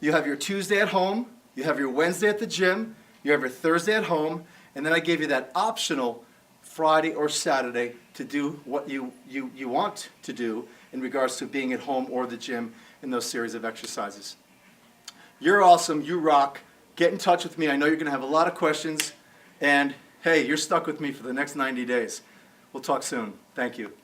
you have your Tuesday at home, you have your Wednesday at the gym, you have your Thursday at home, and then I gave you that optional Friday or Saturday to do what you want to do in regards to being at home or the gym in those series of exercises. You're awesome, you rock. Get in touch with me. I know you're going to have a lot of questions, and hey, you're stuck with me for the next 90 days. We'll talk soon. Thank you.